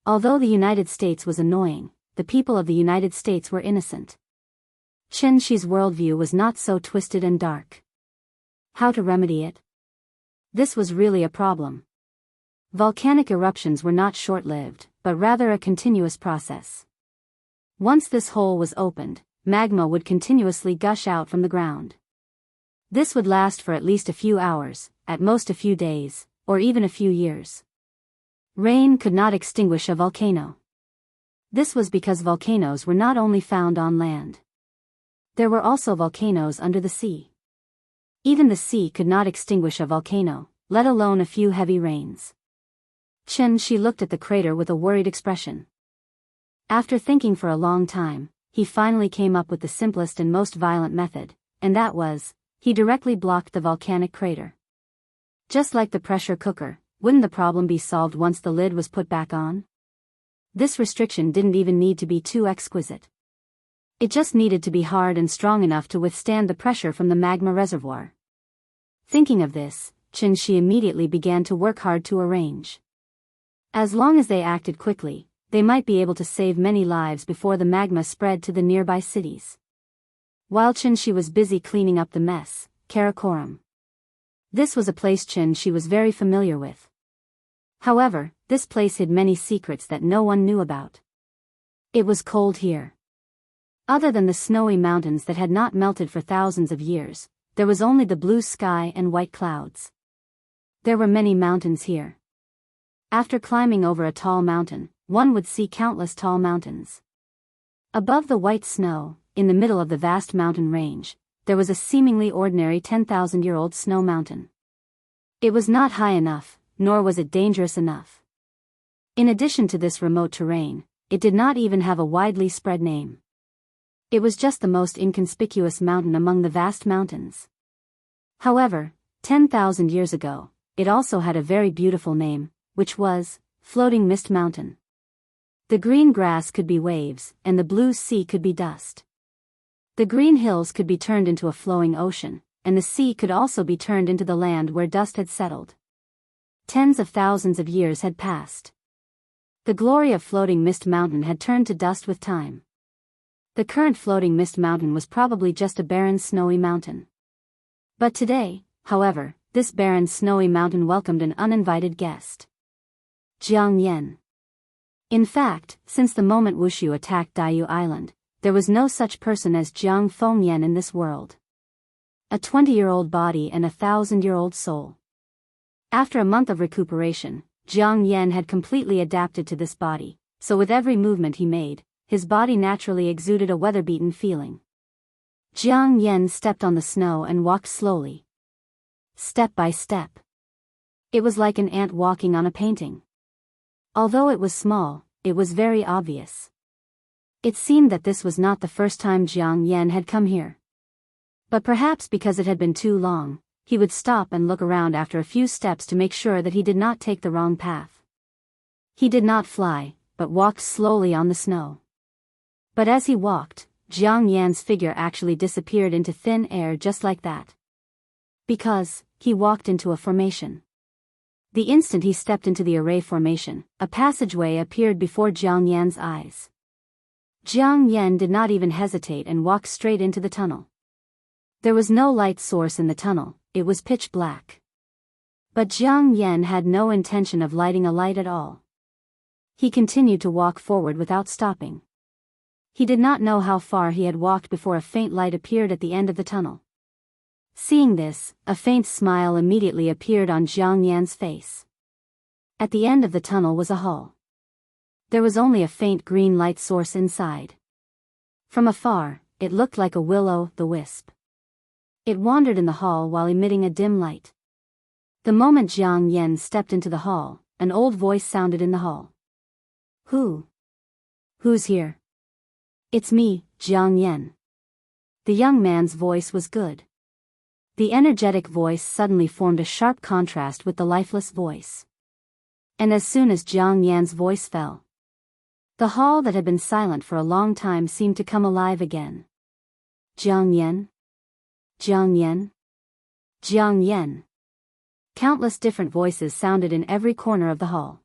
Although the United States was annoying, the people of the United States were innocent. Shi's worldview was not so twisted and dark. How to remedy it? This was really a problem. Volcanic eruptions were not short-lived, but rather a continuous process. Once this hole was opened, magma would continuously gush out from the ground. This would last for at least a few hours, at most a few days, or even a few years. Rain could not extinguish a volcano. This was because volcanoes were not only found on land. There were also volcanoes under the sea. Even the sea could not extinguish a volcano, let alone a few heavy rains. She looked at the crater with a worried expression. After thinking for a long time, he finally came up with the simplest and most violent method, and that was, he directly blocked the volcanic crater. Just like the pressure cooker, wouldn't the problem be solved once the lid was put back on? This restriction didn't even need to be too exquisite. It just needed to be hard and strong enough to withstand the pressure from the magma reservoir. Thinking of this, Shi immediately began to work hard to arrange. As long as they acted quickly, they might be able to save many lives before the magma spread to the nearby cities. While Shi was busy cleaning up the mess, Karakoram. This was a place Shi was very familiar with. However, this place hid many secrets that no one knew about. It was cold here. Other than the snowy mountains that had not melted for thousands of years, there was only the blue sky and white clouds. There were many mountains here. After climbing over a tall mountain, one would see countless tall mountains. Above the white snow, in the middle of the vast mountain range, there was a seemingly ordinary 10,000-year-old snow mountain. It was not high enough, nor was it dangerous enough. In addition to this remote terrain, it did not even have a widely spread name. It was just the most inconspicuous mountain among the vast mountains. However, 10,000 years ago, it also had a very beautiful name, which was Floating Mist Mountain. The green grass could be waves, and the blue sea could be dust. The green hills could be turned into a flowing ocean, and the sea could also be turned into the land where dust had settled. Tens of thousands of years had passed. The glory of Floating Mist Mountain had turned to dust with time. The current Floating Mist Mountain was probably just a barren snowy mountain. But today, however, this barren snowy mountain welcomed an uninvited guest. Jiang Yan. In fact, since the moment Wushu attacked Daiyu Island, there was no such person as Jiang Fengyan in this world. A 20-year-old body and a 1,000-year-old soul. After a month of recuperation, Jiang Yan had completely adapted to this body, so with every movement he made, his body naturally exuded a weather-beaten feeling. Jiang Yan stepped on the snow and walked slowly. Step by step. It was like an ant walking on a painting. Although it was small, it was very obvious. It seemed that this was not the first time Jiang Yan had come here. But perhaps because it had been too long, he would stop and look around after a few steps to make sure that he did not take the wrong path. He did not fly, but walked slowly on the snow. But as he walked, Jiang Yan's figure actually disappeared into thin air just like that. Because, he walked into a formation. The instant he stepped into the array formation, a passageway appeared before Jiang Yan's eyes. Jiang Yan did not even hesitate and walked straight into the tunnel. There was no light source in the tunnel, it was pitch black. But Jiang Yan had no intention of lighting a light at all. He continued to walk forward without stopping. He did not know how far he had walked before a faint light appeared at the end of the tunnel. Seeing this, a faint smile immediately appeared on Jiang Yan's face. At the end of the tunnel was a hall. There was only a faint green light source inside. From afar, it looked like a will-o'-the-wisp. It wandered in the hall while emitting a dim light. The moment Jiang Yan stepped into the hall, an old voice sounded in the hall. Who's here? It's me, Jiang Yan. The young man's voice was good. The energetic voice suddenly formed a sharp contrast with the lifeless voice. And as soon as Jiang Yan's voice fell, the hall that had been silent for a long time seemed to come alive again. Jiang Yan? Jiang Yan? Jiang Yan. Countless different voices sounded in every corner of the hall.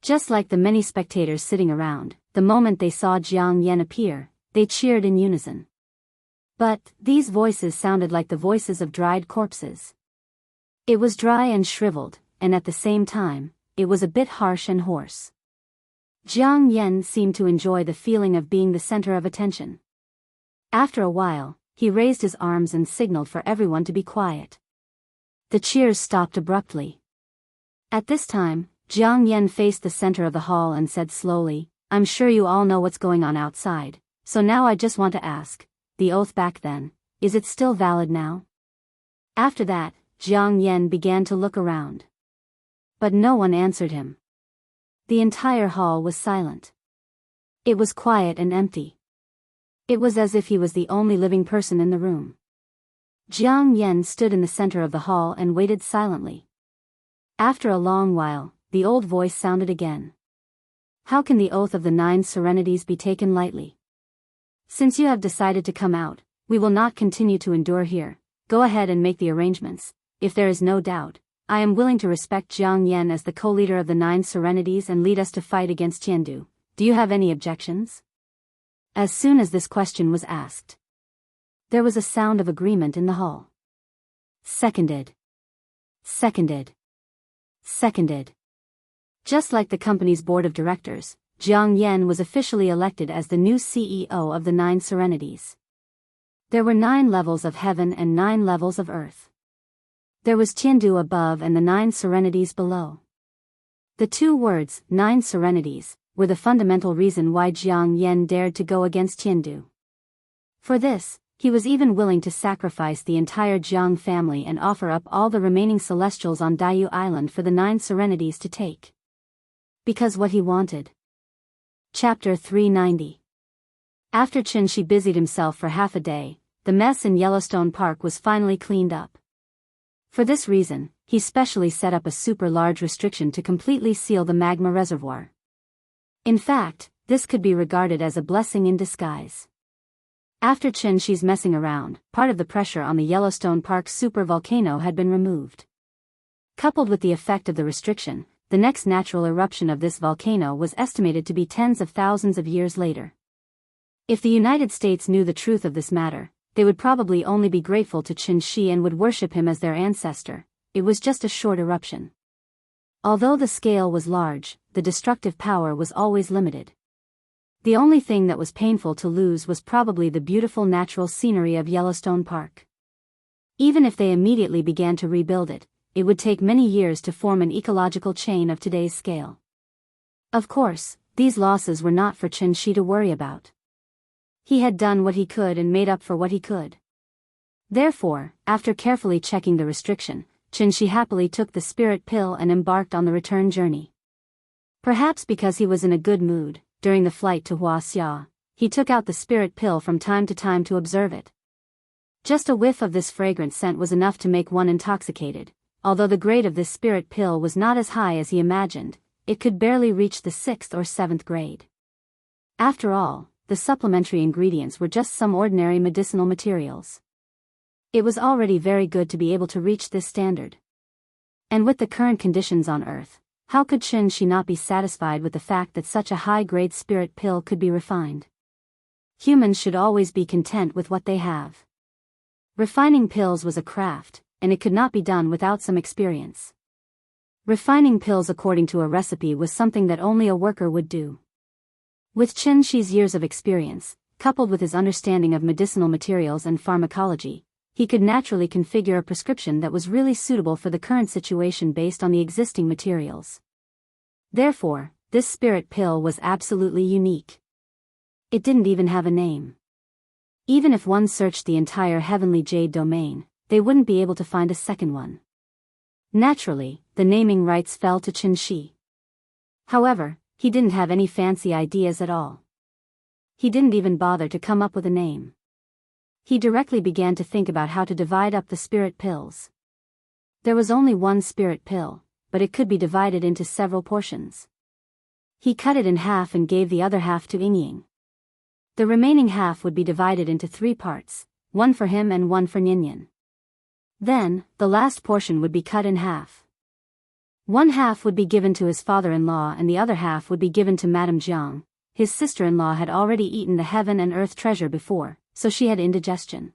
Just like the many spectators sitting around, the moment they saw Jiang Yan appear, they cheered in unison. But, these voices sounded like the voices of dried corpses. It was dry and shriveled, and at the same time, it was a bit harsh and hoarse. Jiang Yan seemed to enjoy the feeling of being the center of attention. After a while, he raised his arms and signaled for everyone to be quiet. The cheers stopped abruptly. At this time, Jiang Yan faced the center of the hall and said slowly, "I'm sure you all know what's going on outside, so now I just want to ask, the oath back then, is it still valid now?" After that, Jiang Yan began to look around. But no one answered him. The entire hall was silent. It was quiet and empty. It was as if he was the only living person in the room. Jiang Yan stood in the center of the hall and waited silently. After a long while, the old voice sounded again. "How can the oath of the 9 serenities be taken lightly? Since you have decided to come out, we will not continue to endure here. Go ahead and make the arrangements. If there is no doubt, I am willing to respect Jiang Yan as the co-leader of the 9 serenities and lead us to fight against Tiandu. Do you have any objections?" As soon as this question was asked, there was a sound of agreement in the hall. Seconded. Seconded. Seconded. Just like the company's board of directors, Jiang Yan was officially elected as the new CEO of the 9 serenities. There were 9 levels of heaven and 9 levels of earth. There was Tiandu above and the 9 serenities below. The 2 words, 9 serenities, were the fundamental reason why Jiang Yan dared to go against Tiandu. For this, he was even willing to sacrifice the entire Jiang family and offer up all the remaining celestials on Daiyu Island for the 9 serenities to take. Because what he wanted. Chapter 390. After Qin Shi busied himself for half a day, the mess in Yellowstone Park was finally cleaned up. For this reason, he specially set up a super large restriction to completely seal the magma reservoir. In fact, this could be regarded as a blessing in disguise. After Qin Shi's messing around, part of the pressure on the Yellowstone Park super volcano had been removed. Coupled with the effect of the restriction, the next natural eruption of this volcano was estimated to be tens of thousands of years later. If the United States knew the truth of this matter, they would probably only be grateful to Qin Shi and would worship him as their ancestor, it was just a short eruption. Although the scale was large, the destructive power was always limited. The only thing that was painful to lose was probably the beautiful natural scenery of Yellowstone Park. Even if they immediately began to rebuild it, it would take many years to form an ecological chain of today's scale. Of course, these losses were not for Chen-shi to worry about. He had done what he could and made up for what he could. Therefore, after carefully checking the restriction, Chen-shi happily took the spirit pill and embarked on the return journey. Perhaps because he was in a good mood, during the flight to Huaxia, he took out the spirit pill from time to time to observe it. Just a whiff of this fragrant scent was enough to make one intoxicated. Although the grade of this spirit pill was not as high as he imagined, it could barely reach the 6th or 7th grade. After all, the supplementary ingredients were just some ordinary medicinal materials. It was already very good to be able to reach this standard. And with the current conditions on Earth, how could Chen-shi not be satisfied with the fact that such a high-grade spirit pill could be refined? Humans should always be content with what they have. Refining pills was a craft, and it could not be done without some experience. Refining pills according to a recipe was something that only a worker would do. With Chen-shi's years of experience, coupled with his understanding of medicinal materials and pharmacology, he could naturally configure a prescription that was really suitable for the current situation based on the existing materials. Therefore, this spirit pill was absolutely unique. It didn't even have a name. Even if one searched the entire Heavenly Jade domain, they wouldn't be able to find a second one. Naturally, the naming rights fell to Chen-shi. However, he didn't have any fancy ideas at all. He didn't even bother to come up with a name. He directly began to think about how to divide up the spirit pills. There was only one spirit pill, but it could be divided into several portions. He cut it in half and gave the other half to Yingying. The remaining half would be divided into 3 parts, one for him and one for Ninian. Then, the last portion would be cut in half. One half would be given to his father-in-law and the other half would be given to Madame Jiang. His sister-in-law had already eaten the heaven and earth treasure before, so she had indigestion.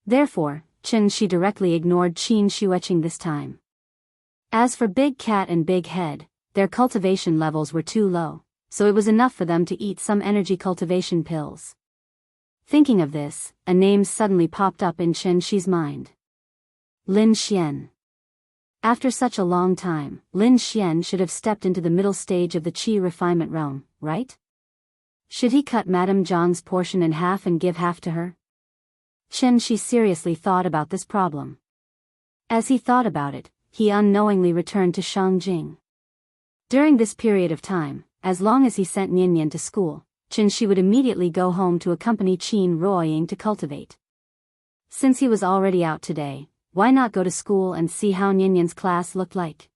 Therefore, Chen-shi directly ignored Qin Shueching this time. As for Big Cat and Big Head, their cultivation levels were too low, so it was enough for them to eat some energy cultivation pills. Thinking of this, a name suddenly popped up in Chen-shi's mind. Lin Xian. After such a long time, Lin Xian should have stepped into the middle stage of the qi refinement realm, right? Should he cut Madame Jiang's portion in half and give half to her? Chen-shi seriously thought about this problem. As he thought about it, he unknowingly returned to Shangjing. During this period of time, as long as he sent Ninian to school, Chen-shi would immediately go home to accompany Qin Ruoying to cultivate. Since he was already out today, why not go to school and see how Ninian's class looked like?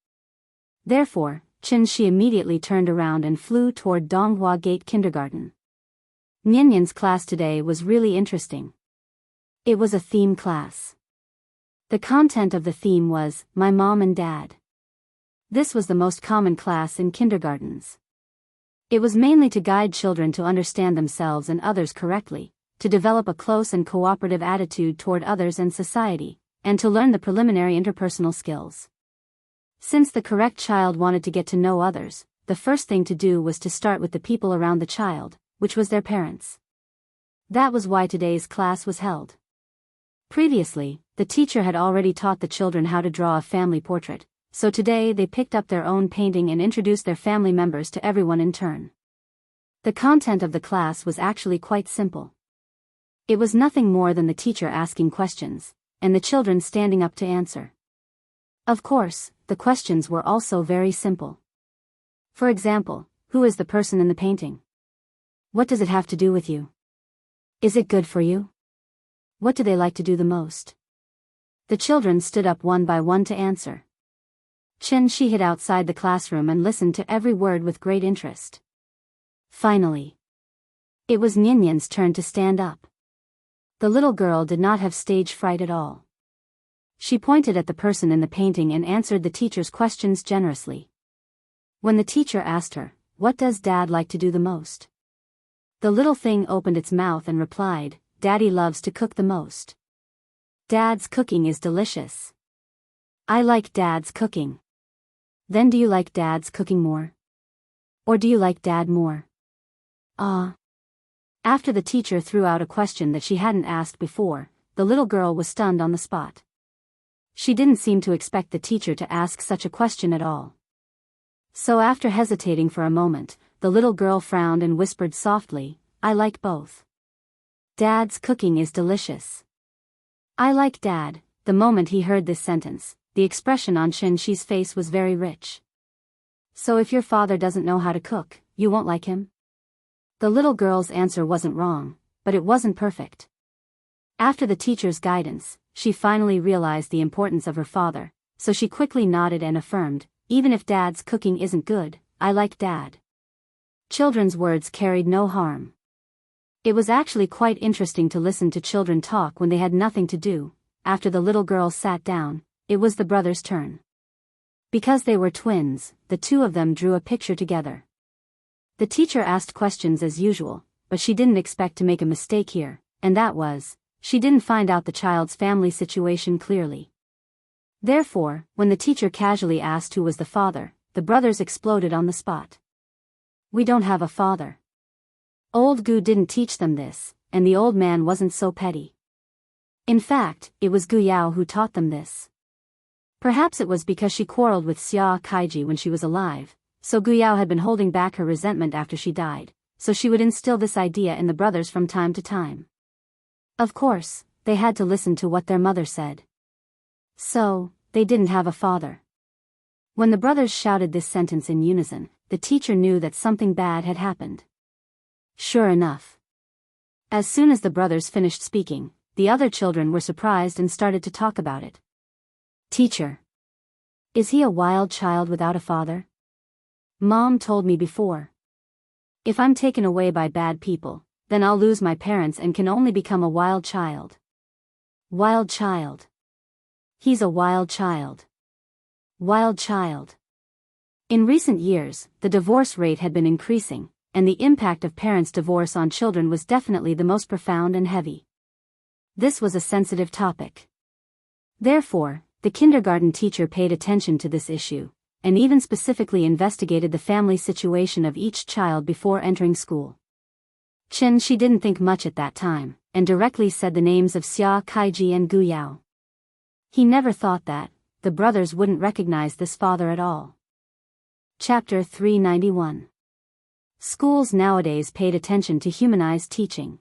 Therefore, Chen-shi immediately turned around and flew toward Donghua Gate Kindergarten. Ninian's class today was really interesting. It was a theme class. The content of the theme was, My Mom and Dad. This was the most common class in kindergartens. It was mainly to guide children to understand themselves and others correctly, to develop a close and cooperative attitude toward others and society, and to learn the preliminary interpersonal skills. Since the correct child wanted to get to know others, the first thing to do was to start with the people around the child, which was their parents. That was why today's class was held. Previously, the teacher had already taught the children how to draw a family portrait, so today they picked up their own painting and introduced their family members to everyone in turn. The content of the class was actually quite simple. It was nothing more than the teacher asking questions, and the children standing up to answer. Of course, the questions were also very simple. For example, who is the person in the painting? What does it have to do with you? Is it good for you? What do they like to do the most? The children stood up one by one to answer. Chen-shi hid outside the classroom and listened to every word with great interest. Finally, it was Ninian's turn to stand up. The little girl did not have stage fright at all. She pointed at the person in the painting and answered the teacher's questions generously. When the teacher asked her, What does Dad like to do the most? The little thing opened its mouth and replied, Daddy loves to cook the most. Dad's cooking is delicious. I like Dad's cooking. Then do you like Dad's cooking more? Or do you like Dad more? After the teacher threw out a question that she hadn't asked before, the little girl was stunned on the spot. She didn't seem to expect the teacher to ask such a question at all. So after hesitating for a moment, the little girl frowned and whispered softly, I like both. Dad's cooking is delicious. I like Dad. The moment he heard this sentence, the expression on Shin-Shi's face was very rich. So if your father doesn't know how to cook, you won't like him? The little girl's answer wasn't wrong, but it wasn't perfect. After the teacher's guidance, she finally realized the importance of her father, so she quickly nodded and affirmed, even if Dad's cooking isn't good, I like Dad. Children's words carried no harm. It was actually quite interesting to listen to children talk when they had nothing to do. After the little girl sat down, it was the brothers' turn. Because they were twins, the two of them drew a picture together. The teacher asked questions as usual, but she didn't expect to make a mistake here, and that was, she didn't find out the child's family situation clearly. Therefore, when the teacher casually asked who was the father, the brothers exploded on the spot. We don't have a father. Old Gu didn't teach them this, and the old man wasn't so petty. In fact, it was Gu Yao who taught them this. Perhaps it was because she quarreled with Xia Kaiji when she was alive, so Gu Yao had been holding back her resentment after she died, so she would instill this idea in the brothers from time to time. Of course, they had to listen to what their mother said. So, they didn't have a father. When the brothers shouted this sentence in unison, the teacher knew that something bad had happened. Sure enough. As soon as the brothers finished speaking, the other children were surprised and started to talk about it. Teacher. Is he a wild child without a father? Mom told me before. If I'm taken away by bad people, then I'll lose my parents and can only become a wild child. Wild child. He's a wild child. Wild child. In recent years, the divorce rate had been increasing, and the impact of parents' divorce on children was definitely the most profound and heavy. This was a sensitive topic. Therefore, the kindergarten teacher paid attention to this issue, and even specifically investigated the family situation of each child before entering school. She didn't think much at that time, and directly said the names of Xia Kaiji and Gu Yao. He never thought that the brothers wouldn't recognize this father at all. Chapter 391. Schools nowadays paid attention to humanized teaching.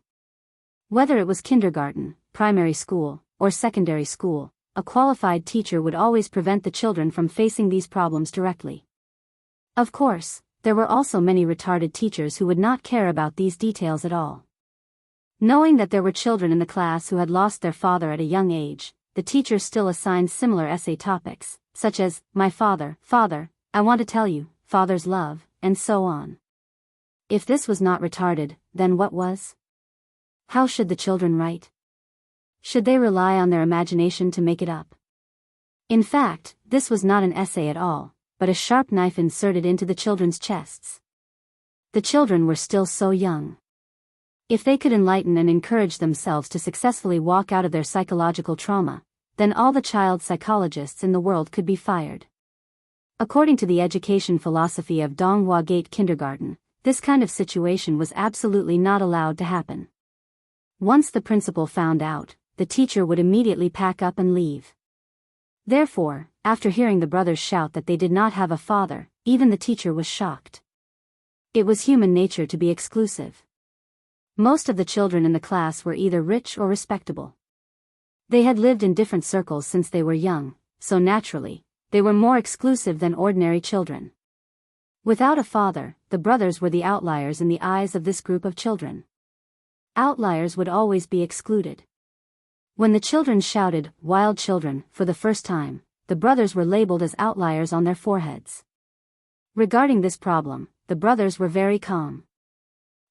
Whether it was kindergarten, primary school, or secondary school, a qualified teacher would always prevent the children from facing these problems directly. Of course, there were also many retarded teachers who would not care about these details at all. Knowing that there were children in the class who had lost their father at a young age, the teacher still assigned similar essay topics, such as, my father, I want to tell you, father's love, and so on. If this was not retarded, then what was? How should the children write? Should they rely on their imagination to make it up? In fact, this was not an essay at all, but a sharp knife inserted into the children's chests. The children were still so young. If they could enlighten and encourage themselves to successfully walk out of their psychological trauma, then all the child psychologists in the world could be fired. According to the education philosophy of Donghua Gate Kindergarten, this kind of situation was absolutely not allowed to happen. Once the principal found out, the teacher would immediately pack up and leave. Therefore, after hearing the brothers shout that they did not have a father, even the teacher was shocked. It was human nature to be exclusive. Most of the children in the class were either rich or respectable. They had lived in different circles since they were young, so naturally, they were more exclusive than ordinary children. Without a father, the brothers were the outliers in the eyes of this group of children. Outliers would always be excluded. When the children shouted, wild children, for the first time, the brothers were labeled as outliers on their foreheads. Regarding this problem, the brothers were very calm.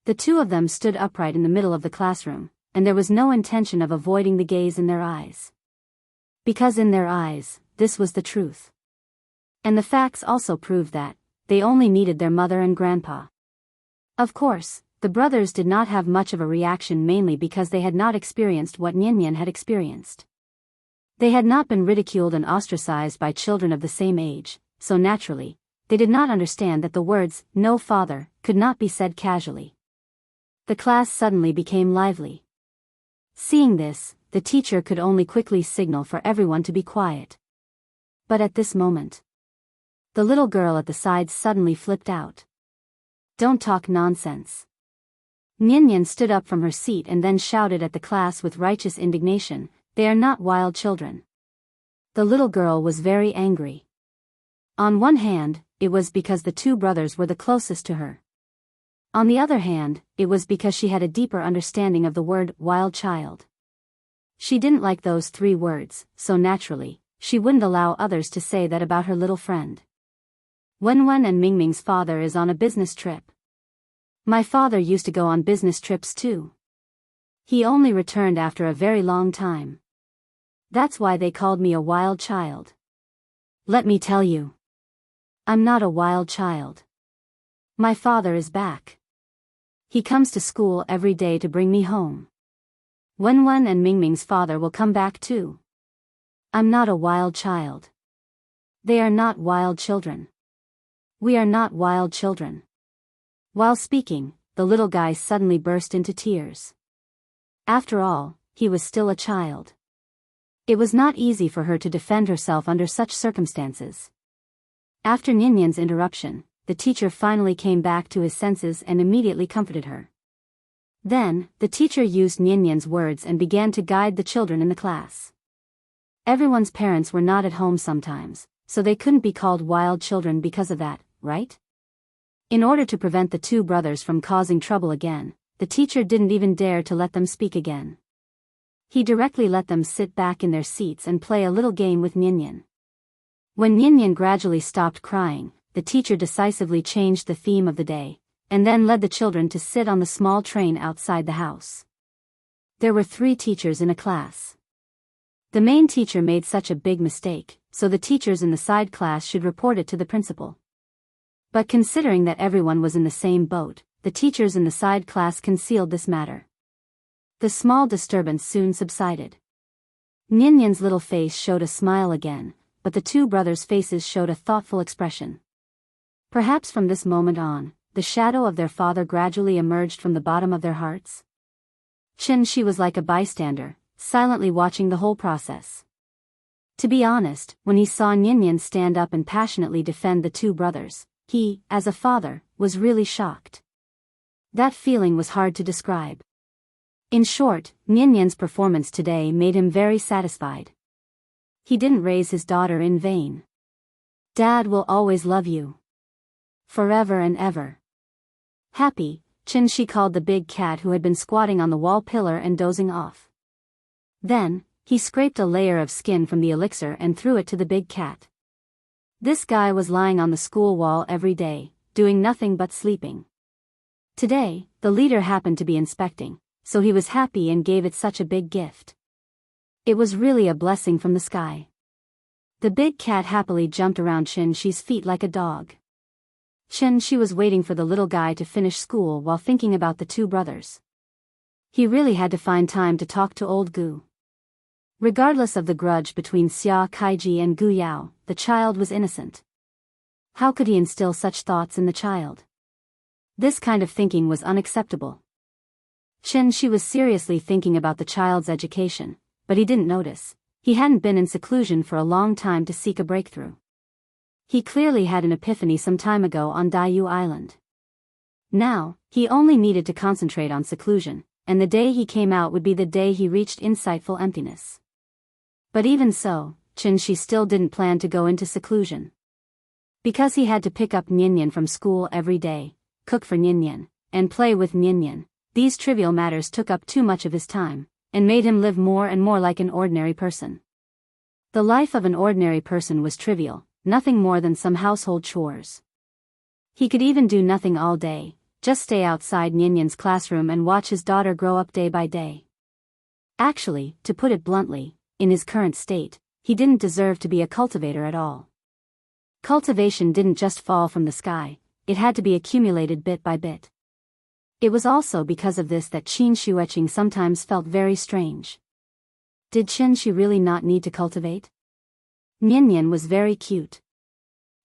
The two of them stood upright in the middle of the classroom, and there was no intention of avoiding the gaze in their eyes. Because in their eyes, this was the truth. And the facts also proved that they only needed their mother and grandpa. Of course, the brothers did not have much of a reaction, mainly because they had not experienced what Nyan Nyan had experienced. They had not been ridiculed and ostracized by children of the same age, so naturally, they did not understand that the words, "no father," could not be said casually. The class suddenly became lively. Seeing this, the teacher could only quickly signal for everyone to be quiet. But at this moment, the little girl at the side suddenly flipped out. "Don't talk nonsense." Nyan stood up from her seat and then shouted at the class with righteous indignation, "They are not wild children." The little girl was very angry. On one hand, it was because the two brothers were the closest to her. On the other hand, it was because she had a deeper understanding of the word wild child. She didn't like those 3 words, so naturally, she wouldn't allow others to say that about her little friend. Wenwen and Mingming's father is on a business trip. My father used to go on business trips too. He only returned after a very long time. That's why they called me a wild child. Let me tell you, I'm not a wild child. My father is back. He comes to school every day to bring me home. Wenwen and Mingming's father will come back too. I'm not a wild child. They are not wild children. We are not wild children. While speaking, the little guy suddenly burst into tears. After all, he was still a child. It was not easy for her to defend herself under such circumstances. After Nyan's interruption, the teacher finally came back to his senses and immediately comforted her. Then, the teacher used Nyan's words and began to guide the children in the class. Everyone's parents were not at home sometimes, so they couldn't be called wild children because of that, right? In order to prevent the 2 brothers from causing trouble again, the teacher didn't even dare to let them speak again. He directly let them sit back in their seats and play a little game with Nyan. When Nyan gradually stopped crying, the teacher decisively changed the theme of the day, and then led the children to sit on the small train outside the house. There were 3 teachers in a class. The main teacher made such a big mistake, so the teachers in the side class should report it to the principal. But considering that everyone was in the same boat, the teachers in the side class concealed this matter. The small disturbance soon subsided. Nyan's little face showed a smile again, but the 2 brothers' faces showed a thoughtful expression. Perhaps from this moment on, the shadow of their father gradually emerged from the bottom of their hearts. She was like a bystander, silently watching the whole process. To be honest, when he saw Nyan stand up and passionately defend the 2 brothers, he, as a father, was really shocked. That feeling was hard to describe. In short, Nyan's performance today made him very satisfied. He didn't raise his daughter in vain. Dad will always love you. Forever and ever. Happy, she called the big cat who had been squatting on the wall pillar and dozing off. Then, he scraped a layer of skin from the elixir and threw it to the big cat. This guy was lying on the school wall every day, doing nothing but sleeping. Today, the leader happened to be inspecting, so he was happy and gave it such a big gift. It was really a blessing from the sky. The big cat happily jumped around She's feet like a dog. She was waiting for the little guy to finish school while thinking about the 2 brothers. He really had to find time to talk to old Gu. Regardless of the grudge between Xia Kaiji and Gu Yao, the child was innocent. How could he instill such thoughts in the child? This kind of thinking was unacceptable. She was seriously thinking about the child's education, but he didn't notice. He hadn't been in seclusion for a long time to seek a breakthrough. He clearly had an epiphany some time ago on Daiyu Island. Now, he only needed to concentrate on seclusion, and the day he came out would be the day he reached insightful emptiness. But even so, she still didn't plan to go into seclusion. Because he had to pick up Nyan from school every day, cook for Nyan, and play with Nyan, these trivial matters took up too much of his time, and made him live more and more like an ordinary person. The life of an ordinary person was trivial, nothing more than some household chores. He could even do nothing all day, just stay outside Nyan's classroom and watch his daughter grow up day by day. Actually, to put it bluntly, in his current state, he didn't deserve to be a cultivator at all. Cultivation didn't just fall from the sky, it had to be accumulated bit by bit. It was also because of this that Qin Shueqing sometimes felt very strange. Did Qin really not need to cultivate? Nian was very cute.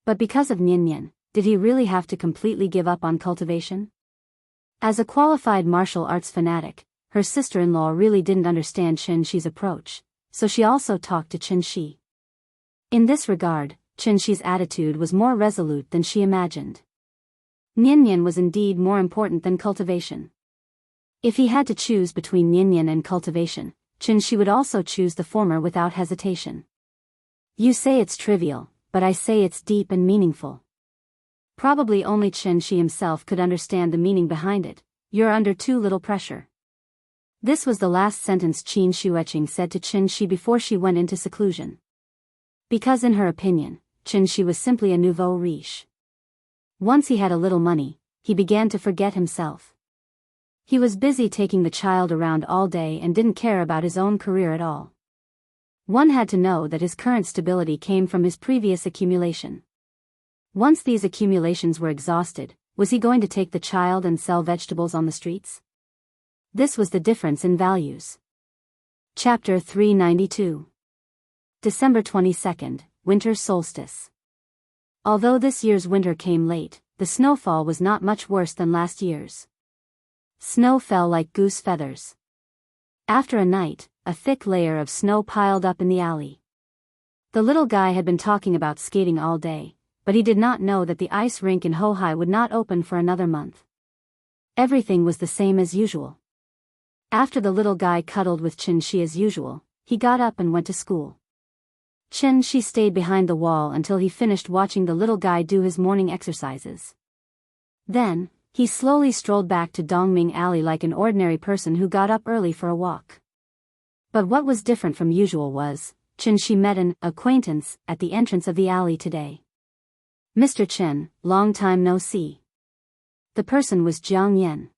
But because of Nian, did he really have to completely give up on cultivation? As a qualified martial arts fanatic, her sister-in-law really didn't understand Qin's approach, so she also talked to Qin. In this regard, Qin's attitude was more resolute than she imagined. Nian was indeed more important than cultivation. If he had to choose between Nian and cultivation, Qin would also choose the former without hesitation. You say it's trivial, but I say it's deep and meaningful. Probably only Qin himself could understand the meaning behind it. You're under too little pressure. This was the last sentence Qin Shuiqing said to Qin before she went into seclusion. Because in her opinion, Qin was simply a nouveau riche. Once he had a little money, he began to forget himself. He was busy taking the child around all day and didn't care about his own career at all. One had to know that his current stability came from his previous accumulation. Once these accumulations were exhausted, was he going to take the child and sell vegetables on the streets? This was the difference in values. Chapter 392. December 22nd, Winter Solstice. Although this year's winter came late, the snowfall was not much worse than last year's. Snow fell like goose feathers. After a night, a thick layer of snow piled up in the alley. The little guy had been talking about skating all day, but he did not know that the ice rink in Hohai would not open for another month. Everything was the same as usual. After the little guy cuddled with Qin as usual, he got up and went to school. Qin stayed behind the wall until he finished watching the little guy do his morning exercises. Then, he slowly strolled back to Dongming Alley like an ordinary person who got up early for a walk. But what was different from usual was, Qin met an acquaintance at the entrance of the alley today. Mr. Qin, long time no see. The person was Jiang Yan.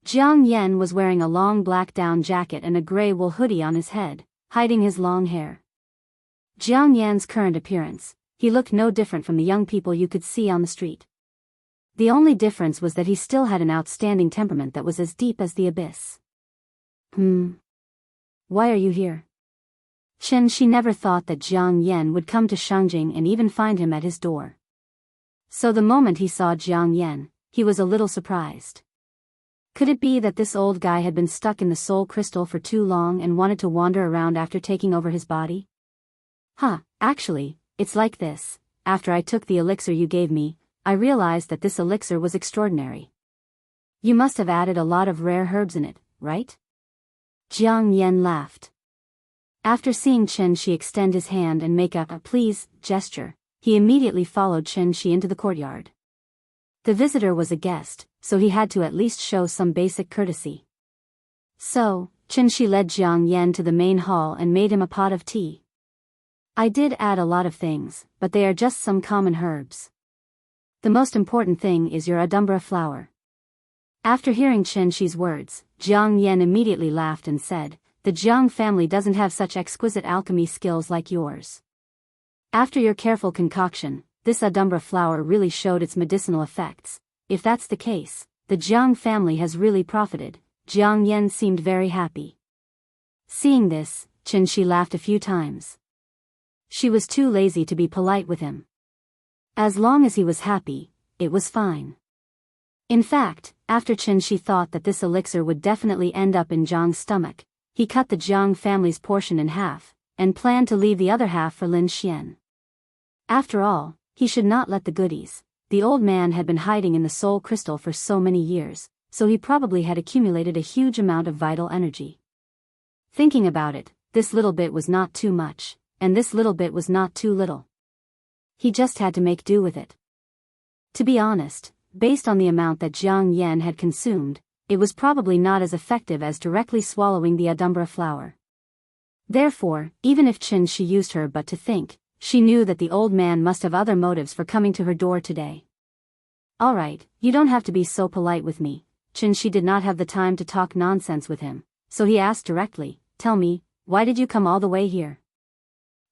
Jiang Yan was wearing a long black down jacket and a gray wool hoodie on his head, hiding his long hair. Jiang Yan's current appearance, he looked no different from the young people you could see on the street. The only difference was that he still had an outstanding temperament that was as deep as the abyss. Why are you here? Qin never thought that Jiang Yan would come to Shangjing and even find him at his door. So the moment he saw Jiang Yan, he was a little surprised. Could it be that this old guy had been stuck in the soul crystal for too long and wanted to wander around after taking over his body? Actually, it's like this. After I took the elixir you gave me, I realized that this elixir was extraordinary. You must have added a lot of rare herbs in it, right? Jiang Yan laughed. After seeing Qin extend his hand and make a please gesture, he immediately followed Qin into the courtyard. The visitor was a guest, so he had to at least show some basic courtesy. So, Qin led Jiang Yan to the main hall and made him a pot of tea. I did add a lot of things, but they are just some common herbs. The most important thing is your adumbra flower. After hearing Qin's words, Jiang Yan immediately laughed and said, the Jiang family doesn't have such exquisite alchemy skills like yours. After your careful concoction, this adumbra flower really showed its medicinal effects. If that's the case, the Jiang family has really profited. Jiang Yan seemed very happy. Seeing this, Qin laughed a few times. She was too lazy to be polite with him. As long as he was happy, it was fine. In fact, after Qin thought that this elixir would definitely end up in Jiang's stomach, he cut the Jiang family's portion in half, and planned to leave the other half for Lin Xian. After all, he should not let the goodies. The old man had been hiding in the soul crystal for so many years, so he probably had accumulated a huge amount of vital energy. Thinking about it, this little bit was not too much, and this little bit was not too little. He just had to make do with it. To be honest, based on the amount that Jiang Yan had consumed, it was probably not as effective as directly swallowing the adumbra flower. Therefore, even if Qin used her but to think, she knew that the old man must have other motives for coming to her door today. Alright, you don't have to be so polite with me. Qin did not have the time to talk nonsense with him, so he asked directly, tell me, why did you come all the way here?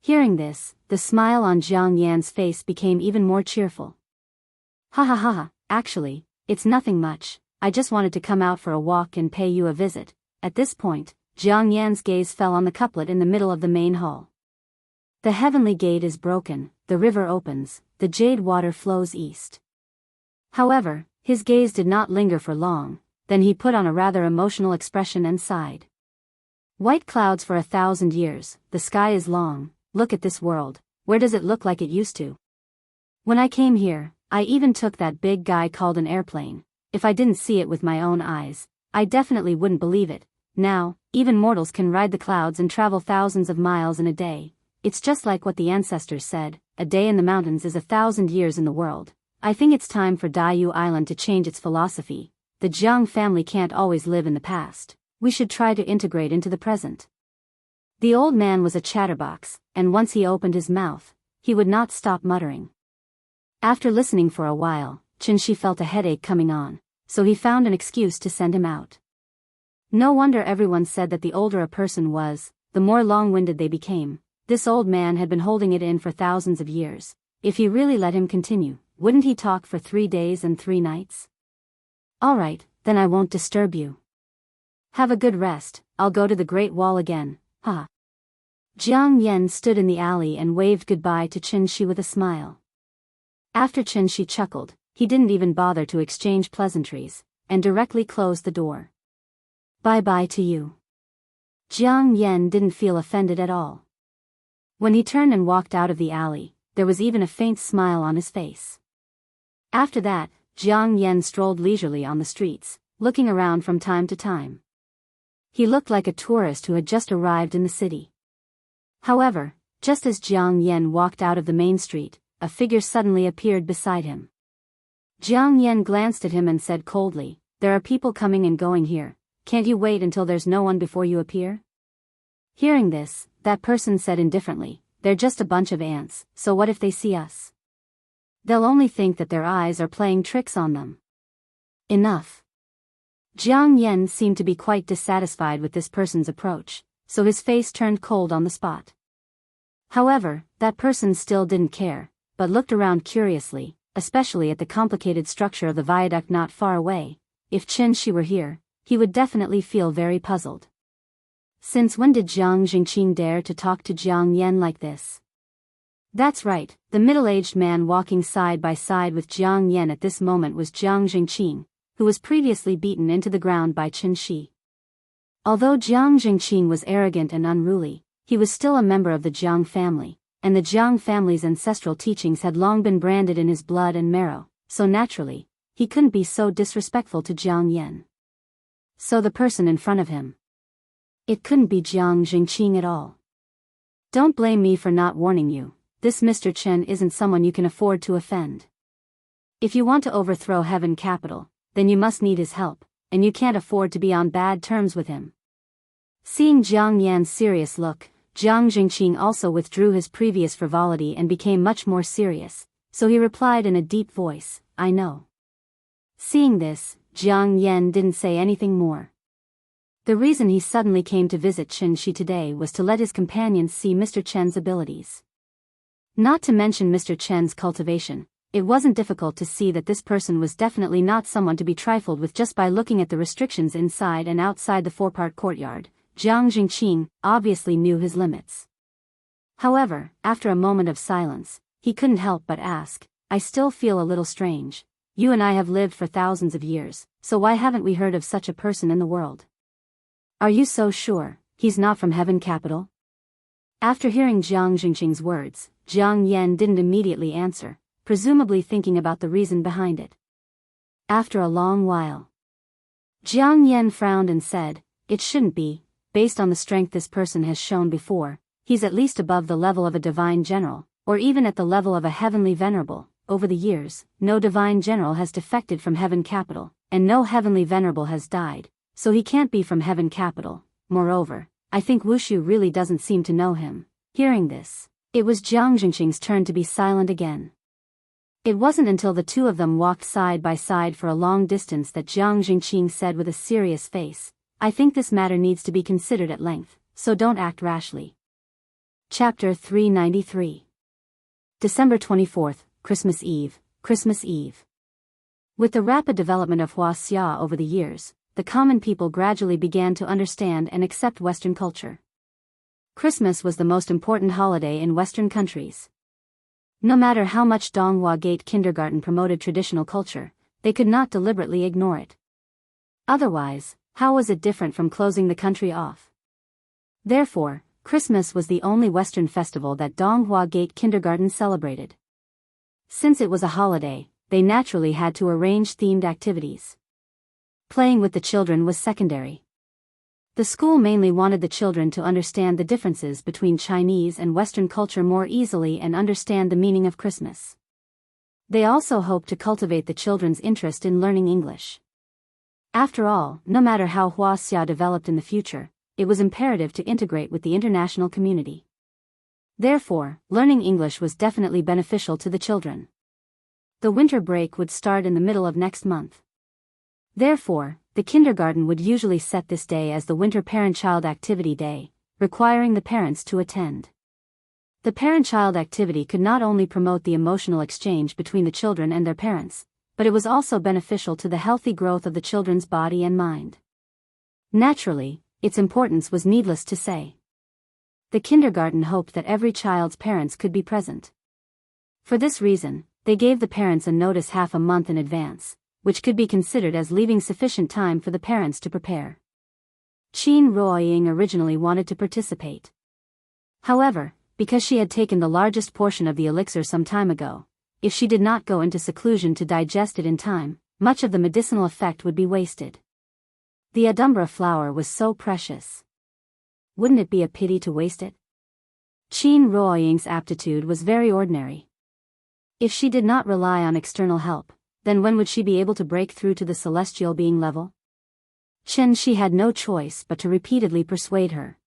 Hearing this, the smile on Jiang Yan's face became even more cheerful. Actually, it's nothing much, I just wanted to come out for a walk and pay you a visit. At this point, Jiang Yan's gaze fell on the couplet in the middle of the main hall. The heavenly gate is broken, the river opens, the jade water flows east. However, his gaze did not linger for long, then he put on a rather emotional expression and sighed. White clouds for 1,000 years, the sky is long, look at this world, where does it look like it used to? When I came here, I even took that big guy called an airplane. If I didn't see it with my own eyes, I definitely wouldn't believe it. Now, even mortals can ride the clouds and travel thousands of miles in a day. It's just like what the ancestors said, a day in the mountains is 1,000 years in the world. I think it's time for Daiyu Island to change its philosophy. The Jiang family can't always live in the past. We should try to integrate into the present. The old man was a chatterbox, and once he opened his mouth, he would not stop muttering. After listening for a while, Qinshi felt a headache coming on, so he found an excuse to send him out. No wonder everyone said that the older a person was, the more long-winded they became. This old man had been holding it in for thousands of years. If he really let him continue, wouldn't he talk for 3 days and 3 nights? All right, then I won't disturb you. Have a good rest, I'll go to the Great Wall again, ha. Jiang Yan stood in the alley and waved goodbye to Qinshi with a smile. After Qinshi chuckled, he didn't even bother to exchange pleasantries, and directly closed the door. Bye-bye to you. Jiang Yan didn't feel offended at all. When he turned and walked out of the alley, there was even a faint smile on his face. After that, Jiang Yan strolled leisurely on the streets, looking around from time to time. He looked like a tourist who had just arrived in the city. However, just as Jiang Yan walked out of the main street, a figure suddenly appeared beside him. Jiang Yan glanced at him and said coldly, "There are people coming and going here. Can't you wait until there's no one before you appear?" Hearing this, that person said indifferently, "They're just a bunch of ants, so what if they see us? They'll only think that their eyes are playing tricks on them." Enough. Jiang Yan seemed to be quite dissatisfied with this person's approach, so his face turned cold on the spot. However, that person still didn't care, but looked around curiously, especially at the complicated structure of the viaduct not far away. If Qinshi were here, he would definitely feel very puzzled. Since when did Jiang Jingqing dare to talk to Jiang Yan like this? That's right, the middle-aged man walking side by side with Jiang Yan at this moment was Jiang Jingqing, who was previously beaten into the ground by Qinshi. Although Jiang Jingqing was arrogant and unruly, he was still a member of the Jiang family, and the Jiang family's ancestral teachings had long been branded in his blood and marrow, so naturally, he couldn't be so disrespectful to Jiang Yan. So the person in front of him. It couldn't be Jiang Jingqing at all. Don't blame me for not warning you, this Mr. Chen isn't someone you can afford to offend. If you want to overthrow Heaven Capital, then you must need his help, and you can't afford to be on bad terms with him. Seeing Jiang Yan's serious look, Jiang Jingqing also withdrew his previous frivolity and became much more serious, so he replied in a deep voice, "I know." Seeing this, Jiang Yan didn't say anything more. The reason he suddenly came to visit Qinshi today was to let his companions see Mr. Chen's abilities. Not to mention Mr. Chen's cultivation, it wasn't difficult to see that this person was definitely not someone to be trifled with just by looking at the restrictions inside and outside the 4-part courtyard. Jiang Jingqing obviously knew his limits. However, after a moment of silence, he couldn't help but ask, "I still feel a little strange. You and I have lived for thousands of years, so why haven't we heard of such a person in the world? Are you so sure he's not from Heaven Capital?" After hearing Jiang Jingqing's words, Jiang Yan didn't immediately answer, presumably thinking about the reason behind it. After a long while, Jiang Yan frowned and said, "It shouldn't be, based on the strength this person has shown before, he's at least above the level of a divine general, or even at the level of a heavenly venerable. Over the years, no divine general has defected from Heaven Capital, and no heavenly venerable has died, so he can't be from Heaven Capital. Moreover, I think Wushu really doesn't seem to know him." Hearing this, it was Jiang Jingqing's turn to be silent again. It wasn't until the two of them walked side by side for a long distance that Jiang Jingqing said with a serious face, "I think this matter needs to be considered at length, so don't act rashly." Chapter 393. December 24th, Christmas Eve, Christmas Eve. With the rapid development of Huaxia over the years, the common people gradually began to understand and accept Western culture. Christmas was the most important holiday in Western countries. No matter how much Donghua Gate Kindergarten promoted traditional culture, they could not deliberately ignore it. Otherwise, how was it different from closing the country off? Therefore, Christmas was the only Western festival that Donghua Gate Kindergarten celebrated. Since it was a holiday, they naturally had to arrange themed activities. Playing with the children was secondary. The school mainly wanted the children to understand the differences between Chinese and Western culture more easily and understand the meaning of Christmas. They also hoped to cultivate the children's interest in learning English. After all, no matter how Huaxia developed in the future, it was imperative to integrate with the international community. Therefore, learning English was definitely beneficial to the children. The winter break would start in the middle of next month. Therefore, the kindergarten would usually set this day as the Winter Parent-Child Activity Day, requiring the parents to attend. The parent-child activity could not only promote the emotional exchange between the children and their parents, but it was also beneficial to the healthy growth of the children's body and mind. Naturally, its importance was needless to say. The kindergarten hoped that every child's parents could be present. For this reason, they gave the parents a notice half a month in advance, which could be considered as leaving sufficient time for the parents to prepare. Qin Ruoying originally wanted to participate. However, because she had taken the largest portion of the elixir some time ago, if she did not go into seclusion to digest it in time, much of the medicinal effect would be wasted. The adumbra flower was so precious. Wouldn't it be a pity to waste it? Qin Ruoying's aptitude was very ordinary. If she did not rely on external help, then when would she be able to break through to the celestial being level? Chen Shi had no choice but to repeatedly persuade her.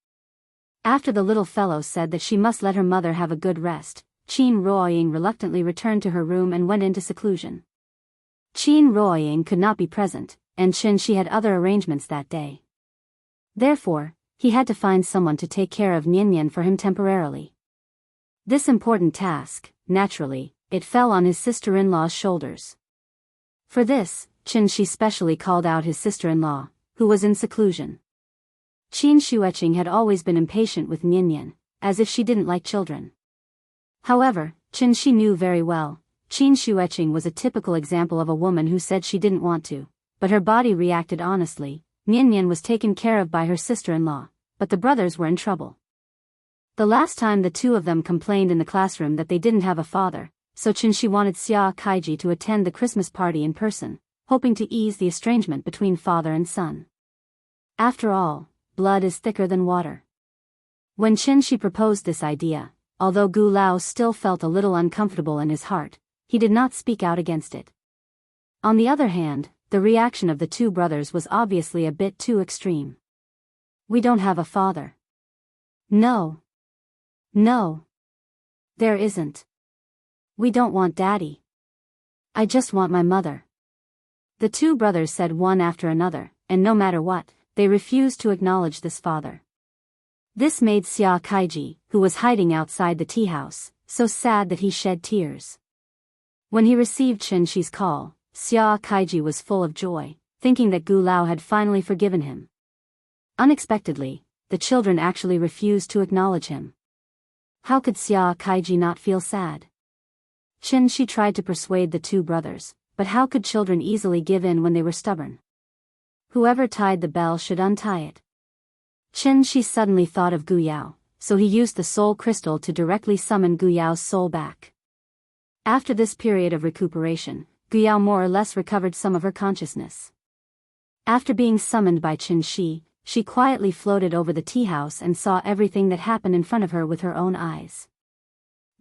After the little fellow said that she must let her mother have a good rest, Qin Ruoying reluctantly returned to her room and went into seclusion. Qin Ruoying could not be present, and Chen Shi had other arrangements that day. Therefore, he had to find someone to take care of Nian for him temporarily. This important task, naturally, it fell on his sister-in-law's shoulders. For this, Chen Shi specially called out his sister-in-law, who was in seclusion. Qin Xueqing had always been impatient with Nian, as if she didn't like children. However, Chen Shi knew very well, Qin Xueqing was a typical example of a woman who said she didn't want to, but her body reacted honestly. Nian was taken care of by her sister-in-law, but the brothers were in trouble. The last time the two of them complained in the classroom that they didn't have a father, so Chen Shi wanted Xia Kaiji to attend the Christmas party in person, hoping to ease the estrangement between father and son. After all, blood is thicker than water. When Chen Shi proposed this idea, although Gu Lao still felt a little uncomfortable in his heart, he did not speak out against it. On the other hand, the reaction of the two brothers was obviously a bit too extreme. We don't have a father. No. No. There isn't. We don't want daddy. I just want my mother. The two brothers said one after another, and no matter what, they refused to acknowledge this father. This made Xia Kaiji, who was hiding outside the tea house, so sad that he shed tears. When he received Chen Shi's call, Xia Kaiji was full of joy, thinking that Gu Lao had finally forgiven him. Unexpectedly, the children actually refused to acknowledge him. How could Xia Kaiji not feel sad? Chen Shi tried to persuade the two brothers, but how could children easily give in when they were stubborn? Whoever tied the bell should untie it. Chen Shi suddenly thought of Gu Yao, so he used the soul crystal to directly summon Gu Yao's soul back. After this period of recuperation, Gu Yao more or less recovered some of her consciousness. After being summoned by Chen Shi, she quietly floated over the tea house and saw everything that happened in front of her with her own eyes.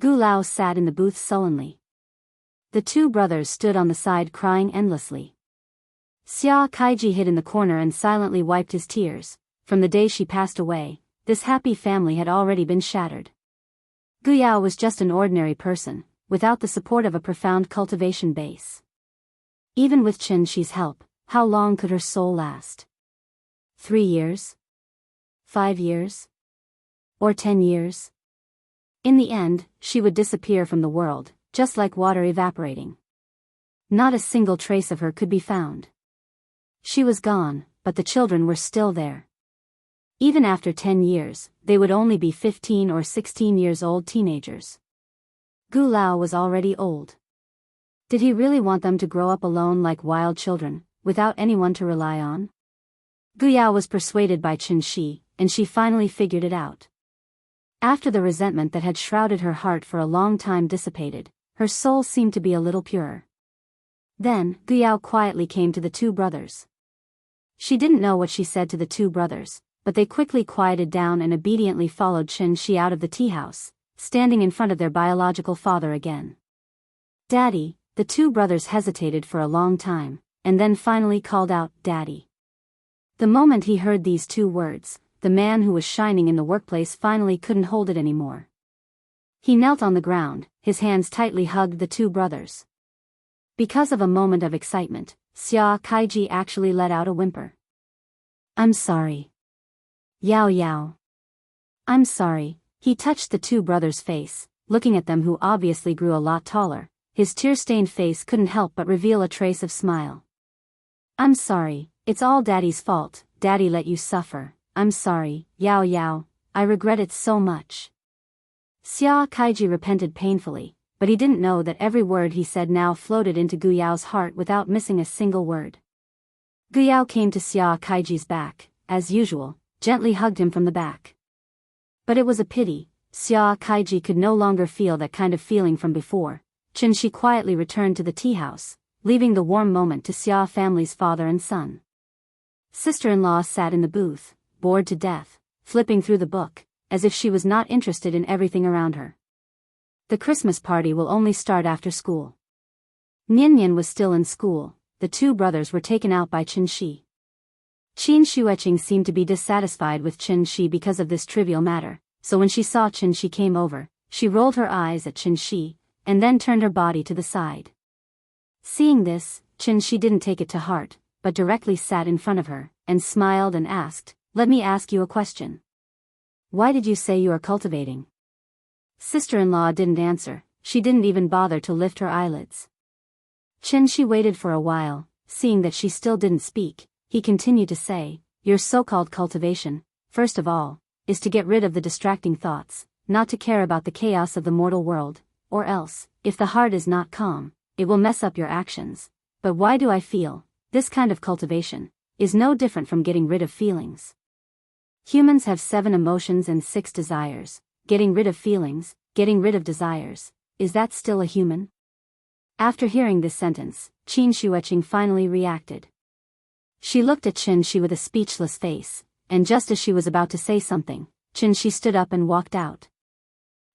Gu Lao sat in the booth sullenly. The two brothers stood on the side crying endlessly. Xia Kaiji hid in the corner and silently wiped his tears. From the day she passed away, this happy family had already been shattered. Gu Yao was just an ordinary person, without the support of a profound cultivation base. Even with Chen Shi's help, how long could her soul last? 3 years? 5 years? Or 10 years? In the end, she would disappear from the world, just like water evaporating. Not a single trace of her could be found. She was gone, but the children were still there. Even after 10 years, they would only be 15 or 16 years old teenagers. Gu Lao was already old. Did he really want them to grow up alone like wild children, without anyone to rely on? Gu Yao was persuaded by Qin Shi, and she finally figured it out. After the resentment that had shrouded her heart for a long time dissipated, her soul seemed to be a little purer. Then, Gu Yao quietly came to the two brothers. She didn't know what she said to the two brothers, but they quickly quieted down and obediently followed Qin Shi out of the tea house, standing in front of their biological father again. "Daddy," the two brothers hesitated for a long time, and then finally called out, "Daddy." The moment he heard these two words, the man who was shining in the workplace finally couldn't hold it anymore. He knelt on the ground, his hands tightly hugged the two brothers. Because of a moment of excitement, Xia Kaiji actually let out a whimper. "I'm sorry. Yao Yao. I'm sorry." He touched the two brothers' face, looking at them who obviously grew a lot taller. His tear-stained face couldn't help but reveal a trace of smile. "I'm sorry, it's all Daddy's fault. Daddy let you suffer. I'm sorry, Yao Yao, I regret it so much." Xia Kaiji repented painfully, but he didn't know that every word he said now floated into Gu Yao's heart without missing a single word. Gu Yao came to Xia Kaiji's back, as usual, gently hugged him from the back. But it was a pity, Xia Kaiji could no longer feel that kind of feeling from before. Qin Shi quietly returned to the tea house, leaving the warm moment to Xia family's father and son. Sister-in-law sat in the booth, bored to death, flipping through the book, as if she was not interested in everything around her. The Christmas party will only start after school. Nian Nian was still in school. The two brothers were taken out by Qin Shi. Qin Shueqing seemed to be dissatisfied with Qin Shi because of this trivial matter, so when she saw Qin Shi came over, she rolled her eyes at Qin Shi, and then turned her body to the side. Seeing this, Qin Shi didn't take it to heart, but directly sat in front of her, and smiled and asked, "Let me ask you a question. Why did you say you are cultivating?" Sister-in-law didn't answer, she didn't even bother to lift her eyelids. Qin Shi waited for a while, seeing that she still didn't speak, he continued to say, "Your so-called cultivation, first of all, is to get rid of the distracting thoughts, not to care about the chaos of the mortal world, or else, if the heart is not calm, it will mess up your actions. But why do I feel? This kind of cultivation is no different from getting rid of feelings. Humans have 7 emotions and 6 desires. Getting rid of feelings, getting rid of desires, is that still a human?" After hearing this sentence, Qin Shueqing finally reacted. She looked at Qin Shi with a speechless face, and just as she was about to say something, Qin Shi stood up and walked out.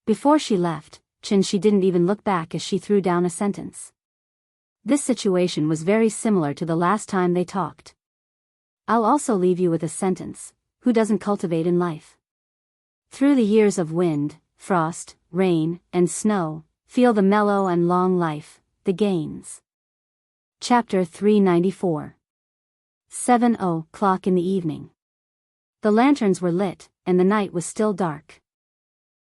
Before she left, Qin Shi didn't even look back as she threw down a sentence. This situation was very similar to the last time they talked. "I'll also leave you with a sentence. Who doesn't cultivate in life? Through the years of wind, frost, rain, and snow, feel the mellow and long life, the gains." Chapter 394. 7:00 in the evening. The lanterns were lit, and the night was still dark.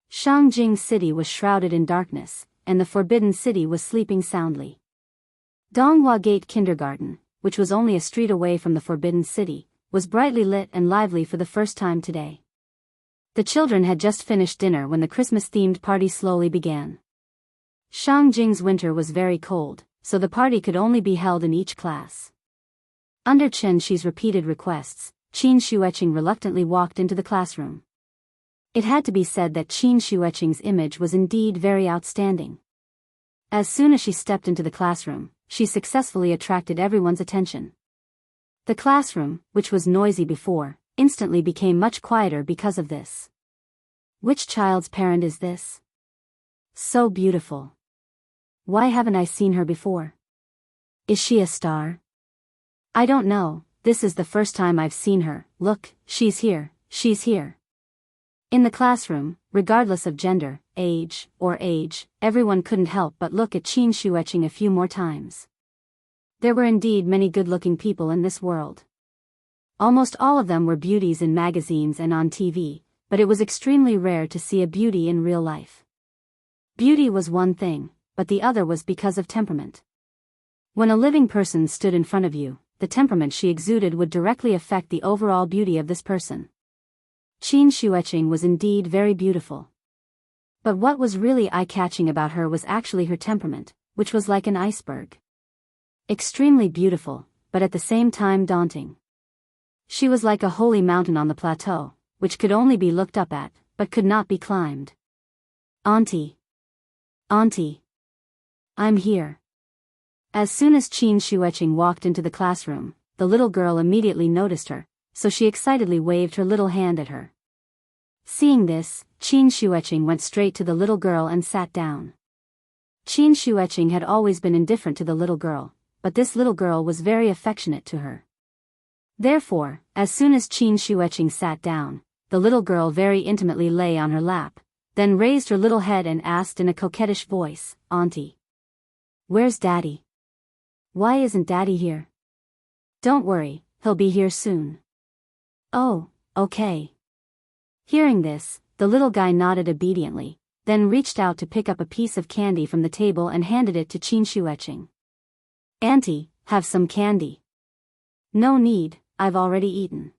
Shangjing City was shrouded in darkness, and the Forbidden City was sleeping soundly. Donghua Gate Kindergarten, which was only a street away from the Forbidden City, was brightly lit and lively for the first time today. The children had just finished dinner when the Christmas-themed party slowly began. Shangjing's winter was very cold, so the party could only be held in each class. Under Qin Shi's repeated requests, Qin Shueqing reluctantly walked into the classroom. It had to be said that Qin Shueqing's image was indeed very outstanding. As soon as she stepped into the classroom, she successfully attracted everyone's attention. The classroom, which was noisy before, instantly became much quieter because of this. Which child's parent is this? So beautiful. Why haven't I seen her before? Is she a star? I don't know, this is the first time I've seen her. Look, she's here, she's here. In the classroom, regardless of gender, age, everyone couldn't help but look at Qin Shueqing a few more times. There were indeed many good-looking people in this world. Almost all of them were beauties in magazines and on TV, but it was extremely rare to see a beauty in real life. Beauty was one thing, but the other was because of temperament. When a living person stood in front of you, the temperament she exuded would directly affect the overall beauty of this person. Qin Shueqing was indeed very beautiful. But what was really eye-catching about her was actually her temperament, which was like an iceberg. Extremely beautiful, but at the same time daunting. She was like a holy mountain on the plateau, which could only be looked up at, but could not be climbed. Auntie. Auntie. I'm here. As soon as Qin Shueqing walked into the classroom, the little girl immediately noticed her, so she excitedly waved her little hand at her. Seeing this, Qin Shueqing went straight to the little girl and sat down. Qin Shueqing had always been indifferent to the little girl, but this little girl was very affectionate to her. Therefore, as soon as Qin Shueqing sat down, the little girl very intimately lay on her lap, then raised her little head and asked in a coquettish voice, "Auntie. Where's Daddy? Why isn't Daddy here?" "Don't worry, he'll be here soon." "Oh, okay." Hearing this, the little guy nodded obediently, then reached out to pick up a piece of candy from the table and handed it to Qin Shueqing. "Auntie, have some candy." "No need, I've already eaten."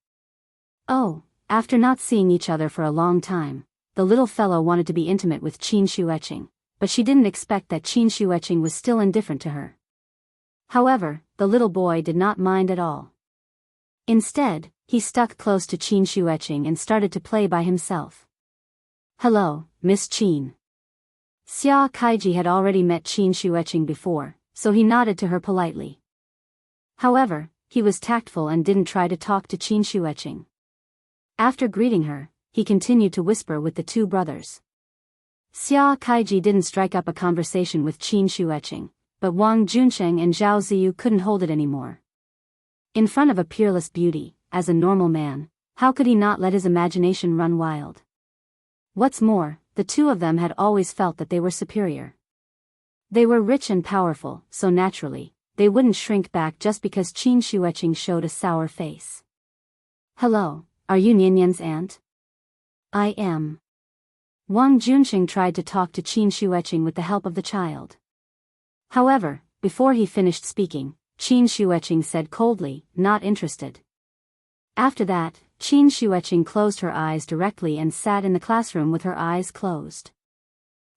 Oh, after not seeing each other for a long time, the little fellow wanted to be intimate with Qin Shueqing, but she didn't expect that Qin Shueqing was still indifferent to her. However, the little boy did not mind at all. Instead, he stuck close to Qin Shueqing and started to play by himself. "Hello, Miss Qin." Xia Kaiji had already met Qin Shueqing before, so he nodded to her politely. However, he was tactful and didn't try to talk to Qin Shueqing. After greeting her, he continued to whisper with the two brothers. Xia Kaiji didn't strike up a conversation with Qin Shueqing, but Wang Junsheng and Zhao Ziyu couldn't hold it anymore. In front of a peerless beauty, as a normal man, how could he not let his imagination run wild? What's more, the two of them had always felt that they were superior. They were rich and powerful, so naturally, they wouldn't shrink back just because Qin Shueqing showed a sour face. "Hello, are you Nianyan's aunt?" "I am." Wang Junsheng tried to talk to Qin Shueqing with the help of the child. However, before he finished speaking, Qin Shueqing said coldly, "Not interested." After that, Qin Shueqing closed her eyes directly and sat in the classroom with her eyes closed.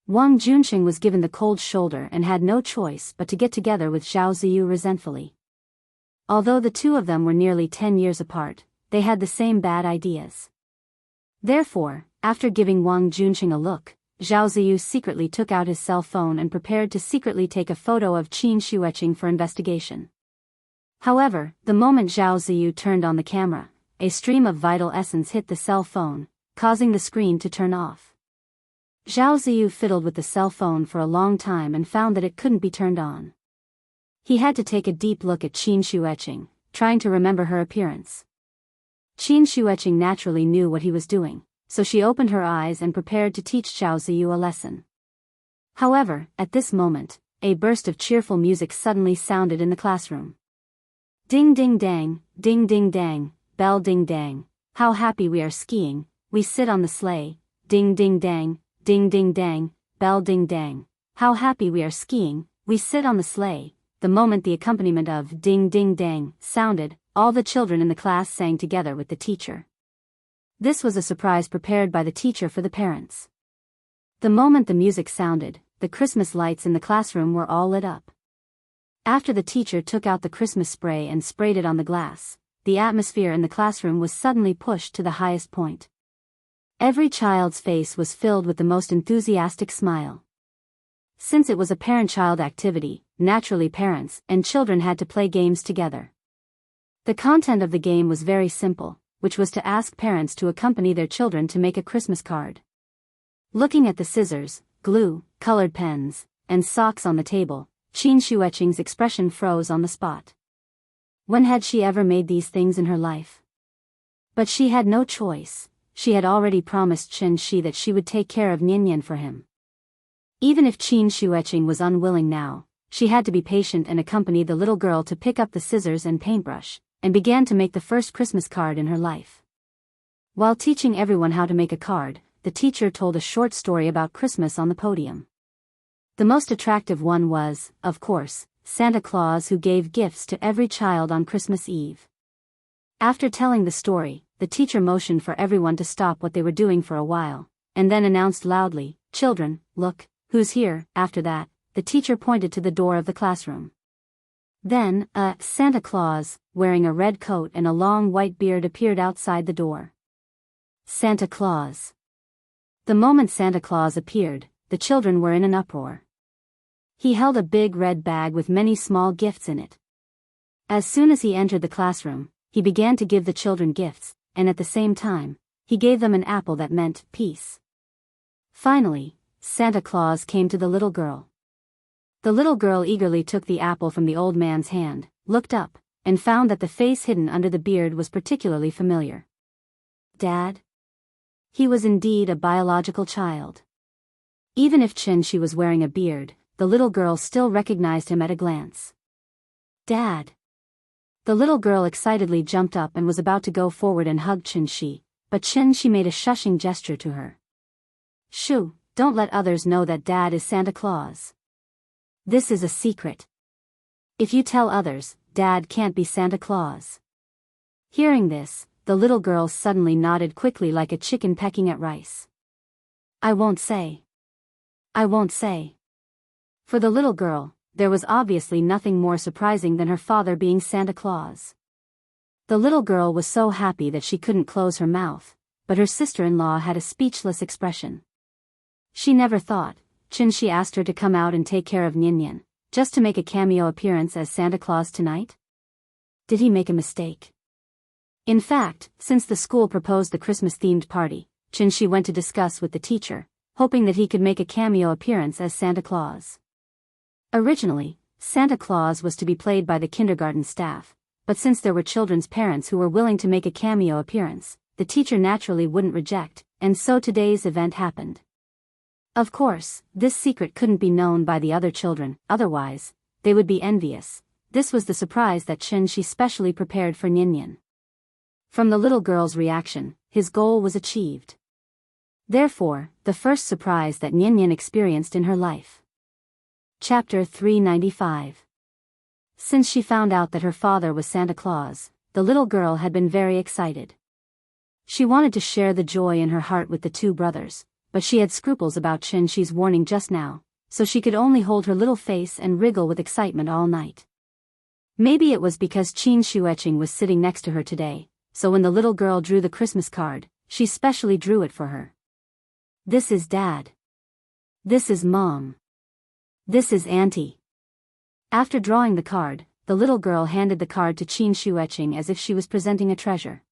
Wang Junsheng was given the cold shoulder and had no choice but to get together with Zhao Ziyu resentfully. Although the two of them were nearly 10 years apart, they had the same bad ideas. Therefore, after giving Wang Junsheng a look, Zhao Ziyu secretly took out his cell phone and prepared to secretly take a photo of Qin Shueqing for investigation. However, the moment Zhao Ziyu turned on the camera, a stream of vital essence hit the cell phone, causing the screen to turn off. Zhao Ziyu fiddled with the cell phone for a long time and found that it couldn't be turned on. He had to take a deep look at Qin Shueqing, trying to remember her appearance. Qin Shueqing naturally knew what he was doing, so she opened her eyes and prepared to teach Zhao Ziyu a lesson. However, at this moment, a burst of cheerful music suddenly sounded in the classroom. Ding ding dang, bell ding dang, how happy we are skiing, we sit on the sleigh, ding ding dang, bell ding dang, how happy we are skiing, we sit on the sleigh. The moment the accompaniment of ding ding dang sounded, all the children in the class sang together with the teacher. This was a surprise prepared by the teacher for the parents. The moment the music sounded, the Christmas lights in the classroom were all lit up. After the teacher took out the Christmas spray and sprayed it on the glass, the atmosphere in the classroom was suddenly pushed to the highest point. Every child's face was filled with the most enthusiastic smile. Since it was a parent-child activity, naturally parents and children had to play games together. The content of the game was very simple, which was to ask parents to accompany their children to make a Christmas card. Looking at the scissors, glue, colored pens, and socks on the table, Qin Shueqing's expression froze on the spot. When had she ever made these things in her life? But she had no choice. She had already promised Chen Shi that she would take care of Nianyan for him. Even if Qin Shueqing was unwilling now, she had to be patient and accompany the little girl to pick up the scissors and paintbrush, and began to make the first Christmas card in her life. While teaching everyone how to make a card, the teacher told a short story about Christmas on the podium. The most attractive one was, of course, Santa Claus who gave gifts to every child on Christmas Eve. After telling the story, the teacher motioned for everyone to stop what they were doing for a while, and then announced loudly, "Children, look, who's here." After that, the teacher pointed to the door of the classroom. Then, Santa Claus, wearing a red coat and a long white beard, appeared outside the door. Santa Claus. The moment Santa Claus appeared, the children were in an uproar. He held a big red bag with many small gifts in it. As soon as he entered the classroom, he began to give the children gifts, and at the same time, he gave them an apple that meant peace. Finally, Santa Claus came to the little girl. The little girl eagerly took the apple from the old man's hand, looked up, and found that the face hidden under the beard was particularly familiar. Dad? He was indeed a biological child. Even if she was wearing a beard, the little girl still recognized him at a glance. Dad! The little girl excitedly jumped up and was about to go forward and hug Chin-shi, but Chin-shi made a shushing gesture to her. Shoo, don't let others know that Dad is Santa Claus. This is a secret. If you tell others, Dad can't be Santa Claus. Hearing this, the little girl suddenly nodded quickly like a chicken pecking at rice. I won't say. I won't say. For the little girl, there was obviously nothing more surprising than her father being Santa Claus. The little girl was so happy that she couldn't close her mouth, but her sister-in-law had a speechless expression. She never thought, Chin-shi asked her to come out and take care of Nyan, just to make a cameo appearance as Santa Claus tonight? Did he make a mistake? In fact, since the school proposed the Christmas-themed party, Chin-shi went to discuss with the teacher, hoping that he could make a cameo appearance as Santa Claus. Originally, Santa Claus was to be played by the kindergarten staff, but since there were children's parents who were willing to make a cameo appearance, the teacher naturally wouldn't reject, and so today's event happened. Of course, this secret couldn't be known by the other children, otherwise, they would be envious. This was the surprise that Chin-shi specially prepared for Nyan. From the little girl's reaction, his goal was achieved. Therefore, the first surprise that Nyan experienced in her life. Chapter 395. Since she found out that her father was Santa Claus, the little girl had been very excited. She wanted to share the joy in her heart with the two brothers, but she had scruples about Chin-shi's warning just now, so she could only hold her little face and wriggle with excitement all night. Maybe it was because Chin-shi was sitting next to her today, so when the little girl drew the Christmas card, she specially drew it for her. This is Dad. This is Mom. This is Auntie. After drawing the card, the little girl handed the card to Chin-shi as if she was presenting a treasure.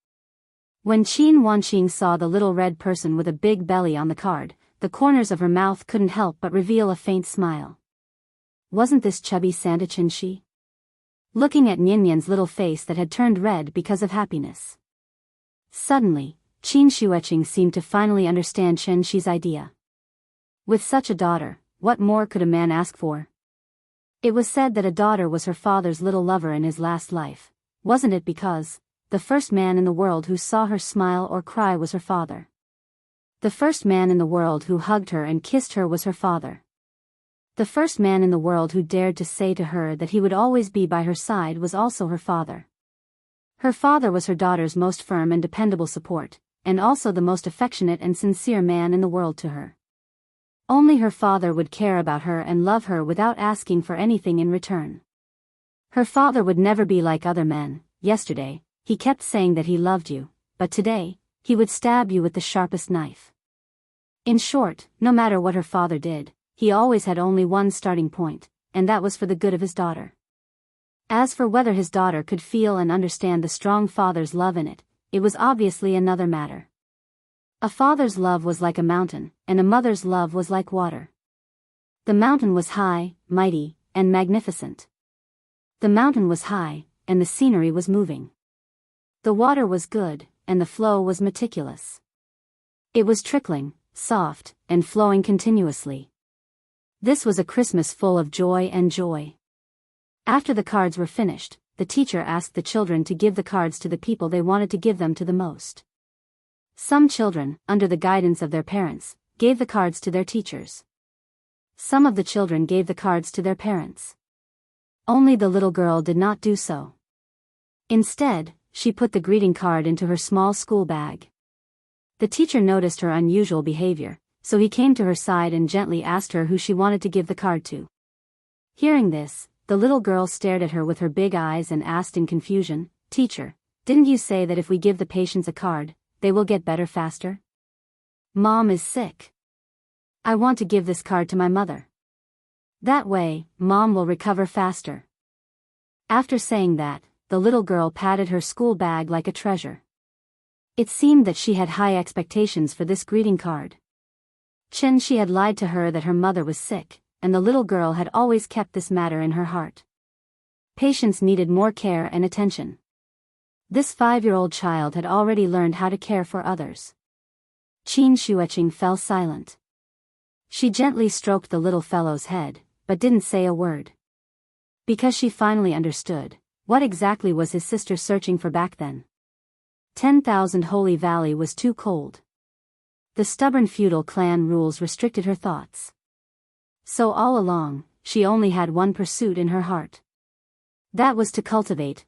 When Qin Wanqing saw the little red person with a big belly on the card, the corners of her mouth couldn't help but reveal a faint smile. Wasn't this chubby Santa Chin-shi? Looking at Nyan's little face that had turned red because of happiness. Suddenly, Qin Shueching seemed to finally understand Chen-shi's idea. With such a daughter, what more could a man ask for? It was said that a daughter was her father's little lover in his last life, wasn't it, because the first man in the world who saw her smile or cry was her father. The first man in the world who hugged her and kissed her was her father. The first man in the world who dared to say to her that he would always be by her side was also her father. Her father was her daughter's most firm and dependable support, and also the most affectionate and sincere man in the world to her. Only her father would care about her and love her without asking for anything in return. Her father would never be like other men. Yesterday, he kept saying that he loved you, but today, he would stab you with the sharpest knife. In short, no matter what her father did, he always had only one starting point, and that was for the good of his daughter. As for whether his daughter could feel and understand the strong father's love in it, it was obviously another matter. A father's love was like a mountain, and a mother's love was like water. The mountain was high, mighty, and magnificent. The mountain was high, and the scenery was moving. The water was good, and the flow was meticulous. It was trickling, soft, and flowing continuously. This was a Christmas full of joy and joy. After the cards were finished, the teacher asked the children to give the cards to the people they wanted to give them to the most. Some children, under the guidance of their parents, gave the cards to their teachers. Some of the children gave the cards to their parents. Only the little girl did not do so. Instead, she put the greeting card into her small school bag. The teacher noticed her unusual behavior, so he came to her side and gently asked her who she wanted to give the card to. Hearing this, the little girl stared at her with her big eyes and asked in confusion, "Teacher, didn't you say that if we give the patients a card, they will get better faster? Mom is sick. I want to give this card to my mother. That way, Mom will recover faster." After saying that, the little girl patted her school bag like a treasure. It seemed that she had high expectations for this greeting card. She had lied to her that her mother was sick, and the little girl had always kept this matter in her heart. Patients needed more care and attention. This 5-year-old child had already learned how to care for others. Qin Shuiqing fell silent. She gently stroked the little fellow's head, but didn't say a word. Because she finally understood, what exactly was his sister searching for back then? 10,000 Holy Valley was too cold. The stubborn feudal clan rules restricted her thoughts. So all along, she only had one pursuit in her heart. That was to cultivate,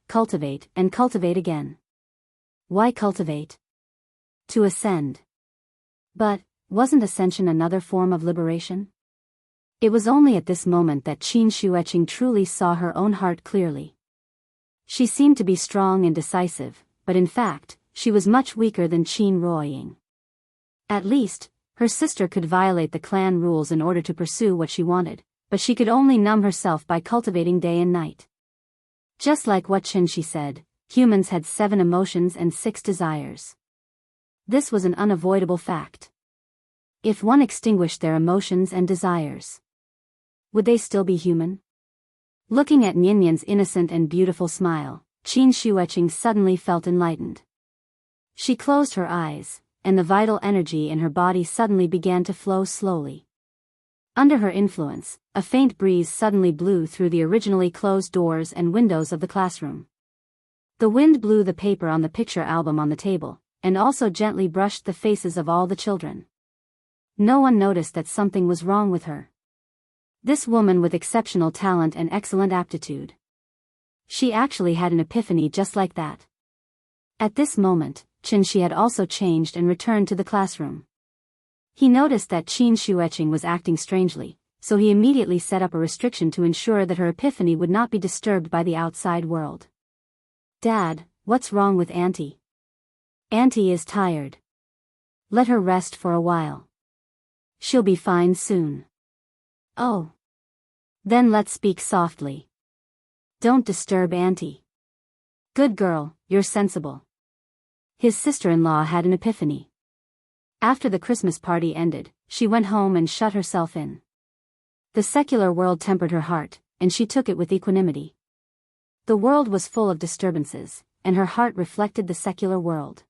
and cultivate again. Why cultivate? To ascend. But, wasn't ascension another form of liberation? It was only at this moment that Qin Shuiqing truly saw her own heart clearly. She seemed to be strong and decisive, but in fact, she was much weaker than Qin Ruoying. At least, her sister could violate the clan rules in order to pursue what she wanted, but she could only numb herself by cultivating day and night. Just like what she said, humans had 7 emotions and 6 desires. This was an unavoidable fact. If one extinguished their emotions and desires, would they still be human? Looking at Nyan's innocent and beautiful smile, Qin Shuiqing suddenly felt enlightened. She closed her eyes, and the vital energy in her body suddenly began to flow slowly. Under her influence, a faint breeze suddenly blew through the originally closed doors and windows of the classroom. The wind blew the paper on the picture album on the table, and also gently brushed the faces of all the children. No one noticed that something was wrong with her. This woman with exceptional talent and excellent aptitude. She actually had an epiphany just like that. At this moment, Qin had also changed and returned to the classroom. He noticed that Qin Shuiqing was acting strangely, so he immediately set up a restriction to ensure that her epiphany would not be disturbed by the outside world. "Dad, what's wrong with Auntie? Auntie is tired. Let her rest for a while. She'll be fine soon." "Oh. Then let's speak softly. Don't disturb Auntie." "Good girl, you're sensible." His sister-in-law had an epiphany. After the Christmas party ended, she went home and shut herself in. The secular world tempered her heart, and she took it with equanimity. The world was full of disturbances, and her heart reflected the secular world.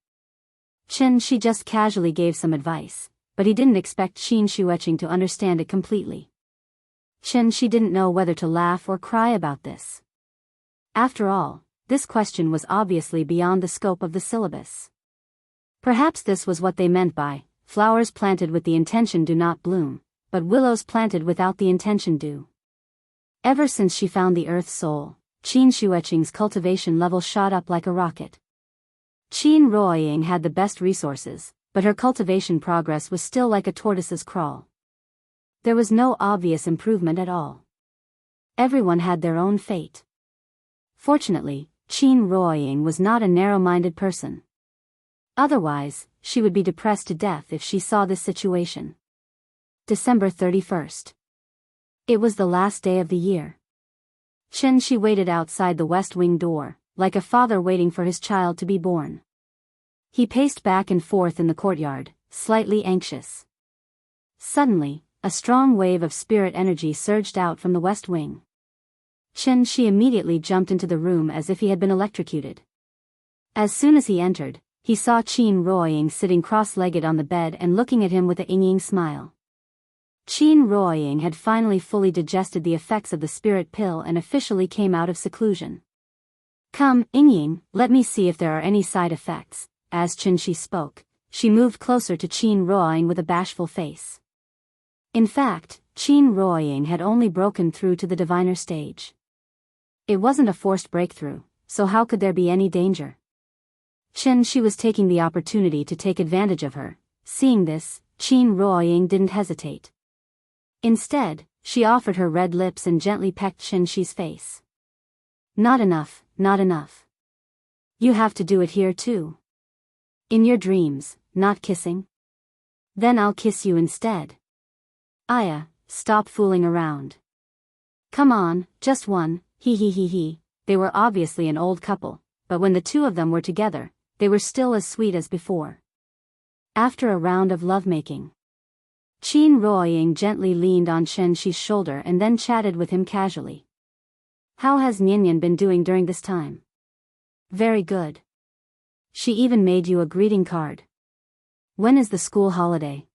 She just casually gave some advice, but he didn't expect Qin Shuiqing to understand it completely. She didn't know whether to laugh or cry about this. After all, this question was obviously beyond the scope of the syllabus. Perhaps this was what they meant by, "Flowers planted with the intention do not bloom, but willows planted without the intention do." Ever since she found the Earth Soul, Qin Shuiqing's cultivation level shot up like a rocket. Qin Ruoying had the best resources, but her cultivation progress was still like a tortoise's crawl. There was no obvious improvement at all. Everyone had their own fate. Fortunately, Qin Ruoying was not a narrow-minded person. Otherwise, she would be depressed to death if she saw this situation. December 31st. It was the last day of the year. She waited outside the west wing door, like a father waiting for his child to be born. He paced back and forth in the courtyard, slightly anxious. Suddenly, a strong wave of spirit energy surged out from the west wing. She immediately jumped into the room as if he had been electrocuted. As soon as he entered, he saw Qin Ruoying sitting cross-legged on the bed and looking at him with a yinging smile. Qin Ruoying had finally fully digested the effects of the spirit pill and officially came out of seclusion. "Come, Yingying, let me see if there are any side effects." As Qin spoke, she moved closer to Qin Ruoying with a bashful face. In fact, Qin Ruoying had only broken through to the diviner stage. It wasn't a forced breakthrough, so how could there be any danger? She was taking the opportunity to take advantage of her. Seeing this, Qin Ruoying didn't hesitate. Instead, she offered her red lips and gently pecked Shi's face. Not enough, not enough. You have to do it here too. In your dreams, not kissing? Then I'll kiss you instead. Aya, stop fooling around. Come on, just one, he. They were obviously an old couple, but when the two of them were together, they were still as sweet as before. After a round of lovemaking, Qin Ruoying gently leaned on Shi's shoulder and then chatted with him casually. How has Nian been doing during this time? Very good. She even made you a greeting card. When is the school holiday?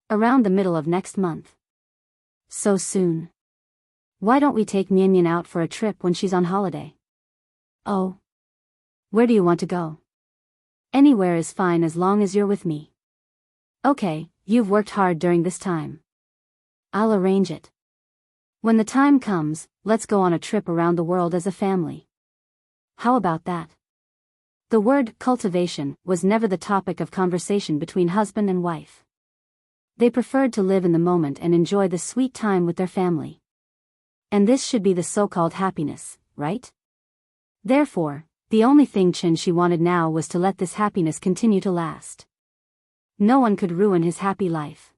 Around the middle of next month. So soon. Why don't we take Nian out for a trip when she's on holiday? Oh. Where do you want to go? Anywhere is fine as long as you're with me. Okay, you've worked hard during this time. I'll arrange it. When the time comes, let's go on a trip around the world as a family. How about that? The word cultivation was never the topic of conversation between husband and wife. They preferred to live in the moment and enjoy the sweet time with their family. And this should be the so-called happiness, right? Therefore, the only thing she wanted now was to let this happiness continue to last. No one could ruin his happy life.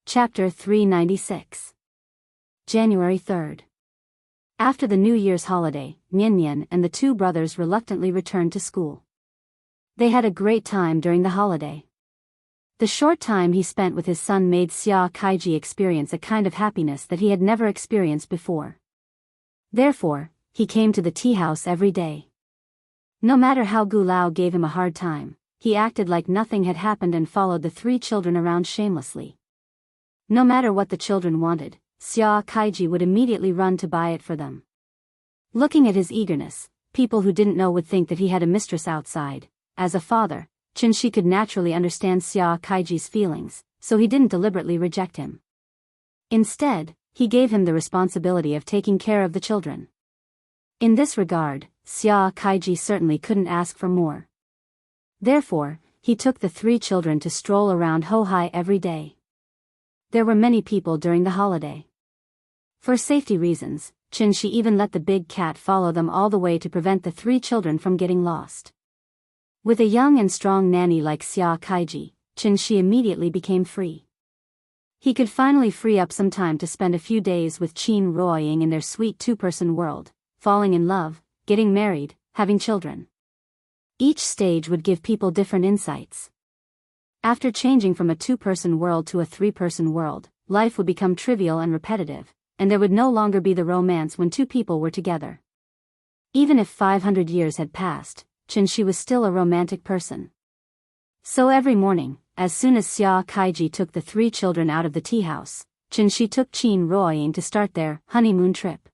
Chapter 396. January 3rd. After the New Year's holiday, Nian and the two brothers reluctantly returned to school. They had a great time during the holiday. The short time he spent with his son made Xia Kaiji experience a kind of happiness that he had never experienced before. Therefore, he came to the tea house every day. No matter how Gu Lao gave him a hard time, he acted like nothing had happened and followed the three children around shamelessly. No matter what the children wanted, Xia Kaiji would immediately run to buy it for them. Looking at his eagerness, people who didn't know would think that he had a mistress outside. As a father, Shi could naturally understand Xia Kaiji's feelings, so he didn't deliberately reject him. Instead, he gave him the responsibility of taking care of the children. In this regard, Xia Kaiji certainly couldn't ask for more. Therefore, he took the three children to stroll around Hohai every day. There were many people during the holiday. For safety reasons, Shi even let the big cat follow them all the way to prevent the three children from getting lost. With a young and strong nanny like Xia Kaiji, Shi immediately became free. He could finally free up some time to spend a few days with Qin Ruoying in their sweet two-person world, falling in love, getting married, having children. Each stage would give people different insights. After changing from a two-person world to a three-person world, life would become trivial and repetitive, and there would no longer be the romance when two people were together. Even if 500 years had passed, Shi was still a romantic person. So every morning, as soon as Xia Kaiji took the three children out of the tea house, Shi took Qin Ruoying to start their honeymoon trip.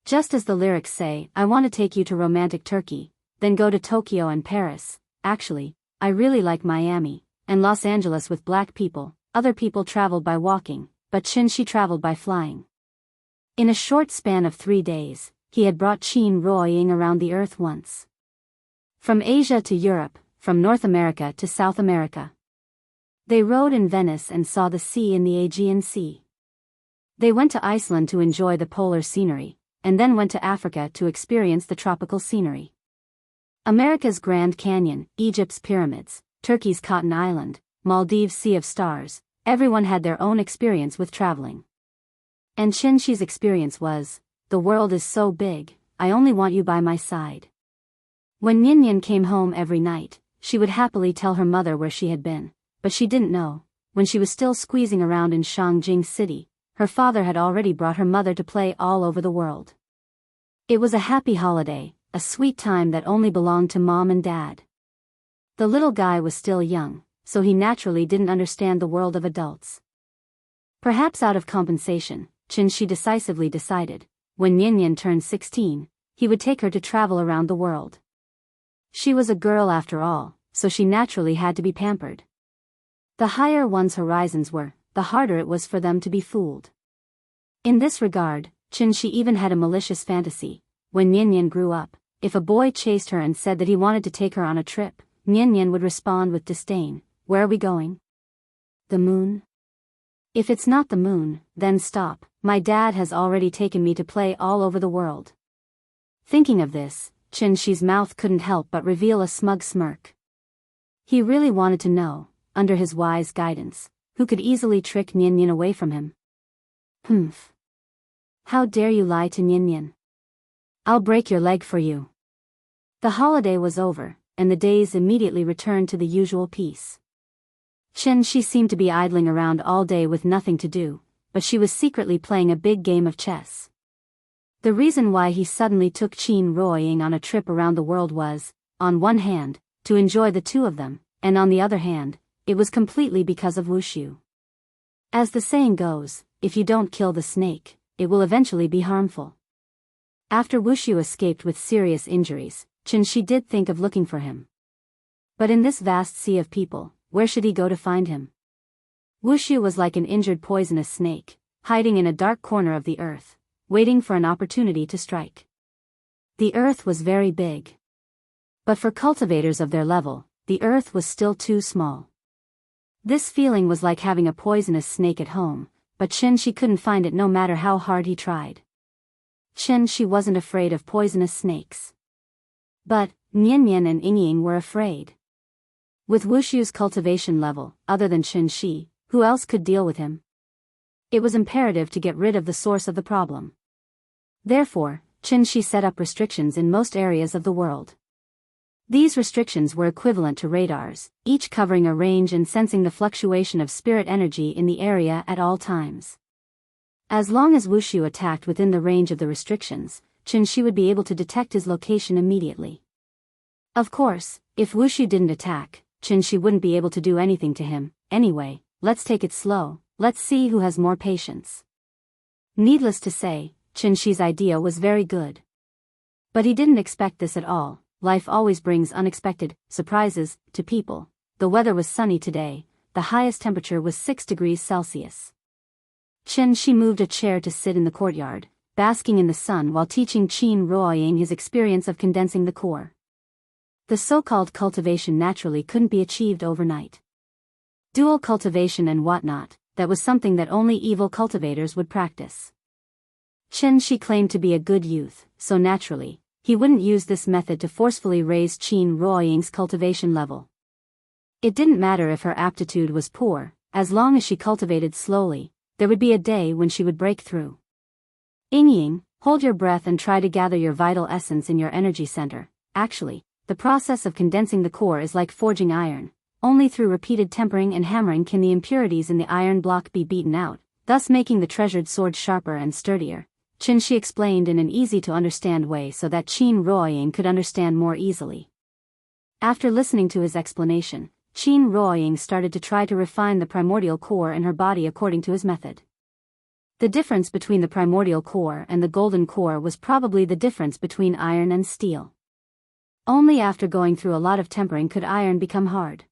Just as the lyrics say, I want to take you to romantic Turkey, then go to Tokyo and Paris. Actually, I really like Miami and Los Angeles with black people. Other people traveled by walking, but Shi traveled by flying. In a short span of 3 days, he had brought Qin Ruoying around the earth once. From Asia to Europe, from North America to South America. They rode in Venice and saw the sea in the Aegean Sea. They went to Iceland to enjoy the polar scenery, and then went to Africa to experience the tropical scenery. America's Grand Canyon, Egypt's pyramids, Turkey's Cotton Island, Maldives' Sea of Stars, everyone had their own experience with traveling. And Shi's experience was, the world is so big, I only want you by my side. When Nian came home every night, she would happily tell her mother where she had been, but she didn't know, when she was still squeezing around in Shangjing City, her father had already brought her mother to play all over the world. It was a happy holiday, a sweet time that only belonged to mom and dad. The little guy was still young, so he naturally didn't understand the world of adults. Perhaps out of compensation, Shi decisively decided, when Nian turned 16, he would take her to travel around the world. She was a girl after all, so she naturally had to be pampered. The higher one's horizons were, the harder it was for them to be fooled. In this regard, Qin Shi even had a malicious fantasy. When Nian Nian grew up, if a boy chased her and said that he wanted to take her on a trip, Nian Nian would respond with disdain, "Where are we going? The moon? If it's not the moon, then stop, my dad has already taken me to play all over the world." Thinking of this, Qin Shi's mouth couldn't help but reveal a smug smirk. He really wanted to know, under his wise guidance, who could easily trick Nian Nian away from him. "Humph. How dare you lie to Nian Nian? I'll break your leg for you." The holiday was over, and the days immediately returned to the usual peace. Qin Shi seemed to be idling around all day with nothing to do, but she was secretly playing a big game of chess. The reason why he suddenly took Qin Ruoying on a trip around the world was, on one hand, to enjoy the two of them, and on the other hand, it was completely because of Wushu. As the saying goes, if you don't kill the snake, it will eventually be harmful. After Wushu escaped with serious injuries, Qin Shi did think of looking for him. But in this vast sea of people, where should he go to find him? Wushu was like an injured poisonous snake, hiding in a dark corner of the earth, waiting for an opportunity to strike. The earth was very big. But for cultivators of their level, the earth was still too small. This feeling was like having a poisonous snake at home, but Qin Shi couldn't find it no matter how hard he tried. Qin Shi wasn't afraid of poisonous snakes. But Nian Nian and Ying were afraid. With Wushu's cultivation level, other than Qin Shi, who else could deal with him? It was imperative to get rid of the source of the problem. Therefore, Qin Shi set up restrictions in most areas of the world. These restrictions were equivalent to radars, each covering a range and sensing the fluctuation of spirit energy in the area at all times. As long as Wushu attacked within the range of the restrictions, Qin Shi would be able to detect his location immediately. Of course, if Wushu didn't attack, Qin Shi wouldn't be able to do anything to him. Anyway, let's take it slow, let's see who has more patience. Needless to say, Qin Shi's idea was very good. But he didn't expect this at all. Life always brings unexpected surprises to people. The weather was sunny today, the highest temperature was 6 degrees Celsius. Qin Shi moved a chair to sit in the courtyard, basking in the sun while teaching Qin Ruoying his experience of condensing the core. The so-called cultivation naturally couldn't be achieved overnight. Dual cultivation and whatnot, that was something that only evil cultivators would practice. Qin Shi claimed to be a good youth, so naturally, he wouldn't use this method to forcefully raise Qin Ruoying's cultivation level. It didn't matter if her aptitude was poor, as long as she cultivated slowly, there would be a day when she would break through. Ying, hold your breath and try to gather your vital essence in your energy center. Actually, the process of condensing the core is like forging iron. Only through repeated tempering and hammering can the impurities in the iron block be beaten out, thus making the treasured sword sharper and sturdier. Qin Shi explained in an easy-to-understand way so that Qin Ruoying could understand more easily. After listening to his explanation, Qin Ruoying started to try to refine the primordial core in her body according to his method. The difference between the primordial core and the golden core was probably the difference between iron and steel. Only after going through a lot of tempering could iron become hard.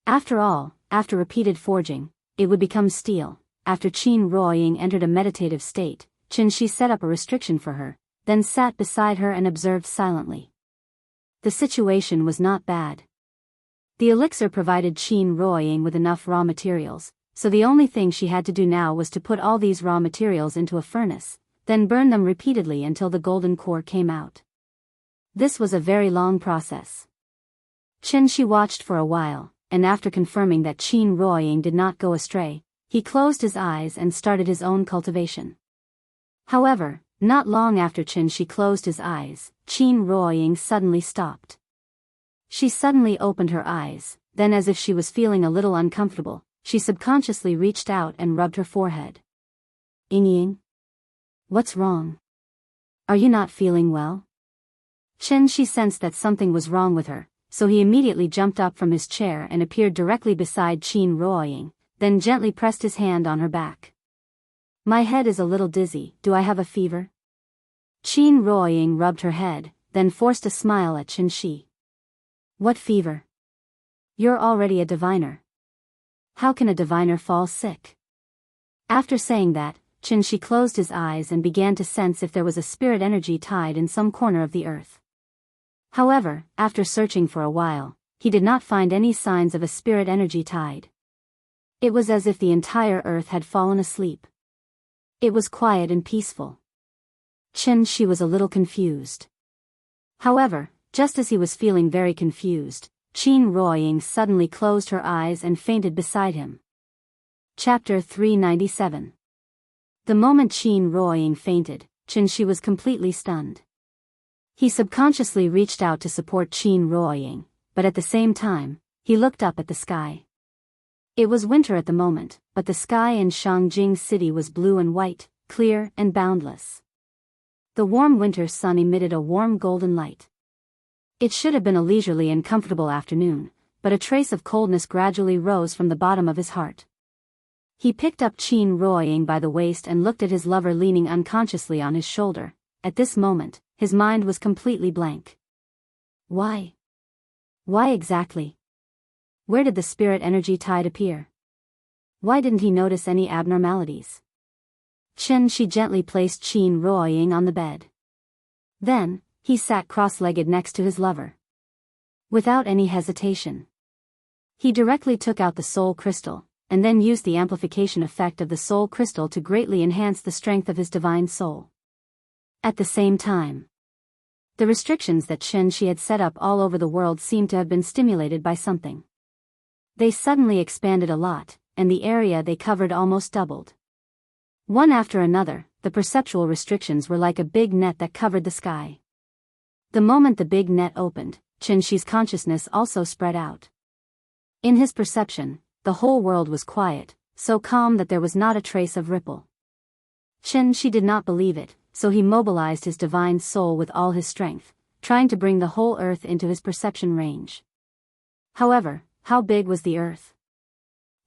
After all, after repeated forging, it would become steel. After Qin Ruoying entered a meditative state, Qin Shi set up a restriction for her, then sat beside her and observed silently. The situation was not bad. The elixir provided Qin Ruoying with enough raw materials, so the only thing she had to do now was to put all these raw materials into a furnace, then burn them repeatedly until the golden core came out. This was a very long process. Qin Shi watched for a while, and after confirming that Qin Ruoying did not go astray, he closed his eyes and started his own cultivation. However, not long after Qin Shi closed his eyes, Qin Ruoying suddenly stopped. She suddenly opened her eyes, then as if she was feeling a little uncomfortable, she subconsciously reached out and rubbed her forehead. Ying? What's wrong? Are you not feeling well? Qin Shi sensed that something was wrong with her, so he immediately jumped up from his chair and appeared directly beside Qin Ruoying, then gently pressed his hand on her back. My head is a little dizzy, do I have a fever? Qin Ruoying rubbed her head, then forced a smile at Qin Shi. What fever? You're already a diviner. How can a diviner fall sick? After saying that, Qin closed his eyes and began to sense if there was a spirit energy tied in some corner of the earth. However, after searching for a while, he did not find any signs of a spirit energy tied. It was as if the entire earth had fallen asleep. It was quiet and peaceful. Qin was a little confused. However, just as he was feeling very confused, Qin Ruoying suddenly closed her eyes and fainted beside him. Chapter 397. The moment Qin Ruoying fainted, Qin was completely stunned. He subconsciously reached out to support Qin Ruoying, but at the same time, he looked up at the sky. It was winter at the moment, but the sky in Shangjing City was blue and white, clear and boundless. The warm winter sun emitted a warm golden light. It should have been a leisurely and comfortable afternoon, but a trace of coldness gradually rose from the bottom of his heart. He picked up Qin Ruoying by the waist and looked at his lover leaning unconsciously on his shoulder. At this moment, his mind was completely blank. Why? Why exactly? Where did the spirit energy tide appear? Why didn't he notice any abnormalities? She gently placed Qin Ruoying on the bed. Then, he sat cross-legged next to his lover. Without any hesitation, he directly took out the soul crystal, and then used the amplification effect of the soul crystal to greatly enhance the strength of his divine soul. At the same time, the restrictions that she had set up all over the world seemed to have been stimulated by something. They suddenly expanded a lot, and the area they covered almost doubled. One after another, the perceptual restrictions were like a big net that covered the sky. The moment the big net opened, Qin's consciousness also spread out. In his perception, the whole world was quiet, so calm that there was not a trace of ripple. Qin did not believe it, so he mobilized his divine soul with all his strength, trying to bring the whole earth into his perception range. However, how big was the earth?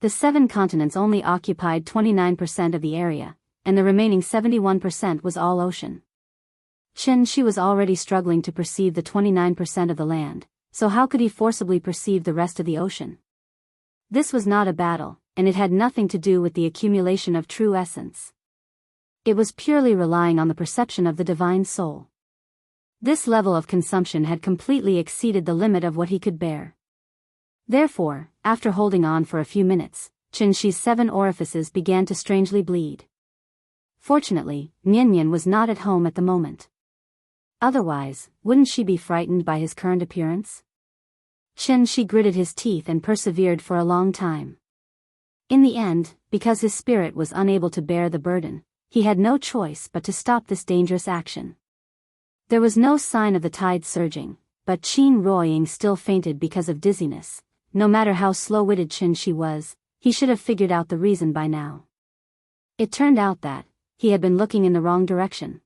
The 7 continents only occupied 29% of the area, and the remaining 71% was all ocean. Qin was already struggling to perceive the 29% of the land, so how could he forcibly perceive the rest of the ocean? This was not a battle, and it had nothing to do with the accumulation of true essence. It was purely relying on the perception of the divine soul. This level of consumption had completely exceeded the limit of what he could bear. Therefore, after holding on for a few minutes, Qin's 7 orifices began to strangely bleed. Fortunately, Nian was not at home at the moment. Otherwise, wouldn't she be frightened by his current appearance? Qin gritted his teeth and persevered for a long time. In the end, because his spirit was unable to bear the burden, he had no choice but to stop this dangerous action. There was no sign of the tide surging, but Qin Ruoying still fainted because of dizziness. No matter how slow-witted Qin was, he should have figured out the reason by now. It turned out that he had been looking in the wrong direction.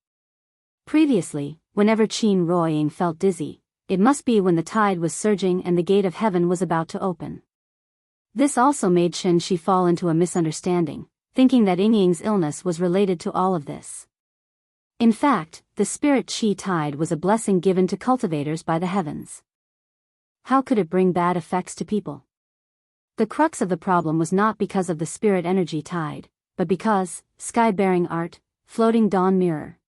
Previously, whenever Qin Ruoying felt dizzy, it must be when the tide was surging and the gate of heaven was about to open. This also made Qin fall into a misunderstanding, thinking that Yingying's illness was related to all of this. In fact, the spirit qi tide was a blessing given to cultivators by the heavens. How could it bring bad effects to people? The crux of the problem was not because of the spirit energy tide, but because, sky-bearing art, floating dawn mirror.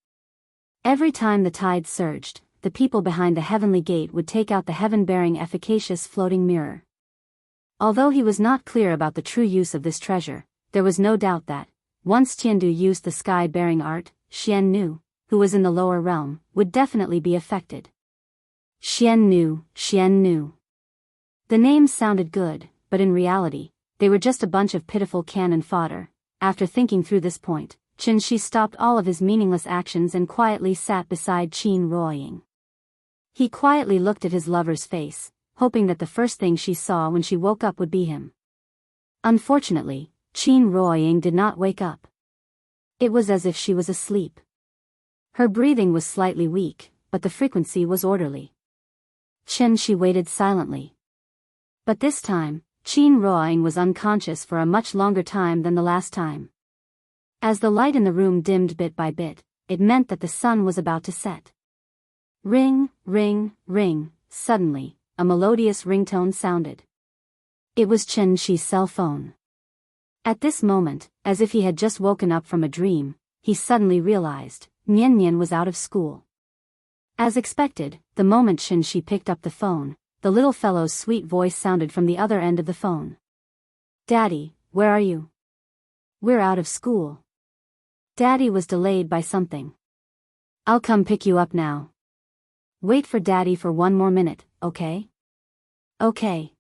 Every time the tide surged, the people behind the heavenly gate would take out the heaven-bearing efficacious floating mirror. Although he was not clear about the true use of this treasure, there was no doubt that, once Tiandu used the sky-bearing art, Xian Nu, who was in the lower realm, would definitely be affected. Xian Nu, Xian Nu. The names sounded good, but in reality, they were just a bunch of pitiful cannon fodder. After thinking through this point, Qin stopped all of his meaningless actions and quietly sat beside Qin Ruoying. He quietly looked at his lover's face, hoping that the first thing she saw when she woke up would be him. Unfortunately, Qin Ruoying did not wake up. It was as if she was asleep. Her breathing was slightly weak, but the frequency was orderly. Qin waited silently. But this time, Qin Ruoying was unconscious for a much longer time than the last time. As the light in the room dimmed bit by bit, it meant that the sun was about to set. Ring, ring, ring. Suddenly, a melodious ringtone sounded. It was Qin's cell phone. At this moment, as if he had just woken up from a dream, he suddenly realized, Nian Nian was out of school. As expected, the moment Qin picked up the phone, the little fellow's sweet voice sounded from the other end of the phone. "Daddy, where are you?" "We're out of school." Daddy was delayed by something. "I'll come pick you up now." "Wait for Daddy for one more minute, okay?" "Okay."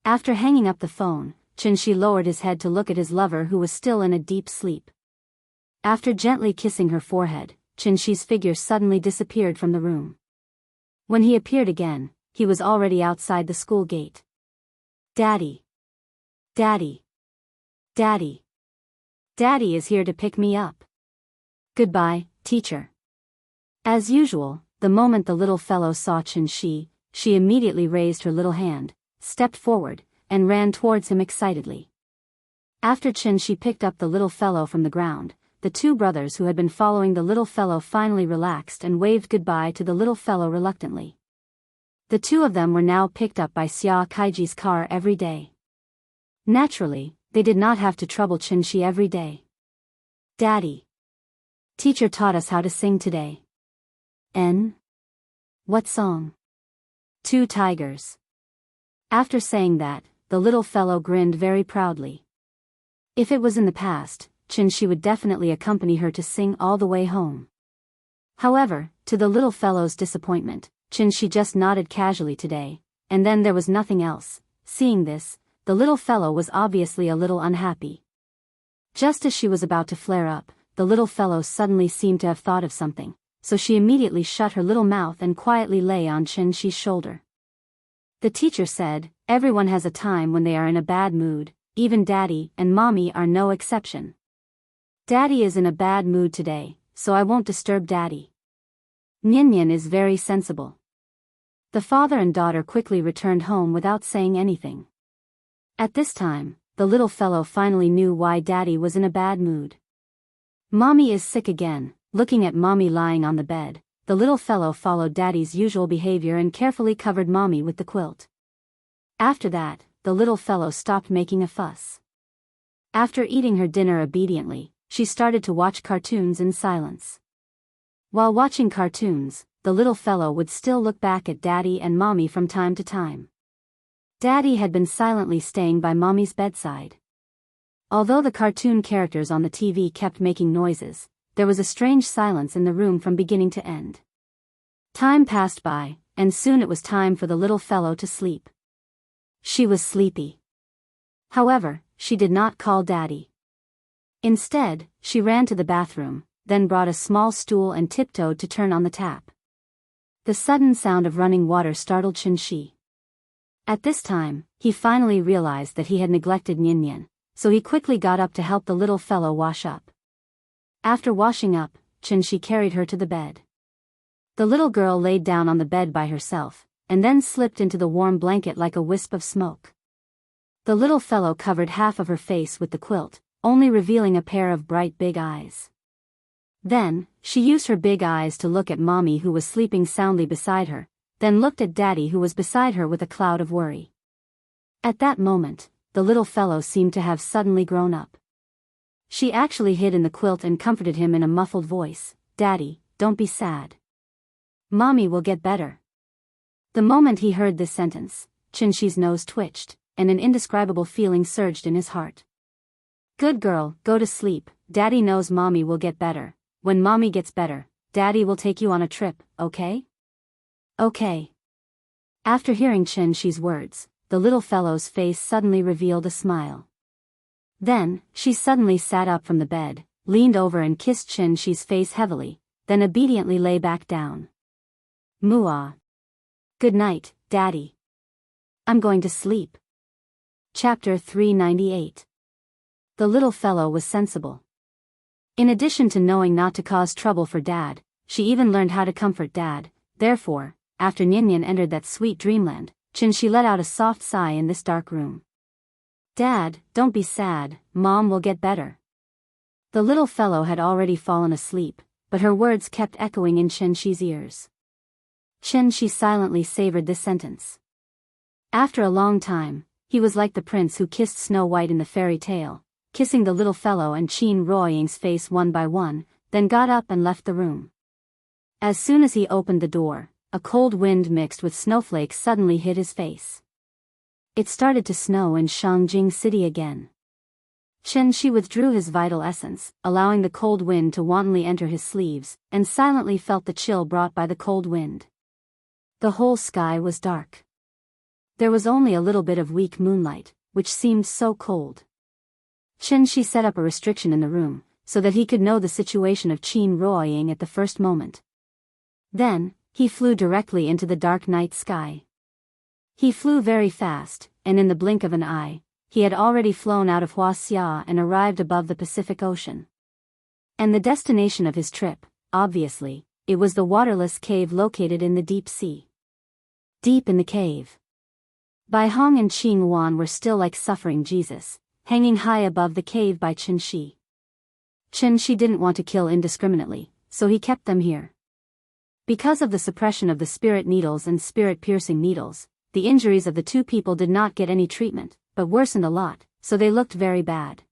After hanging up the phone, Qin lowered his head to look at his lover who was still in a deep sleep. After gently kissing her forehead, Qin's figure suddenly disappeared from the room. When he appeared again, he was already outside the school gate. "Daddy! Daddy! Daddy! Daddy is here to pick me up. Goodbye, teacher." As usual, the moment the little fellow saw Qin, she immediately raised her little hand, stepped forward, and ran towards him excitedly. After Qin picked up the little fellow from the ground, the two brothers who had been following the little fellow finally relaxed and waved goodbye to the little fellow reluctantly. The two of them were now picked up by Xia Kaiji's car every day. Naturally, they did not have to trouble Qin every day. "Daddy. Teacher taught us how to sing today." What song?" "Two tigers." After saying that, the little fellow grinned very proudly. If it was in the past, Qin would definitely accompany her to sing all the way home. However, to the little fellow's disappointment, Qin just nodded casually today, and then there was nothing else. Seeing this, the little fellow was obviously a little unhappy. Just as she was about to flare up, the little fellow suddenly seemed to have thought of something, so she immediately shut her little mouth and quietly lay on Qin's shoulder. The teacher said, "Everyone has a time when they are in a bad mood, even Daddy and Mommy are no exception. Daddy is in a bad mood today, so I won't disturb Daddy." Nian Nian is very sensible. The father and daughter quickly returned home without saying anything. At this time, the little fellow finally knew why Daddy was in a bad mood. Mommy is sick again. Looking at Mommy lying on the bed, the little fellow followed Daddy's usual behavior and carefully covered Mommy with the quilt. After that, the little fellow stopped making a fuss. After eating her dinner obediently, she started to watch cartoons in silence. While watching cartoons, the little fellow would still look back at Daddy and Mommy from time to time. Daddy had been silently staying by Mommy's bedside. Although the cartoon characters on the TV kept making noises, there was a strange silence in the room from beginning to end. Time passed by, and soon it was time for the little fellow to sleep. She was sleepy. However, she did not call Daddy. Instead, she ran to the bathroom, then brought a small stool and tiptoed to turn on the tap. The sudden sound of running water startled Qin. At this time, he finally realized that he had neglected Nian Nian, so he quickly got up to help the little fellow wash up. After washing up, Qin carried her to the bed. The little girl laid down on the bed by herself, and then slipped into the warm blanket like a wisp of smoke. The little fellow covered half of her face with the quilt, only revealing a pair of bright big eyes. Then, she used her big eyes to look at Mommy who was sleeping soundly beside her, then looked at Daddy who was beside her with a cloud of worry. At that moment, the little fellow seemed to have suddenly grown up. She actually hid in the quilt and comforted him in a muffled voice, "Daddy, don't be sad. Mommy will get better." The moment he heard this sentence, Qin's nose twitched, and an indescribable feeling surged in his heart. "Good girl, go to sleep. Daddy knows Mommy will get better. When Mommy gets better, Daddy will take you on a trip, okay?" "Okay." After hearing Qin's words, the little fellow's face suddenly revealed a smile. Then, she suddenly sat up from the bed, leaned over and kissed Qin's face heavily, then obediently lay back down. "Muah. Good night, Daddy. I'm going to sleep." Chapter 398. The little fellow was sensible. In addition to knowing not to cause trouble for Dad, she even learned how to comfort Dad. Therefore, after Nian Nian entered that sweet dreamland, Qin let out a soft sigh in this dark room. "Dad, don't be sad, Mom will get better." The little fellow had already fallen asleep, but her words kept echoing in Qin's ears. Qin silently savored this sentence. After a long time, he was like the prince who kissed Snow White in the fairy tale, kissing the little fellow and Qin Ruoying's face one by one, then got up and left the room. As soon as he opened the door, a cold wind mixed with snowflakes suddenly hit his face. It started to snow in Shangjing City again. Chen Shi withdrew his vital essence, allowing the cold wind to wantonly enter his sleeves, and silently felt the chill brought by the cold wind. The whole sky was dark. There was only a little bit of weak moonlight, which seemed so cold. Chen Shi set up a restriction in the room, so that he could know the situation of Qin Ruoying at the first moment. Then, he flew directly into the dark night sky. He flew very fast, and in the blink of an eye, he had already flown out of Huaxia and arrived above the Pacific Ocean. And the destination of his trip, obviously, it was the waterless cave located in the deep sea. Deep in the cave, Bai Hong and Qing Wan were still like suffering Jesus, hanging high above the cave by Chen Shi. Chen Shi didn't want to kill indiscriminately, so he kept them here. Because of the suppression of the spirit needles and spirit-piercing needles, the injuries of the two people did not get any treatment, but worsened a lot, so they looked very bad.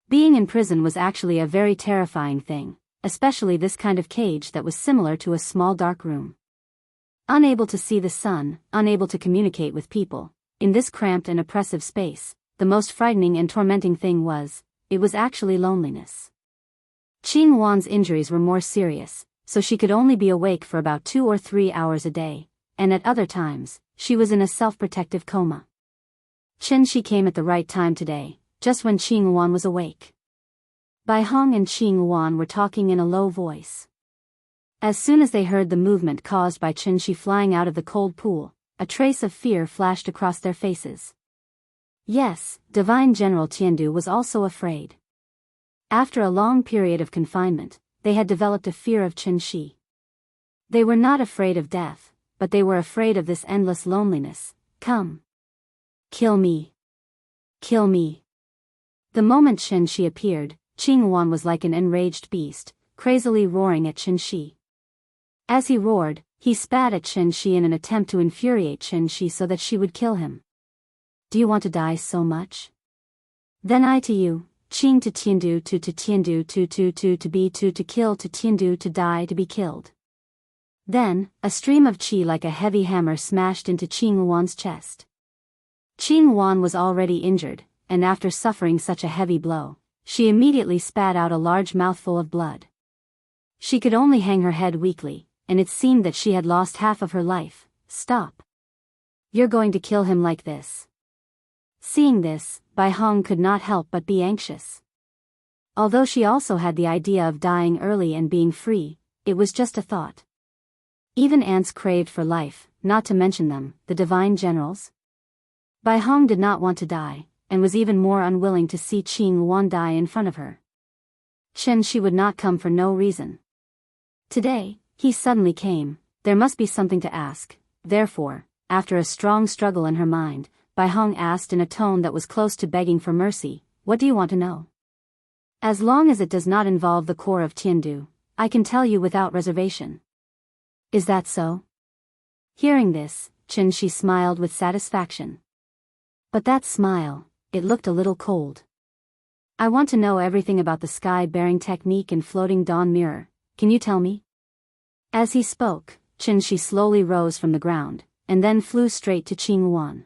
Being in prison was actually a very terrifying thing, especially this kind of cage that was similar to a small dark room. Unable to see the sun, unable to communicate with people, in this cramped and oppressive space, the most frightening and tormenting thing was, it was actually loneliness. Qing Wan's injuries were more serious, so she could only be awake for about 2 or 3 hours a day, and at other times, she was in a self-protective coma. Chen Shi came at the right time today, just when Qing Wan was awake. Bai Hong and Qing Wan were talking in a low voice. As soon as they heard the movement caused by Chen Shi flying out of the cold pool, a trace of fear flashed across their faces. Yes, Divine General Tiandu was also afraid. After a long period of confinement, they had developed a fear of Chen Shi. They were not afraid of death, but they were afraid of this endless loneliness. Come. Kill me. Kill me. The moment Chen Shi appeared, Qing Wan was like an enraged beast, crazily roaring at Chen Shi. As he roared, he spat at Chen Shi in an attempt to infuriate Chen Shi so that she would kill him. Do you want to die so much? Then I to you, Qing to Tiandu to Tiandu to be to kill to Tiandu to die to be killed. Then, a stream of qi like a heavy hammer smashed into Qing Wan's chest. Qing Wan was already injured, and after suffering such a heavy blow, she immediately spat out a large mouthful of blood. She could only hang her head weakly, and it seemed that she had lost half of her life. Stop. You're going to kill him like this. Seeing this, Bai Hong could not help but be anxious. Although she also had the idea of dying early and being free, it was just a thought. Even ants craved for life, not to mention them, the divine generals. Bai Hong did not want to die, and was even more unwilling to see Qing Wan die in front of her. Chen Shi would not come for no reason. Today, he suddenly came. There must be something to ask. Therefore, after a strong struggle in her mind, Bai Hong asked in a tone that was close to begging for mercy, "What do you want to know?" As long as it does not involve the core of Tiandu, I can tell you without reservation. Is that so? Hearing this, Chen Shi smiled with satisfaction. But that smile, it looked a little cold. I want to know everything about the sky-bearing technique and floating dawn mirror. Can you tell me? As he spoke, Chen Shi slowly rose from the ground, and then flew straight to Qing Wan.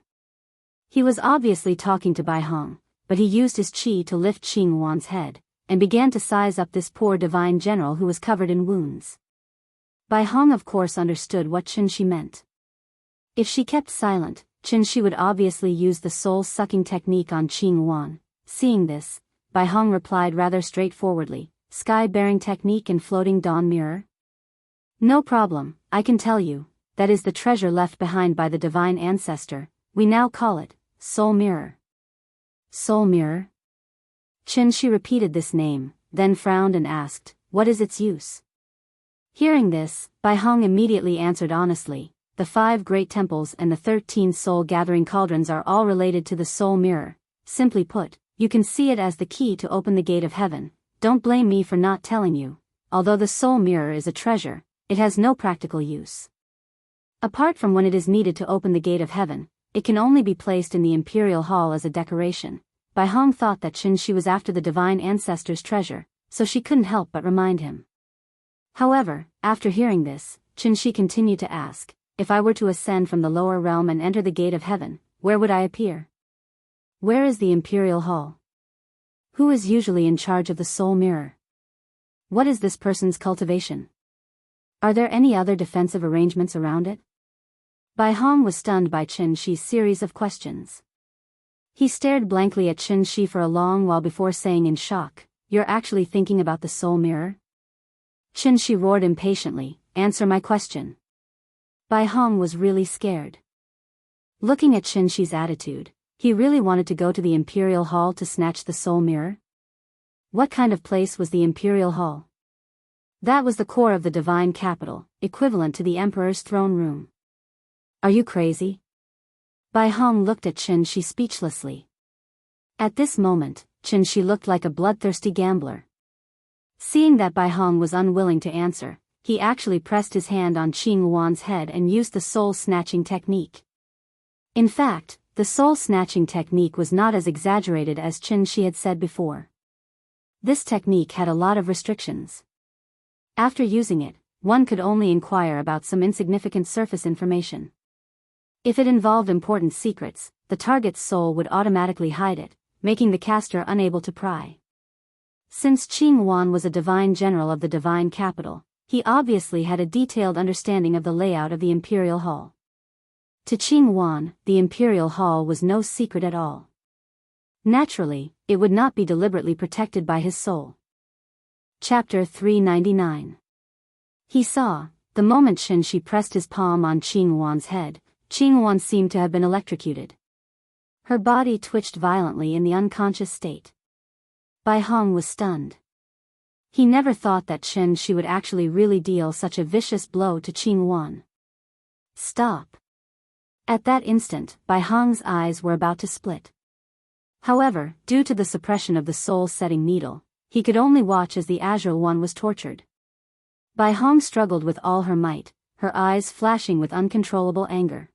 He was obviously talking to Bai Hong, but he used his qi to lift Qing Wan's head, and began to size up this poor divine general who was covered in wounds. Bai Hong of course understood what Chen Shi meant. If she kept silent, Chen Shi would obviously use the soul-sucking technique on Qing Wan. Seeing this, Bai Hong replied rather straightforwardly, "Sky-bearing technique and floating dawn mirror? No problem, I can tell you, that is the treasure left behind by the divine ancestor. We now call it, soul mirror." Soul mirror? Chen Shi repeated this name, then frowned and asked, "What is its use?" Hearing this, Bai Hong immediately answered honestly, "The 5 great temples and the 13 soul-gathering cauldrons are all related to the soul mirror. Simply put, you can see it as the key to open the gate of heaven. Don't blame me for not telling you. Although the soul mirror is a treasure, it has no practical use. Apart from when it is needed to open the gate of heaven, it can only be placed in the imperial hall as a decoration. Bai Hong thought that Qin Shi was after the divine ancestor's treasure, so she couldn't help but remind him. However, after hearing this, Qin Shi continued to ask, if I were to ascend from the lower realm and enter the gate of heaven, where would I appear? Where is the Imperial Hall? Who is usually in charge of the soul mirror? What is this person's cultivation? Are there any other defensive arrangements around it? Bai Hong was stunned by Qin Shi's series of questions. He stared blankly at Qin Shi for a long while before saying in shock, "You're actually thinking about the soul mirror?" Qin Shi roared impatiently, "Answer my question." Bai Hong was really scared. Looking at Qin Shi's attitude, he really wanted to go to the Imperial Hall to snatch the soul mirror? What kind of place was the Imperial Hall? That was the core of the divine capital, equivalent to the Emperor's throne room. Are you crazy? Bai Hong looked at Qin Shi speechlessly. At this moment, Qin Shi looked like a bloodthirsty gambler. Seeing that Bai Hong was unwilling to answer, he actually pressed his hand on Qing Yuan's head and used the soul-snatching technique. In fact, the soul-snatching technique was not as exaggerated as Qin Shi had said before. This technique had a lot of restrictions. After using it, one could only inquire about some insignificant surface information. If it involved important secrets, the target's soul would automatically hide it, making the caster unable to pry. Since Qing Yuan was a divine general of the divine capital, he obviously had a detailed understanding of the layout of the Imperial Hall. To Qing Yuan, the Imperial Hall was no secret at all. Naturally, it would not be deliberately protected by his soul. Chapter 399. He saw, the moment Qin Shi pressed his palm on Qing Yuan's head, Qing Yuan seemed to have been electrocuted. Her body twitched violently in the unconscious state. Bai Hong was stunned. He never thought that Qin Shi would actually really deal such a vicious blow to Qing Yuan. Stop. At that instant, Bai Hong's eyes were about to split. However, due to the suppression of the soul-setting needle, he could only watch as the Azure One was tortured. Bai Hong struggled with all her might, her eyes flashing with uncontrollable anger.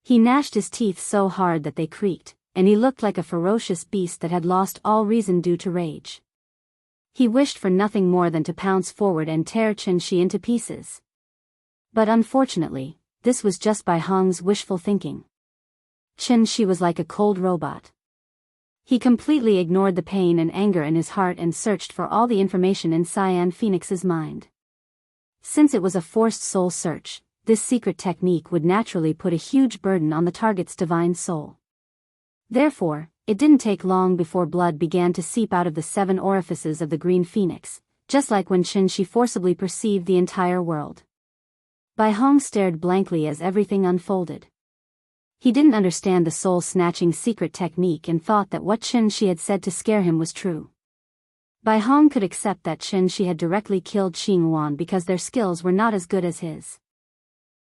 He gnashed his teeth so hard that they creaked, and he looked like a ferocious beast that had lost all reason due to rage. He wished for nothing more than to pounce forward and tear Qin Shi into pieces. But unfortunately, this was just Bai Hong's wishful thinking. Qin Shi was like a cold robot. He completely ignored the pain and anger in his heart and searched for all the information in Cyan Phoenix's mind. Since it was a forced soul search, this secret technique would naturally put a huge burden on the target's divine soul. Therefore, it didn't take long before blood began to seep out of the 7 orifices of the green phoenix, just like when Qin Shi forcibly perceived the entire world. Bai Hong stared blankly as everything unfolded. He didn't understand the soul-snatching secret technique and thought that what Qin Shi had said to scare him was true. Bai Hong could accept that Qin Shi had directly killed Qing Yuan because their skills were not as good as his.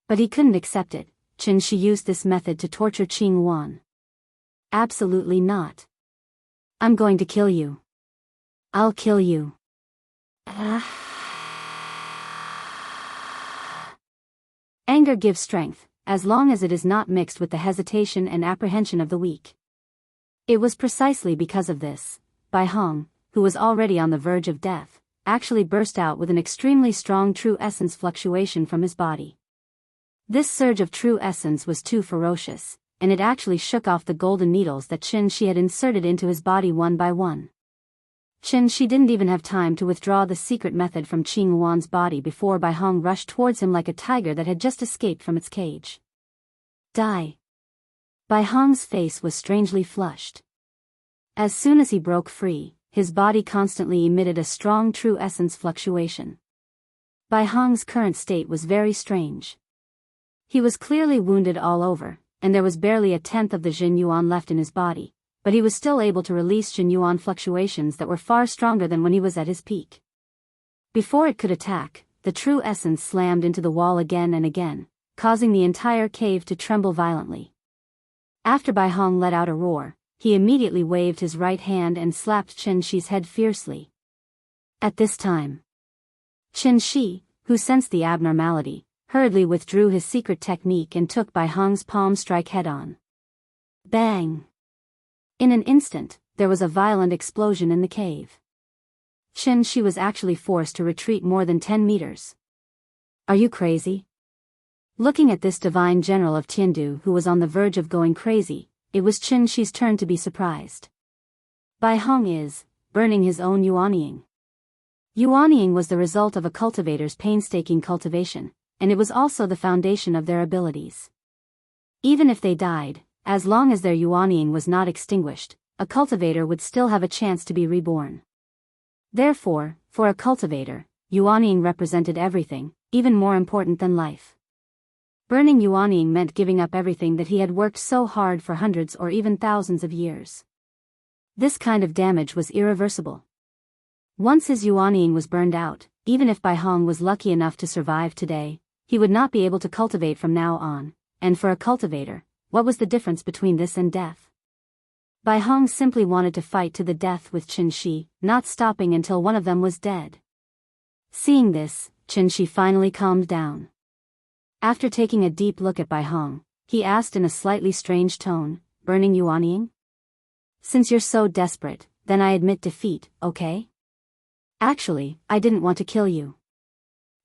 But he couldn't accept it. Qin Shi used this method to torture Qing Yuan. Absolutely not. I'm going to kill you. I'll kill you. Anger gives strength, as long as it is not mixed with the hesitation and apprehension of the weak. It was precisely because of this, Bai Hong, who was already on the verge of death, actually burst out with an extremely strong true essence fluctuation from his body. This surge of true essence was too ferocious, and it actually shook off the golden needles that Qin Shi had inserted into his body one by one. Qin Shi didn't even have time to withdraw the secret method from Qing Yuan's body before Bai Hong rushed towards him like a tiger that had just escaped from its cage. Die. Bai Hong's face was strangely flushed. As soon as he broke free, his body constantly emitted a strong true essence fluctuation. Bai Hong's current state was very strange. He was clearly wounded all over, and there was barely a tenth of the Jin Yuan left in his body, but he was still able to release Jin Yuan fluctuations that were far stronger than when he was at his peak. Before it could attack, the true essence slammed into the wall again and again, causing the entire cave to tremble violently. After Bai Hong let out a roar, he immediately waved his right hand and slapped Qin Shi's head fiercely. At this time, Qin Shi, who sensed the abnormality, hurriedly withdrew his secret technique and took Bai Hong's palm strike head-on. Bang! In an instant, there was a violent explosion in the cave. Chen Shi was actually forced to retreat more than 10 meters. Are you crazy? Looking at this divine general of Tiandu who was on the verge of going crazy, it was Chen Shi's turn to be surprised. Bai Hong is burning his own yuanying. Yuanying was the result of a cultivator's painstaking cultivation, and it was also the foundation of their abilities. Even if they died, as long as their yuanying was not extinguished, a cultivator would still have a chance to be reborn. Therefore, for a cultivator, yuanying represented everything, even more important than life. Burning yuanying meant giving up everything that he had worked so hard for hundreds or even thousands of years. This kind of damage was irreversible. Once his yuanying was burned out, even if Bai Hong was lucky enough to survive today, he would not be able to cultivate from now on, and for a cultivator, what was the difference between this and death? Bai Hong simply wanted to fight to the death with Chen Shi, not stopping until one of them was dead. Seeing this, Chen Shi finally calmed down. After taking a deep look at Bai Hong, he asked in a slightly strange tone, burning yuanying? Since you're so desperate, then I admit defeat, okay? Actually, I didn't want to kill you.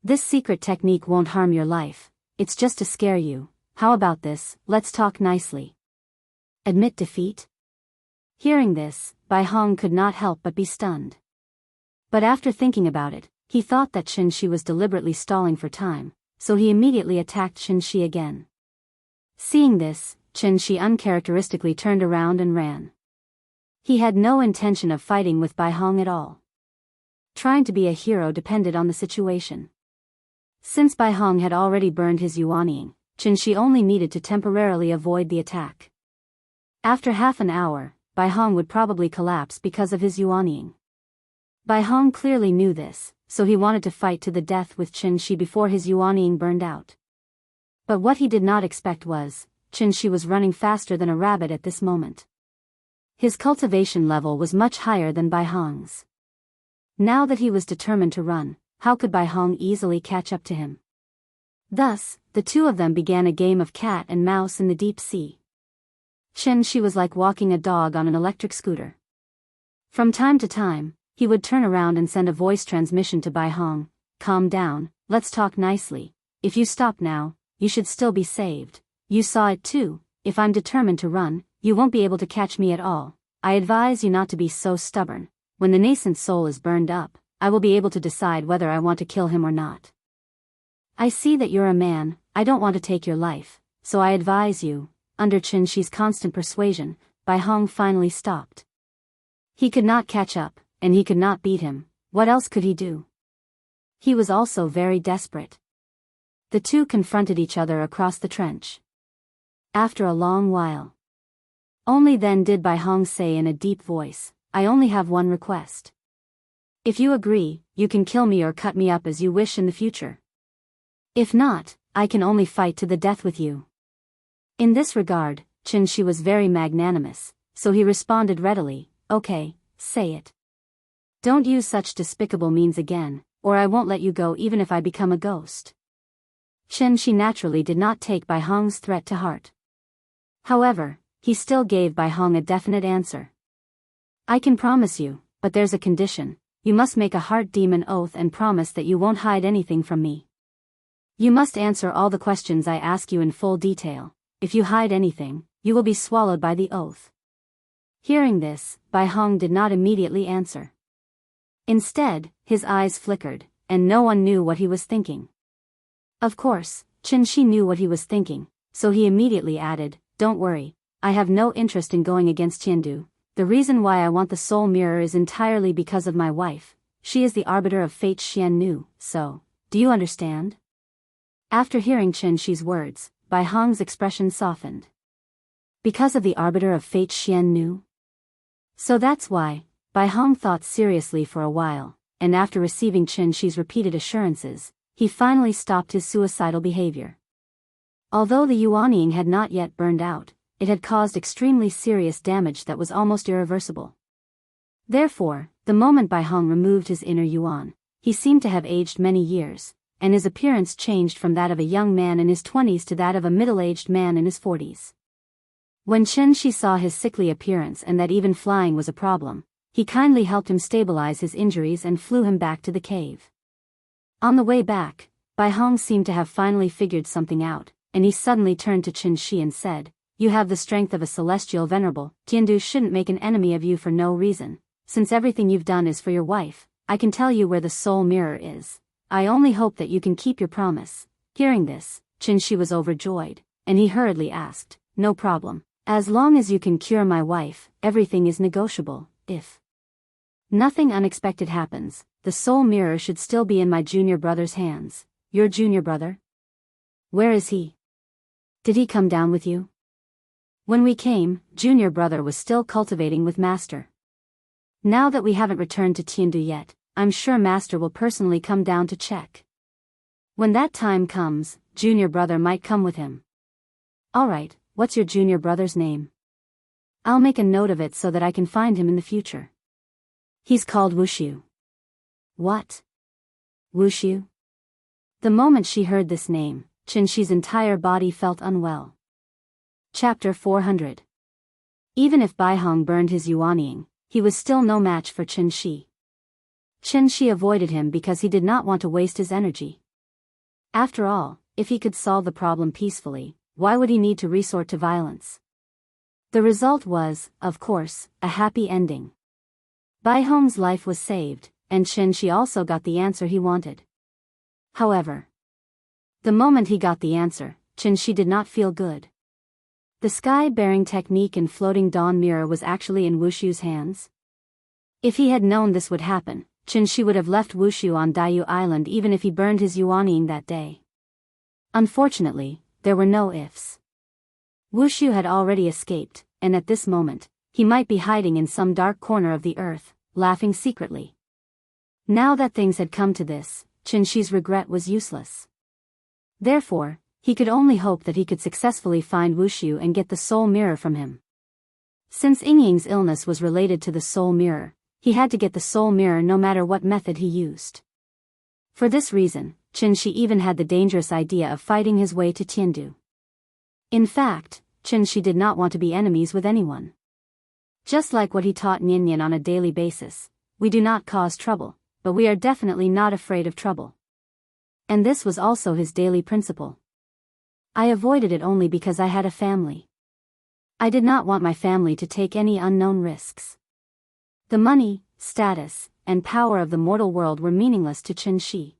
This secret technique won't harm your life, it's just to scare you. How about this, let's talk nicely. Admit defeat? Hearing this, Bai Hong could not help but be stunned. But after thinking about it, he thought that Chen Shi was deliberately stalling for time, so he immediately attacked Chen Shi again. Seeing this, Chen Shi uncharacteristically turned around and ran. He had no intention of fighting with Bai Hong at all. Trying to be a hero depended on the situation. Since Bai Hong had already burned his yuanying, Chen Shi only needed to temporarily avoid the attack. After half an hour, Bai Hong would probably collapse because of his yuanying. Bai Hong clearly knew this, so he wanted to fight to the death with Chen Shi before his yuanying burned out. But what he did not expect was, Chen Shi was running faster than a rabbit at this moment. His cultivation level was much higher than Bai Hong's. Now that he was determined to run, how could Bai Hong easily catch up to him? Thus, the two of them began a game of cat and mouse in the deep sea. Chen Shi was like walking a dog on an electric scooter. From time to time, he would turn around and send a voice transmission to Bai Hong, calm down, let's talk nicely, if you stop now, you should still be saved, you saw it too, if I'm determined to run, you won't be able to catch me at all, I advise you not to be so stubborn, when the nascent soul is burned up, I will be able to decide whether I want to kill him or not. I see that you're a man, I don't want to take your life, so I advise you. Under Chen Shi's constant persuasion, Bai Hong finally stopped. He could not catch up, and he could not beat him, what else could he do? He was also very desperate. The two confronted each other across the trench. After a long while. Only then did Bai Hong say in a deep voice, I only have one request. If you agree, you can kill me or cut me up as you wish in the future. If not, I can only fight to the death with you. In this regard, Chen Shi was very magnanimous, so he responded readily, okay, say it. Don't use such despicable means again, or I won't let you go even if I become a ghost. Chen Shi naturally did not take Bai Hong's threat to heart. However, he still gave Bai Hong a definite answer. I can promise you, but there's a condition, you must make a heart demon oath and promise that you won't hide anything from me. You must answer all the questions I ask you in full detail. If you hide anything, you will be swallowed by the oath. Hearing this, Bai Hong did not immediately answer. Instead, his eyes flickered, and no one knew what he was thinking. Of course, Chen Shi knew what he was thinking, so he immediately added, don't worry, I have no interest in going against Tiandu. The reason why I want the soul mirror is entirely because of my wife. She is the arbiter of fate Xian Nu, so, do you understand? After hearing Chen Shi's words, Bai Hong's expression softened. Because of the arbiter of fate Xian Nu? So that's why. Bai Hong thought seriously for a while, and after receiving Chen Shi's repeated assurances, he finally stopped his suicidal behavior. Although the yuanying had not yet burned out, it had caused extremely serious damage that was almost irreversible. Therefore, the moment Bai Hong removed his inner yuan, he seemed to have aged many years, and his appearance changed from that of a young man in his 20s to that of a middle-aged man in his 40s. When Chen Shi saw his sickly appearance and that even flying was a problem, he kindly helped him stabilize his injuries and flew him back to the cave. On the way back, Bai Hong seemed to have finally figured something out, and he suddenly turned to Chen Shi and said, "You have the strength of a celestial venerable. Tiandu shouldn't make an enemy of you for no reason. Since everything you've done is for your wife, I can tell you where the soul mirror is. I only hope that you can keep your promise." Hearing this, Chen Shi was overjoyed, and he hurriedly asked, "No problem. As long as you can cure my wife, everything is negotiable. If nothing unexpected happens, the soul mirror should still be in my junior brother's hands." "Your junior brother? Where is he? Did he come down with you?" "When we came, junior brother was still cultivating with master. Now that we haven't returned to Tiandu yet, I'm sure master will personally come down to check. When that time comes, junior brother might come with him." "Alright, what's your junior brother's name? I'll make a note of it so that I can find him in the future." "He's called Wushu." "What? Wushu?" The moment she heard this name, Chen Shi's entire body felt unwell. Chapter 400. Even if Bai Hong burned his yuanying, he was still no match for Chen Shi. Chen Shi avoided him because he did not want to waste his energy. After all, if he could solve the problem peacefully, why would he need to resort to violence? The result was, of course, a happy ending. Bai Hong's life was saved, and Chen Shi also got the answer he wanted. However, the moment he got the answer, Chen Shi did not feel good. The sky-bearing technique and floating dawn mirror was actually in Wushu's hands. If he had known this would happen, Chen Shi would have left Wushu on Daiyu Island even if he burned his yuanying that day. Unfortunately, there were no ifs. Wushu had already escaped, and at this moment, he might be hiding in some dark corner of the earth, laughing secretly. Now that things had come to this, Chen Shi's regret was useless. Therefore, he could only hope that he could successfully find Wushu and get the soul mirror from him. Since Yingying's illness was related to the soul mirror, he had to get the soul mirror no matter what method he used. For this reason, Chen Shi even had the dangerous idea of fighting his way to Tiandu. In fact, Chen Shi did not want to be enemies with anyone. Just like what he taught Ninian on a daily basis, we do not cause trouble, but we are definitely not afraid of trouble. And this was also his daily principle. I avoided it only because I had a family. I did not want my family to take any unknown risks. The money, status, and power of the mortal world were meaningless to Chen Shi.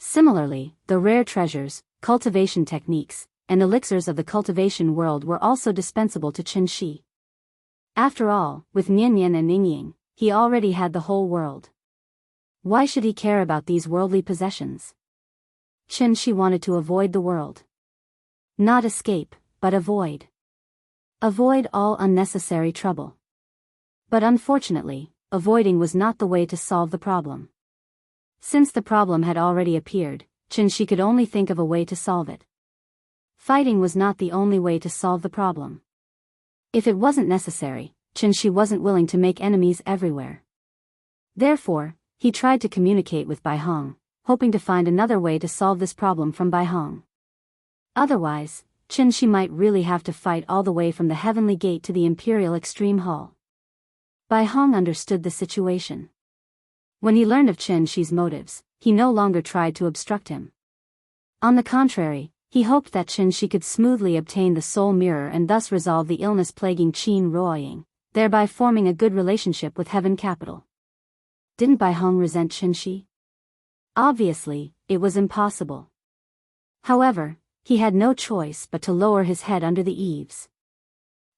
Similarly, the rare treasures, cultivation techniques, and elixirs of the cultivation world were also dispensable to Chen Shi. After all, with Nianyan and Yingying, he already had the whole world. Why should he care about these worldly possessions? Chen Shi wanted to avoid the world. Not escape, but avoid. Avoid all unnecessary trouble. But unfortunately, avoiding was not the way to solve the problem. Since the problem had already appeared, Chen Shi could only think of a way to solve it. Fighting was not the only way to solve the problem. If it wasn't necessary, Chen Shi wasn't willing to make enemies everywhere. Therefore, he tried to communicate with Bai Hong, hoping to find another way to solve this problem from Bai Hong. Otherwise, Chen Shi might really have to fight all the way from the Heavenly Gate to the Imperial Extreme Hall. Bai Hong understood the situation. When he learned of Chen Shi's motives, he no longer tried to obstruct him. On the contrary, he hoped that Chen Shi could smoothly obtain the soul mirror and thus resolve the illness plaguing Qin Ruoying, thereby forming a good relationship with Heaven Capital. Didn't Bai Hong resent Chen Shi? Obviously, it was impossible. However, he had no choice but to lower his head under the eaves.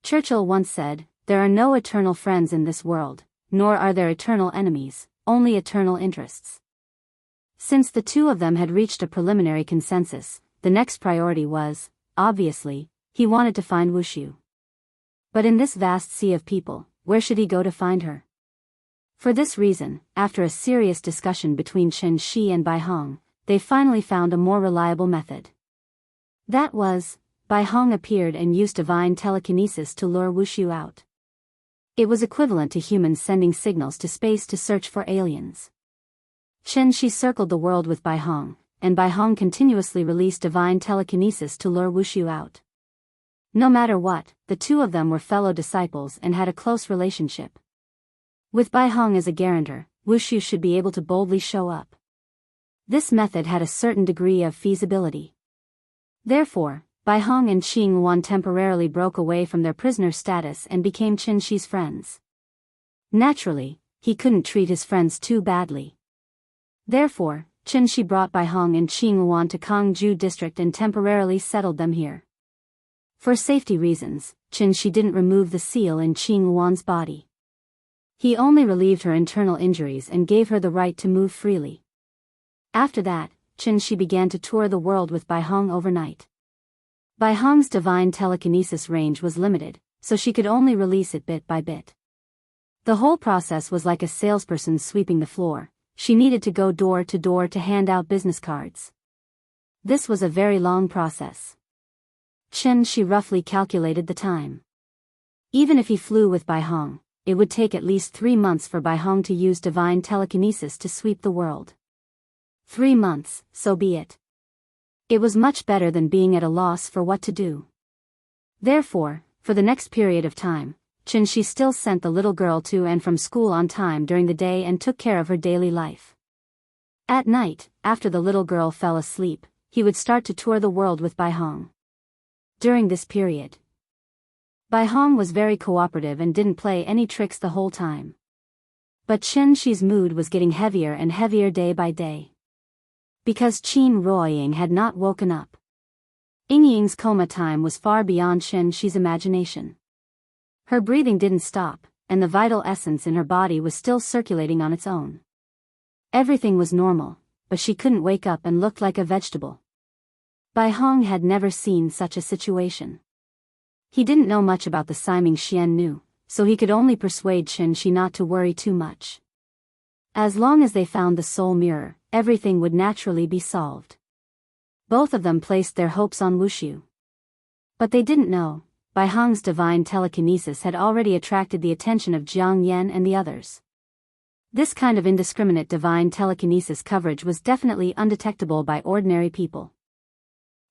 Churchill once said, "There are no eternal friends in this world, nor are there eternal enemies, only eternal interests." Since the two of them had reached a preliminary consensus, the next priority was, obviously, he wanted to find Wushu. But in this vast sea of people, where should he go to find her? For this reason, after a serious discussion between Chen Shi and Bai Hong, they finally found a more reliable method. That was, Bai Hong appeared and used divine telekinesis to lure Wushu out. It was equivalent to humans sending signals to space to search for aliens. Chen Shi circled the world with Bai Hong, and Bai Hong continuously released divine telekinesis to lure Wushu out. No matter what, the two of them were fellow disciples and had a close relationship. With Bai Hong as a guarantor, Wushu should be able to boldly show up. This method had a certain degree of feasibility. Therefore, Bai Hong and Qing Wan temporarily broke away from their prisoner status and became Qin Shi's friends. Naturally, he couldn't treat his friends too badly. Therefore, Qin Shi brought Bai Hong and Qing Wan to Kangju district and temporarily settled them here. For safety reasons, Qin Shi didn't remove the seal in Qing Wan's body. He only relieved her internal injuries and gave her the right to move freely. After that, Qin Shi began to tour the world with Bai Hong overnight. Bai Hong's divine telekinesis range was limited, so she could only release it bit by bit. The whole process was like a salesperson sweeping the floor. She needed to go door to door to hand out business cards. This was a very long process. Qin Shi roughly calculated the time. Even if he flew with Bai Hong, it would take at least 3 months for Bai Hong to use divine telekinesis to sweep the world. 3 months, so be it. It was much better than being at a loss for what to do. Therefore, for the next period of time, Qin Shi still sent the little girl to and from school on time during the day and took care of her daily life. At night, after the little girl fell asleep, he would start to tour the world with Bai Hong. During this period, Bai Hong was very cooperative and didn't play any tricks the whole time. But Qin Shi's mood was getting heavier and heavier day by day. Because Qin Ruoying had not woken up. Yingying's coma time was far beyond Qin Shi's imagination. Her breathing didn't stop, and the vital essence in her body was still circulating on its own. Everything was normal, but she couldn't wake up and looked like a vegetable. Bai Hong had never seen such a situation. He didn't know much about the Siming Xian Nu, so he could only persuade Qin Shi not to worry too much. As long as they found the soul mirror, everything would naturally be solved. Both of them placed their hopes on Wushu. But they didn't know, Bai Hong's divine telekinesis had already attracted the attention of Jiang Yan and the others. This kind of indiscriminate divine telekinesis coverage was definitely undetectable by ordinary people.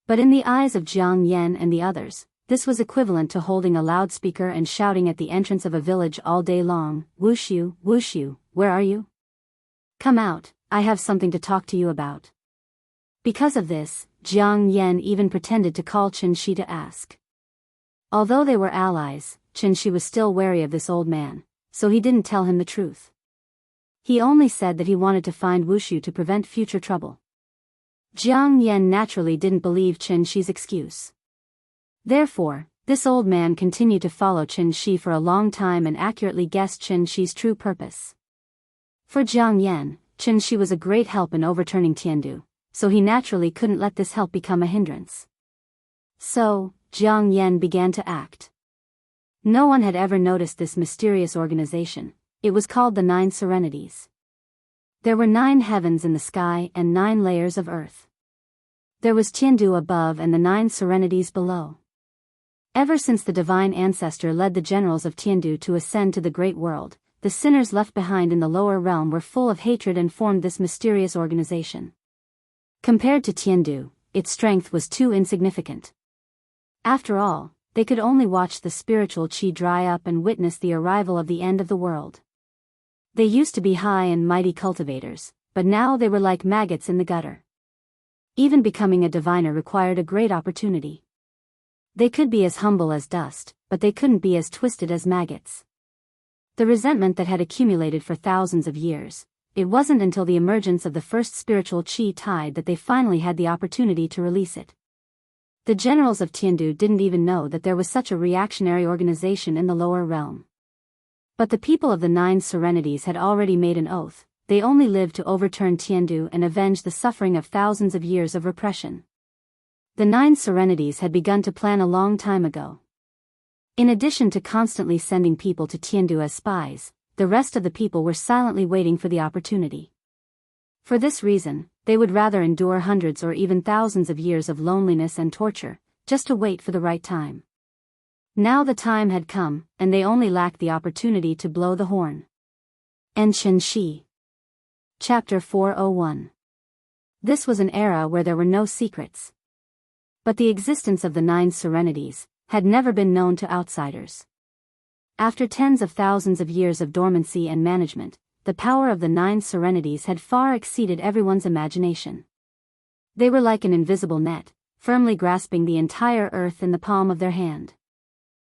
But in the eyes of Jiang Yan and the others, this was equivalent to holding a loudspeaker and shouting at the entrance of a village all day long, "Wushu, Wushu, where are you? Come out, I have something to talk to you about." Because of this, Jiang Yan even pretended to call Qin Shi to ask. Although they were allies, Qin Shi was still wary of this old man, so he didn't tell him the truth. He only said that he wanted to find Wushu to prevent future trouble. Jiang Yan naturally didn't believe Qin Shi's excuse. Therefore, this old man continued to follow Qin Shi for a long time and accurately guessed Qin Shi's true purpose. For Jiang Yan, Qin Shi was a great help in overturning Tiandu, so he naturally couldn't let this help become a hindrance. So, Jiang Yan began to act. No one had ever noticed this mysterious organization. It was called the 9 Serenities. There were 9 heavens in the sky and 9 layers of earth. There was Tiandu above and the 9 Serenities below. Ever since the divine ancestor led the generals of Tiandu to ascend to the great world, the sinners left behind in the lower realm were full of hatred and formed this mysterious organization. Compared to Tiandu, its strength was too insignificant. After all, they could only watch the spiritual qi dry up and witness the arrival of the end of the world. They used to be high and mighty cultivators, but now they were like maggots in the gutter. Even becoming a diviner required a great opportunity. They could be as humble as dust, but they couldn't be as twisted as maggots. The resentment that had accumulated for thousands of years, it wasn't until the emergence of the first spiritual qi tide that they finally had the opportunity to release it. The generals of Tiandu didn't even know that there was such a reactionary organization in the lower realm. But the people of the 9 Serenities had already made an oath. They only lived to overturn Tiandu and avenge the suffering of thousands of years of repression. The 9 Serenities had begun to plan a long time ago. In addition to constantly sending people to Tiandu as spies, the rest of the people were silently waiting for the opportunity. For this reason, they would rather endure hundreds or even thousands of years of loneliness and torture, just to wait for the right time. Now the time had come, and they only lacked the opportunity to blow the horn. Qin Shi. Chapter 401. This was an era where there were no secrets. But the existence of the 9 Serenities, had never been known to outsiders. After tens of thousands of years of dormancy and management, the power of the 9 serenities had far exceeded everyone's imagination. They were like an invisible net, firmly grasping the entire earth in the palm of their hand.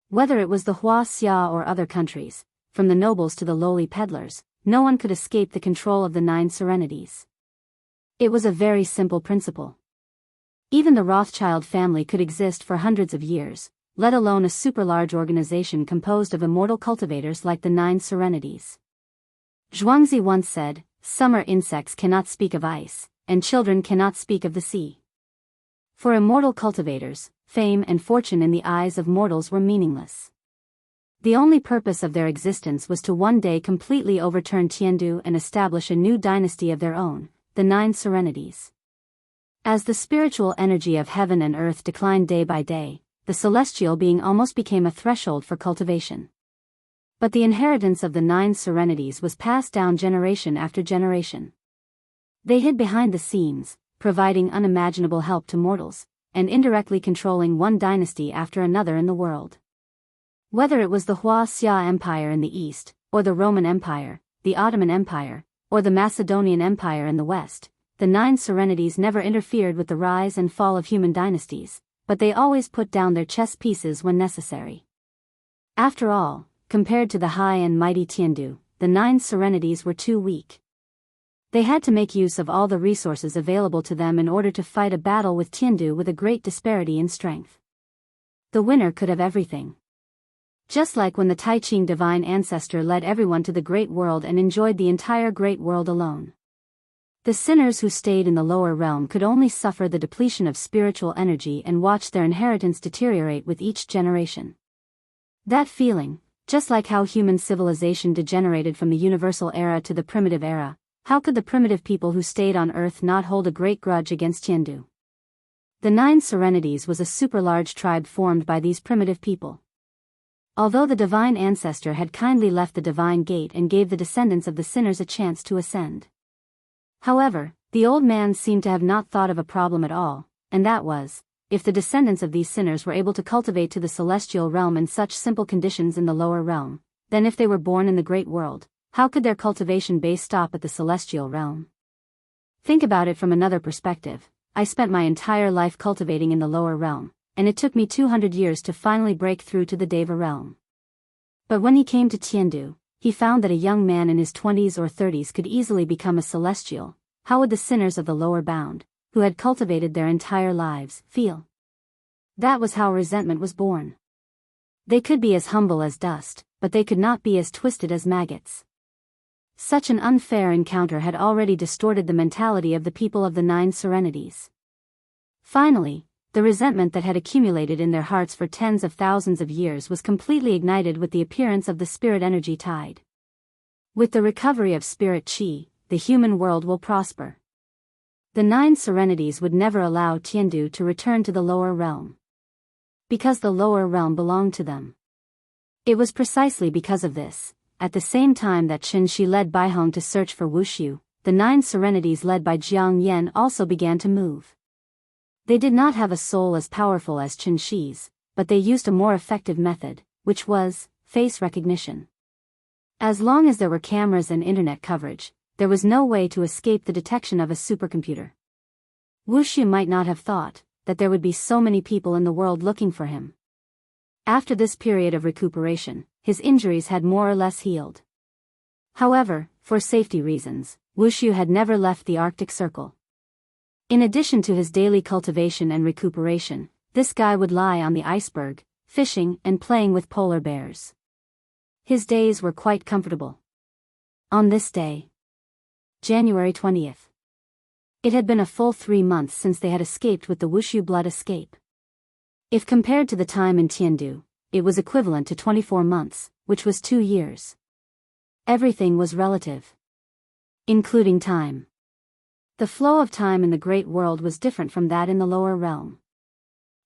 Whether it was the Hua Xia or other countries, from the nobles to the lowly peddlers, no one could escape the control of the 9 serenities. It was a very simple principle. Even the Rothschild family could exist for hundreds of years, let alone a super-large organization composed of immortal cultivators like the 9 serenities. Zhuangzi once said, "Summer insects cannot speak of ice, and children cannot speak of the sea." For immortal cultivators, fame and fortune in the eyes of mortals were meaningless. The only purpose of their existence was to one day completely overturn Tiandu and establish a new dynasty of their own, the 9 serenities. As the spiritual energy of heaven and earth declined day by day, the celestial being almost became a threshold for cultivation. But the inheritance of the 9 serenities was passed down generation after generation. They hid behind the scenes, providing unimaginable help to mortals, and indirectly controlling one dynasty after another in the world. Whether it was the Hua Xia Empire in the east, or the Roman Empire, the Ottoman Empire, or the Macedonian Empire in the west, the 9 serenities never interfered with the rise and fall of human dynasties, but they always put down their chess pieces when necessary. After all, compared to the high and mighty Tiandu, the 9 serenities were too weak. They had to make use of all the resources available to them in order to fight a battle with Tiandu with a great disparity in strength. The winner could have everything. Just like when the Tai Ching divine ancestor led everyone to the great world and enjoyed the entire great world alone. The sinners who stayed in the lower realm could only suffer the depletion of spiritual energy and watch their inheritance deteriorate with each generation. That feeling, just like how human civilization degenerated from the universal era to the primitive era, how could the primitive people who stayed on Earth not hold a great grudge against Tiandu? The 9 serenities was a super-large tribe formed by these primitive people. Although the divine ancestor had kindly left the divine gate and gave the descendants of the sinners a chance to ascend. However, the old man seemed to have not thought of a problem at all, and that was, if the descendants of these sinners were able to cultivate to the celestial realm in such simple conditions in the lower realm, then if they were born in the great world, how could their cultivation base stop at the celestial realm? Think about it from another perspective. I spent my entire life cultivating in the lower realm, and it took me 200 years to finally break through to the Deva realm. But when he came to Tiandu, he found that a young man in his 20s or 30s could easily become a celestial. How would the sinners of the lower bound, who had cultivated their entire lives, feel? That was how resentment was born. They could be as humble as dust, but they could not be as twisted as maggots. Such an unfair encounter had already distorted the mentality of the people of the 9 serenities. Finally, the resentment that had accumulated in their hearts for tens of thousands of years was completely ignited with the appearance of the spirit energy tide. With the recovery of spirit qi, the human world will prosper. The 9 serenities would never allow Tiandu to return to the lower realm. Because the lower realm belonged to them. It was precisely because of this, at the same time that Chen Shi led Baihong to search for Wushu, the 9 serenities led by Jiang Yan also began to move. They did not have a soul as powerful as Chen Shi's, but they used a more effective method, which was face recognition. As long as there were cameras and internet coverage, there was no way to escape the detection of a supercomputer. Wushu might not have thought that there would be so many people in the world looking for him. After this period of recuperation, his injuries had more or less healed. However, for safety reasons, Wushu had never left the Arctic Circle. In addition to his daily cultivation and recuperation, this guy would lie on the iceberg, fishing and playing with polar bears. His days were quite comfortable. On this day, January 20th. It had been a full 3 months since they had escaped with the Wushu blood escape. If compared to the time in Tiandu, it was equivalent to 24 months, which was 2 years. Everything was relative, including time. The flow of time in the great world was different from that in the lower realm.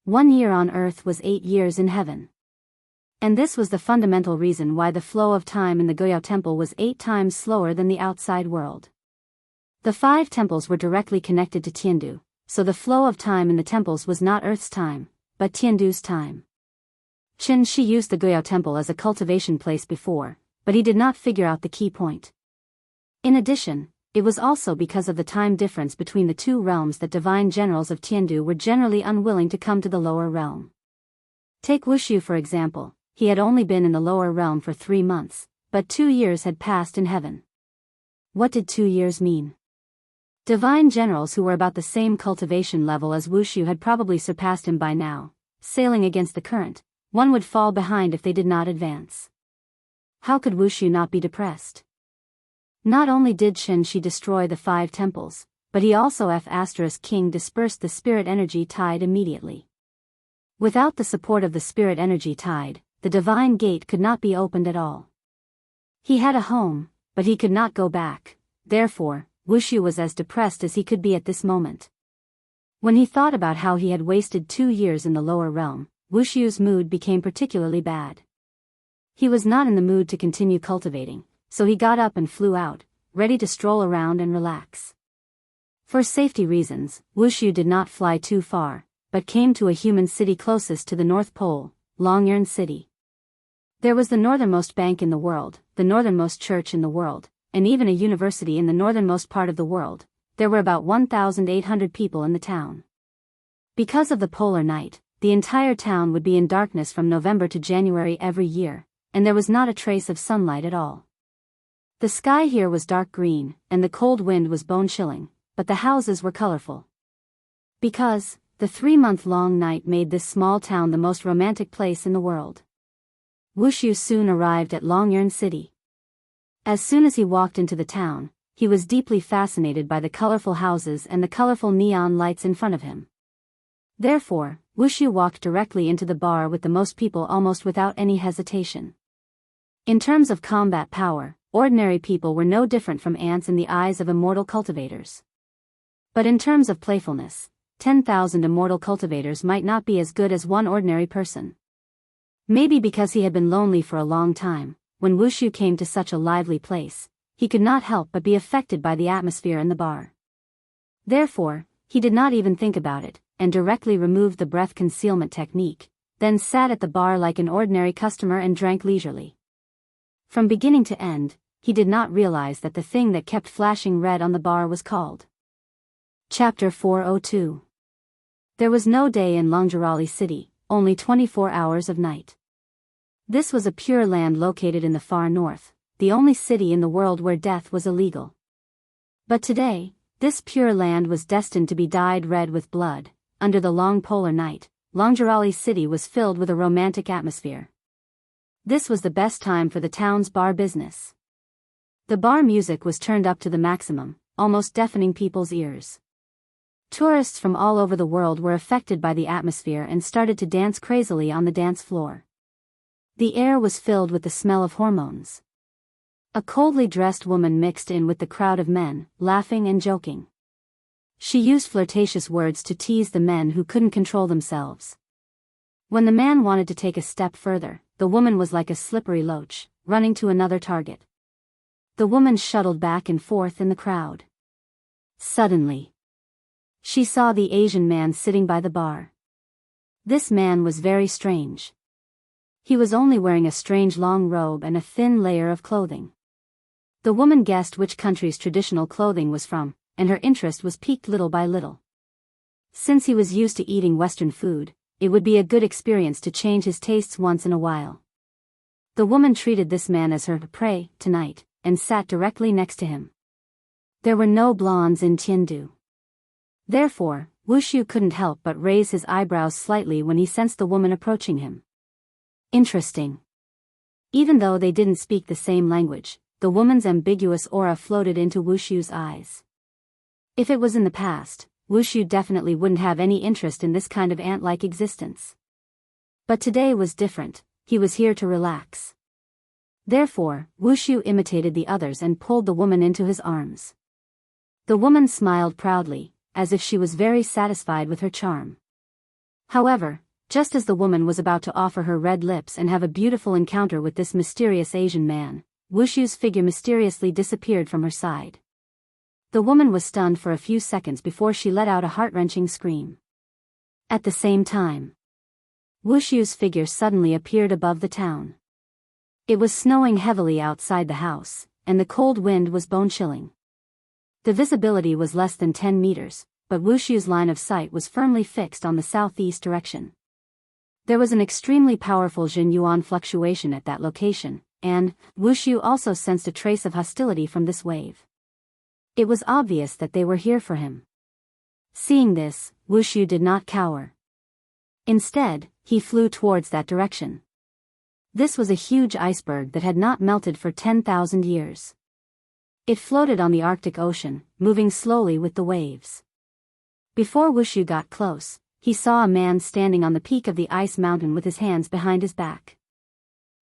1 year on earth was 8 years in heaven. And this was the fundamental reason why the flow of time in the Goyao Temple was 8 times slower than the outside world. The 5 temples were directly connected to Tiandu, so the flow of time in the temples was not Earth's time, but Tiandu's time. Qin Shi used the Guiyao Temple as a cultivation place before, but he did not figure out the key point. In addition, it was also because of the time difference between the two realms that divine generals of Tiandu were generally unwilling to come to the lower realm. Take Wushu for example, he had only been in the lower realm for 3 months, but 2 years had passed in heaven. What did 2 years mean? Divine generals who were about the same cultivation level as Wushu had probably surpassed him by now. Sailing against the current, one would fall behind if they did not advance. How could Wushu not be depressed? Not only did Qin Shi destroy the 5 temples, but he also King dispersed the spirit energy tide immediately. Without the support of the spirit energy tide, the divine gate could not be opened at all. He had a home, but he could not go back, therefore, Wushu was as depressed as he could be at this moment. When he thought about how he had wasted 2 years in the lower realm, Wushu's mood became particularly bad. He was not in the mood to continue cultivating, so he got up and flew out, ready to stroll around and relax. For safety reasons, Wushu did not fly too far, but came to a human city closest to the North Pole, Longyern City. There was the northernmost bank in the world, the northernmost church in the world, and even a university in the northernmost part of the world. There were about 1,800 people in the town. Because of the polar night, the entire town would be in darkness from November to January every year, and there was not a trace of sunlight at all. The sky here was dark green, and the cold wind was bone-chilling, but the houses were colorful. Because, the 3-month-long night made this small town the most romantic place in the world. Wushu soon arrived at Longyern City. As soon as he walked into the town, he was deeply fascinated by the colorful houses and the colorful neon lights in front of him. Therefore, Wushu walked directly into the bar with the most people almost without any hesitation. In terms of combat power, ordinary people were no different from ants in the eyes of immortal cultivators. But in terms of playfulness, 10,000 immortal cultivators might not be as good as one ordinary person. Maybe because he had been lonely for a long time, when Wushu came to such a lively place, he could not help but be affected by the atmosphere in the bar. Therefore, he did not even think about it, and directly removed the breath concealment technique, then sat at the bar like an ordinary customer and drank leisurely. From beginning to end, he did not realize that the thing that kept flashing red on the bar was called. Chapter 402. There was no day in Longyern City, only 24 hours of night. This was a pure land located in the far north, the only city in the world where death was illegal. But today, this pure land was destined to be dyed red with blood. Under the long polar night, Longyern City was filled with a romantic atmosphere. This was the best time for the town's bar business. The bar music was turned up to the maximum, almost deafening people's ears. Tourists from all over the world were affected by the atmosphere and started to dance crazily on the dance floor. The air was filled with the smell of hormones. A coldly dressed woman mixed in with the crowd of men, laughing and joking. She used flirtatious words to tease the men who couldn't control themselves. When the man wanted to take a step further, the woman was like a slippery loach, running to another target. The woman shuttled back and forth in the crowd. Suddenly, she saw the Asian man sitting by the bar. This man was very strange. He was only wearing a strange long robe and a thin layer of clothing. The woman guessed which country's traditional clothing was from, and her interest was piqued little by little. Since he was used to eating Western food, it would be a good experience to change his tastes once in a while. The woman treated this man as her prey tonight, and sat directly next to him. There were no blondes in Tiandu. Therefore, Wushu couldn't help but raise his eyebrows slightly when he sensed the woman approaching him. Interesting. Even though they didn't speak the same language, the woman's ambiguous aura floated into Wushu's eyes. If it was in the past, Wushu definitely wouldn't have any interest in this kind of ant-like existence. But today was different, he was here to relax. Therefore, Wushu imitated the others and pulled the woman into his arms. The woman smiled proudly, as if she was very satisfied with her charm. However, just as the woman was about to offer her red lips and have a beautiful encounter with this mysterious Asian man, Wushu's figure mysteriously disappeared from her side. The woman was stunned for a few seconds before she let out a heart-wrenching scream. At the same time, Wushu's figure suddenly appeared above the town. It was snowing heavily outside the house, and the cold wind was bone-chilling. The visibility was less than 10 meters, but Wushu's line of sight was firmly fixed on the southeast direction. There was an extremely powerful Jin Yuan fluctuation at that location, and Wushu also sensed a trace of hostility from this wave. It was obvious that they were here for him. Seeing this, Wushu did not cower. Instead, he flew towards that direction. This was a huge iceberg that had not melted for 10,000 years. It floated on the Arctic Ocean, moving slowly with the waves. Before Wushu got close, he saw a man standing on the peak of the ice mountain with his hands behind his back.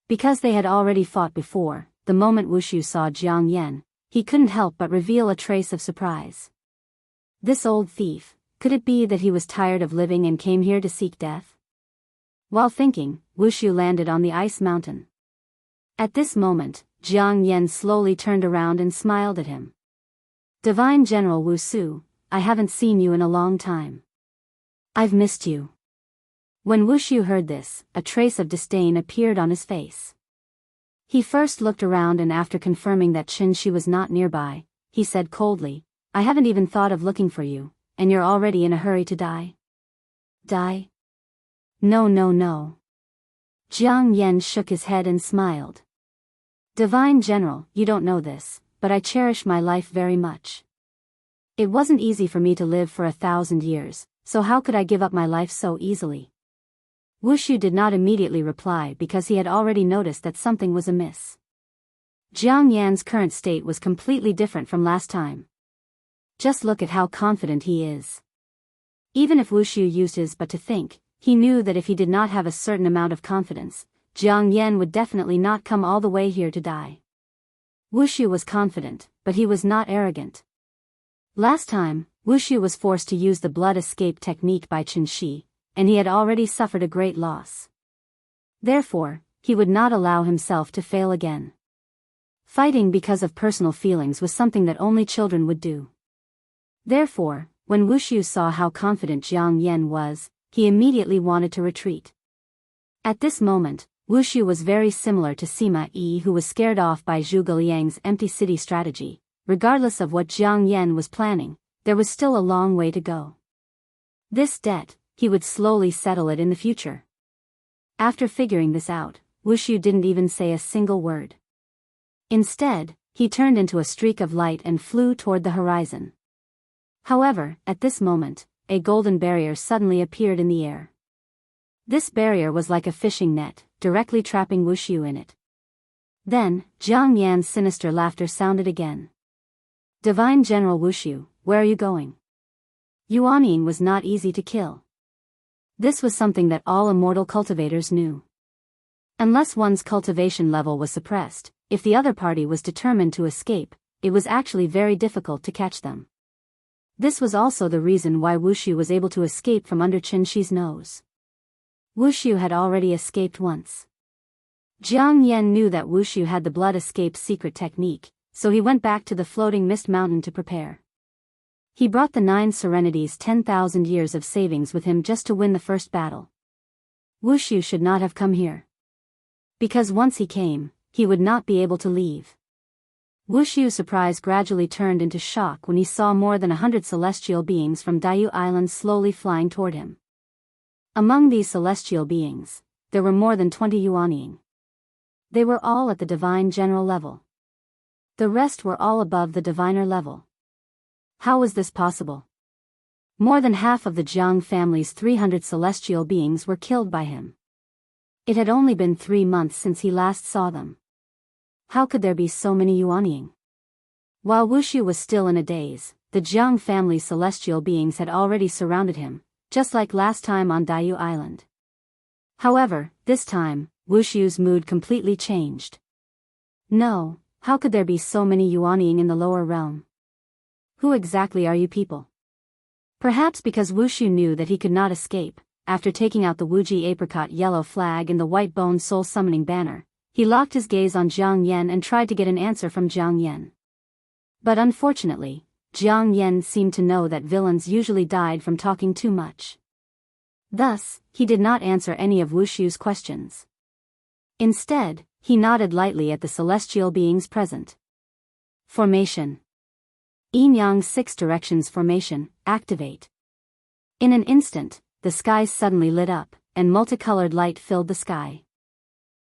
Because they had already fought before, the moment Wushu saw Jiang Yan, he couldn't help but reveal a trace of surprise. This old thief, could it be that he was tired of living and came here to seek death? While thinking, Wushu landed on the ice mountain. At this moment, Jiang Yan slowly turned around and smiled at him. "Divine General Wusu, I haven't seen you in a long time. I've missed you." When Wushu heard this, a trace of disdain appeared on his face. He first looked around and after confirming that Qin was not nearby, he said coldly, "I haven't even thought of looking for you, and you're already in a hurry to die?" "Die? No, no, no." Jiang Yan shook his head and smiled. "Divine General, you don't know this, but I cherish my life very much. It wasn't easy for me to live for 1,000 years, so how could I give up my life so easily?" Wushu did not immediately reply because he had already noticed that something was amiss. Jiang Yan's current state was completely different from last time. Just look at how confident he is. Even if Wushu used his but to think, he knew that if he did not have a certain amount of confidence, Jiang Yan would definitely not come all the way here to die. Wushu was confident, but he was not arrogant. Last time, Wushu was forced to use the blood escape technique by Qin Shi, and he had already suffered a great loss. Therefore, he would not allow himself to fail again. Fighting because of personal feelings was something that only children would do. Therefore, when Wushu saw how confident Jiang Yan was, he immediately wanted to retreat. At this moment, Wushu was very similar to Sima Yi, who was scared off by Zhuge Liang's empty city strategy. Regardless of what Jiang Yan was planning, there was still a long way to go. This debt, he would slowly settle it in the future. After figuring this out, Wushu didn't even say a single word. Instead, he turned into a streak of light and flew toward the horizon. However, at this moment, a golden barrier suddenly appeared in the air. This barrier was like a fishing net, directly trapping Wushu in it. Then, Jiang Yan's sinister laughter sounded again. "Divine General Wushu, where are you going?" Yuanying was not easy to kill. This was something that all immortal cultivators knew. Unless one's cultivation level was suppressed, if the other party was determined to escape, it was actually very difficult to catch them. This was also the reason why Wushu was able to escape from under Qin Shi's nose. Wushu had already escaped once. Jiang Yan knew that Wushu had the blood escape secret technique, so he went back to the floating mist mountain to prepare. He brought the 9 Serenities' 10,000 years of savings with him just to win the first battle. Wushu should not have come here. Because once he came, he would not be able to leave. Wushu's surprise gradually turned into shock when he saw more than 100 celestial beings from Daiyu Island slowly flying toward him. Among these celestial beings, there were more than 20 Yuanying. They were all at the divine general level. The rest were all above the diviner level. How was this possible? More than half of the Jiang family's 300 celestial beings were killed by him. It had only been 3 months since he last saw them. How could there be so many Yuanying? While Wushu was still in a daze, the Jiang family's celestial beings had already surrounded him, just like last time on Daiyu Island. However, this time, Wushu's mood completely changed. No, how could there be so many Yuanying in the lower realm? Who exactly are you people? Perhaps because Wushu knew that he could not escape, after taking out the Wuji apricot yellow flag and the white bone soul summoning banner, he locked his gaze on Jiang Yan and tried to get an answer from Jiang Yan. But unfortunately, Jiang Yan seemed to know that villains usually died from talking too much. Thus, he did not answer any of Wushu's questions. Instead, he nodded lightly at the celestial beings present. Formation. Yin Yang 6 Directions Formation, activate. In an instant, the skies suddenly lit up, and multicolored light filled the sky.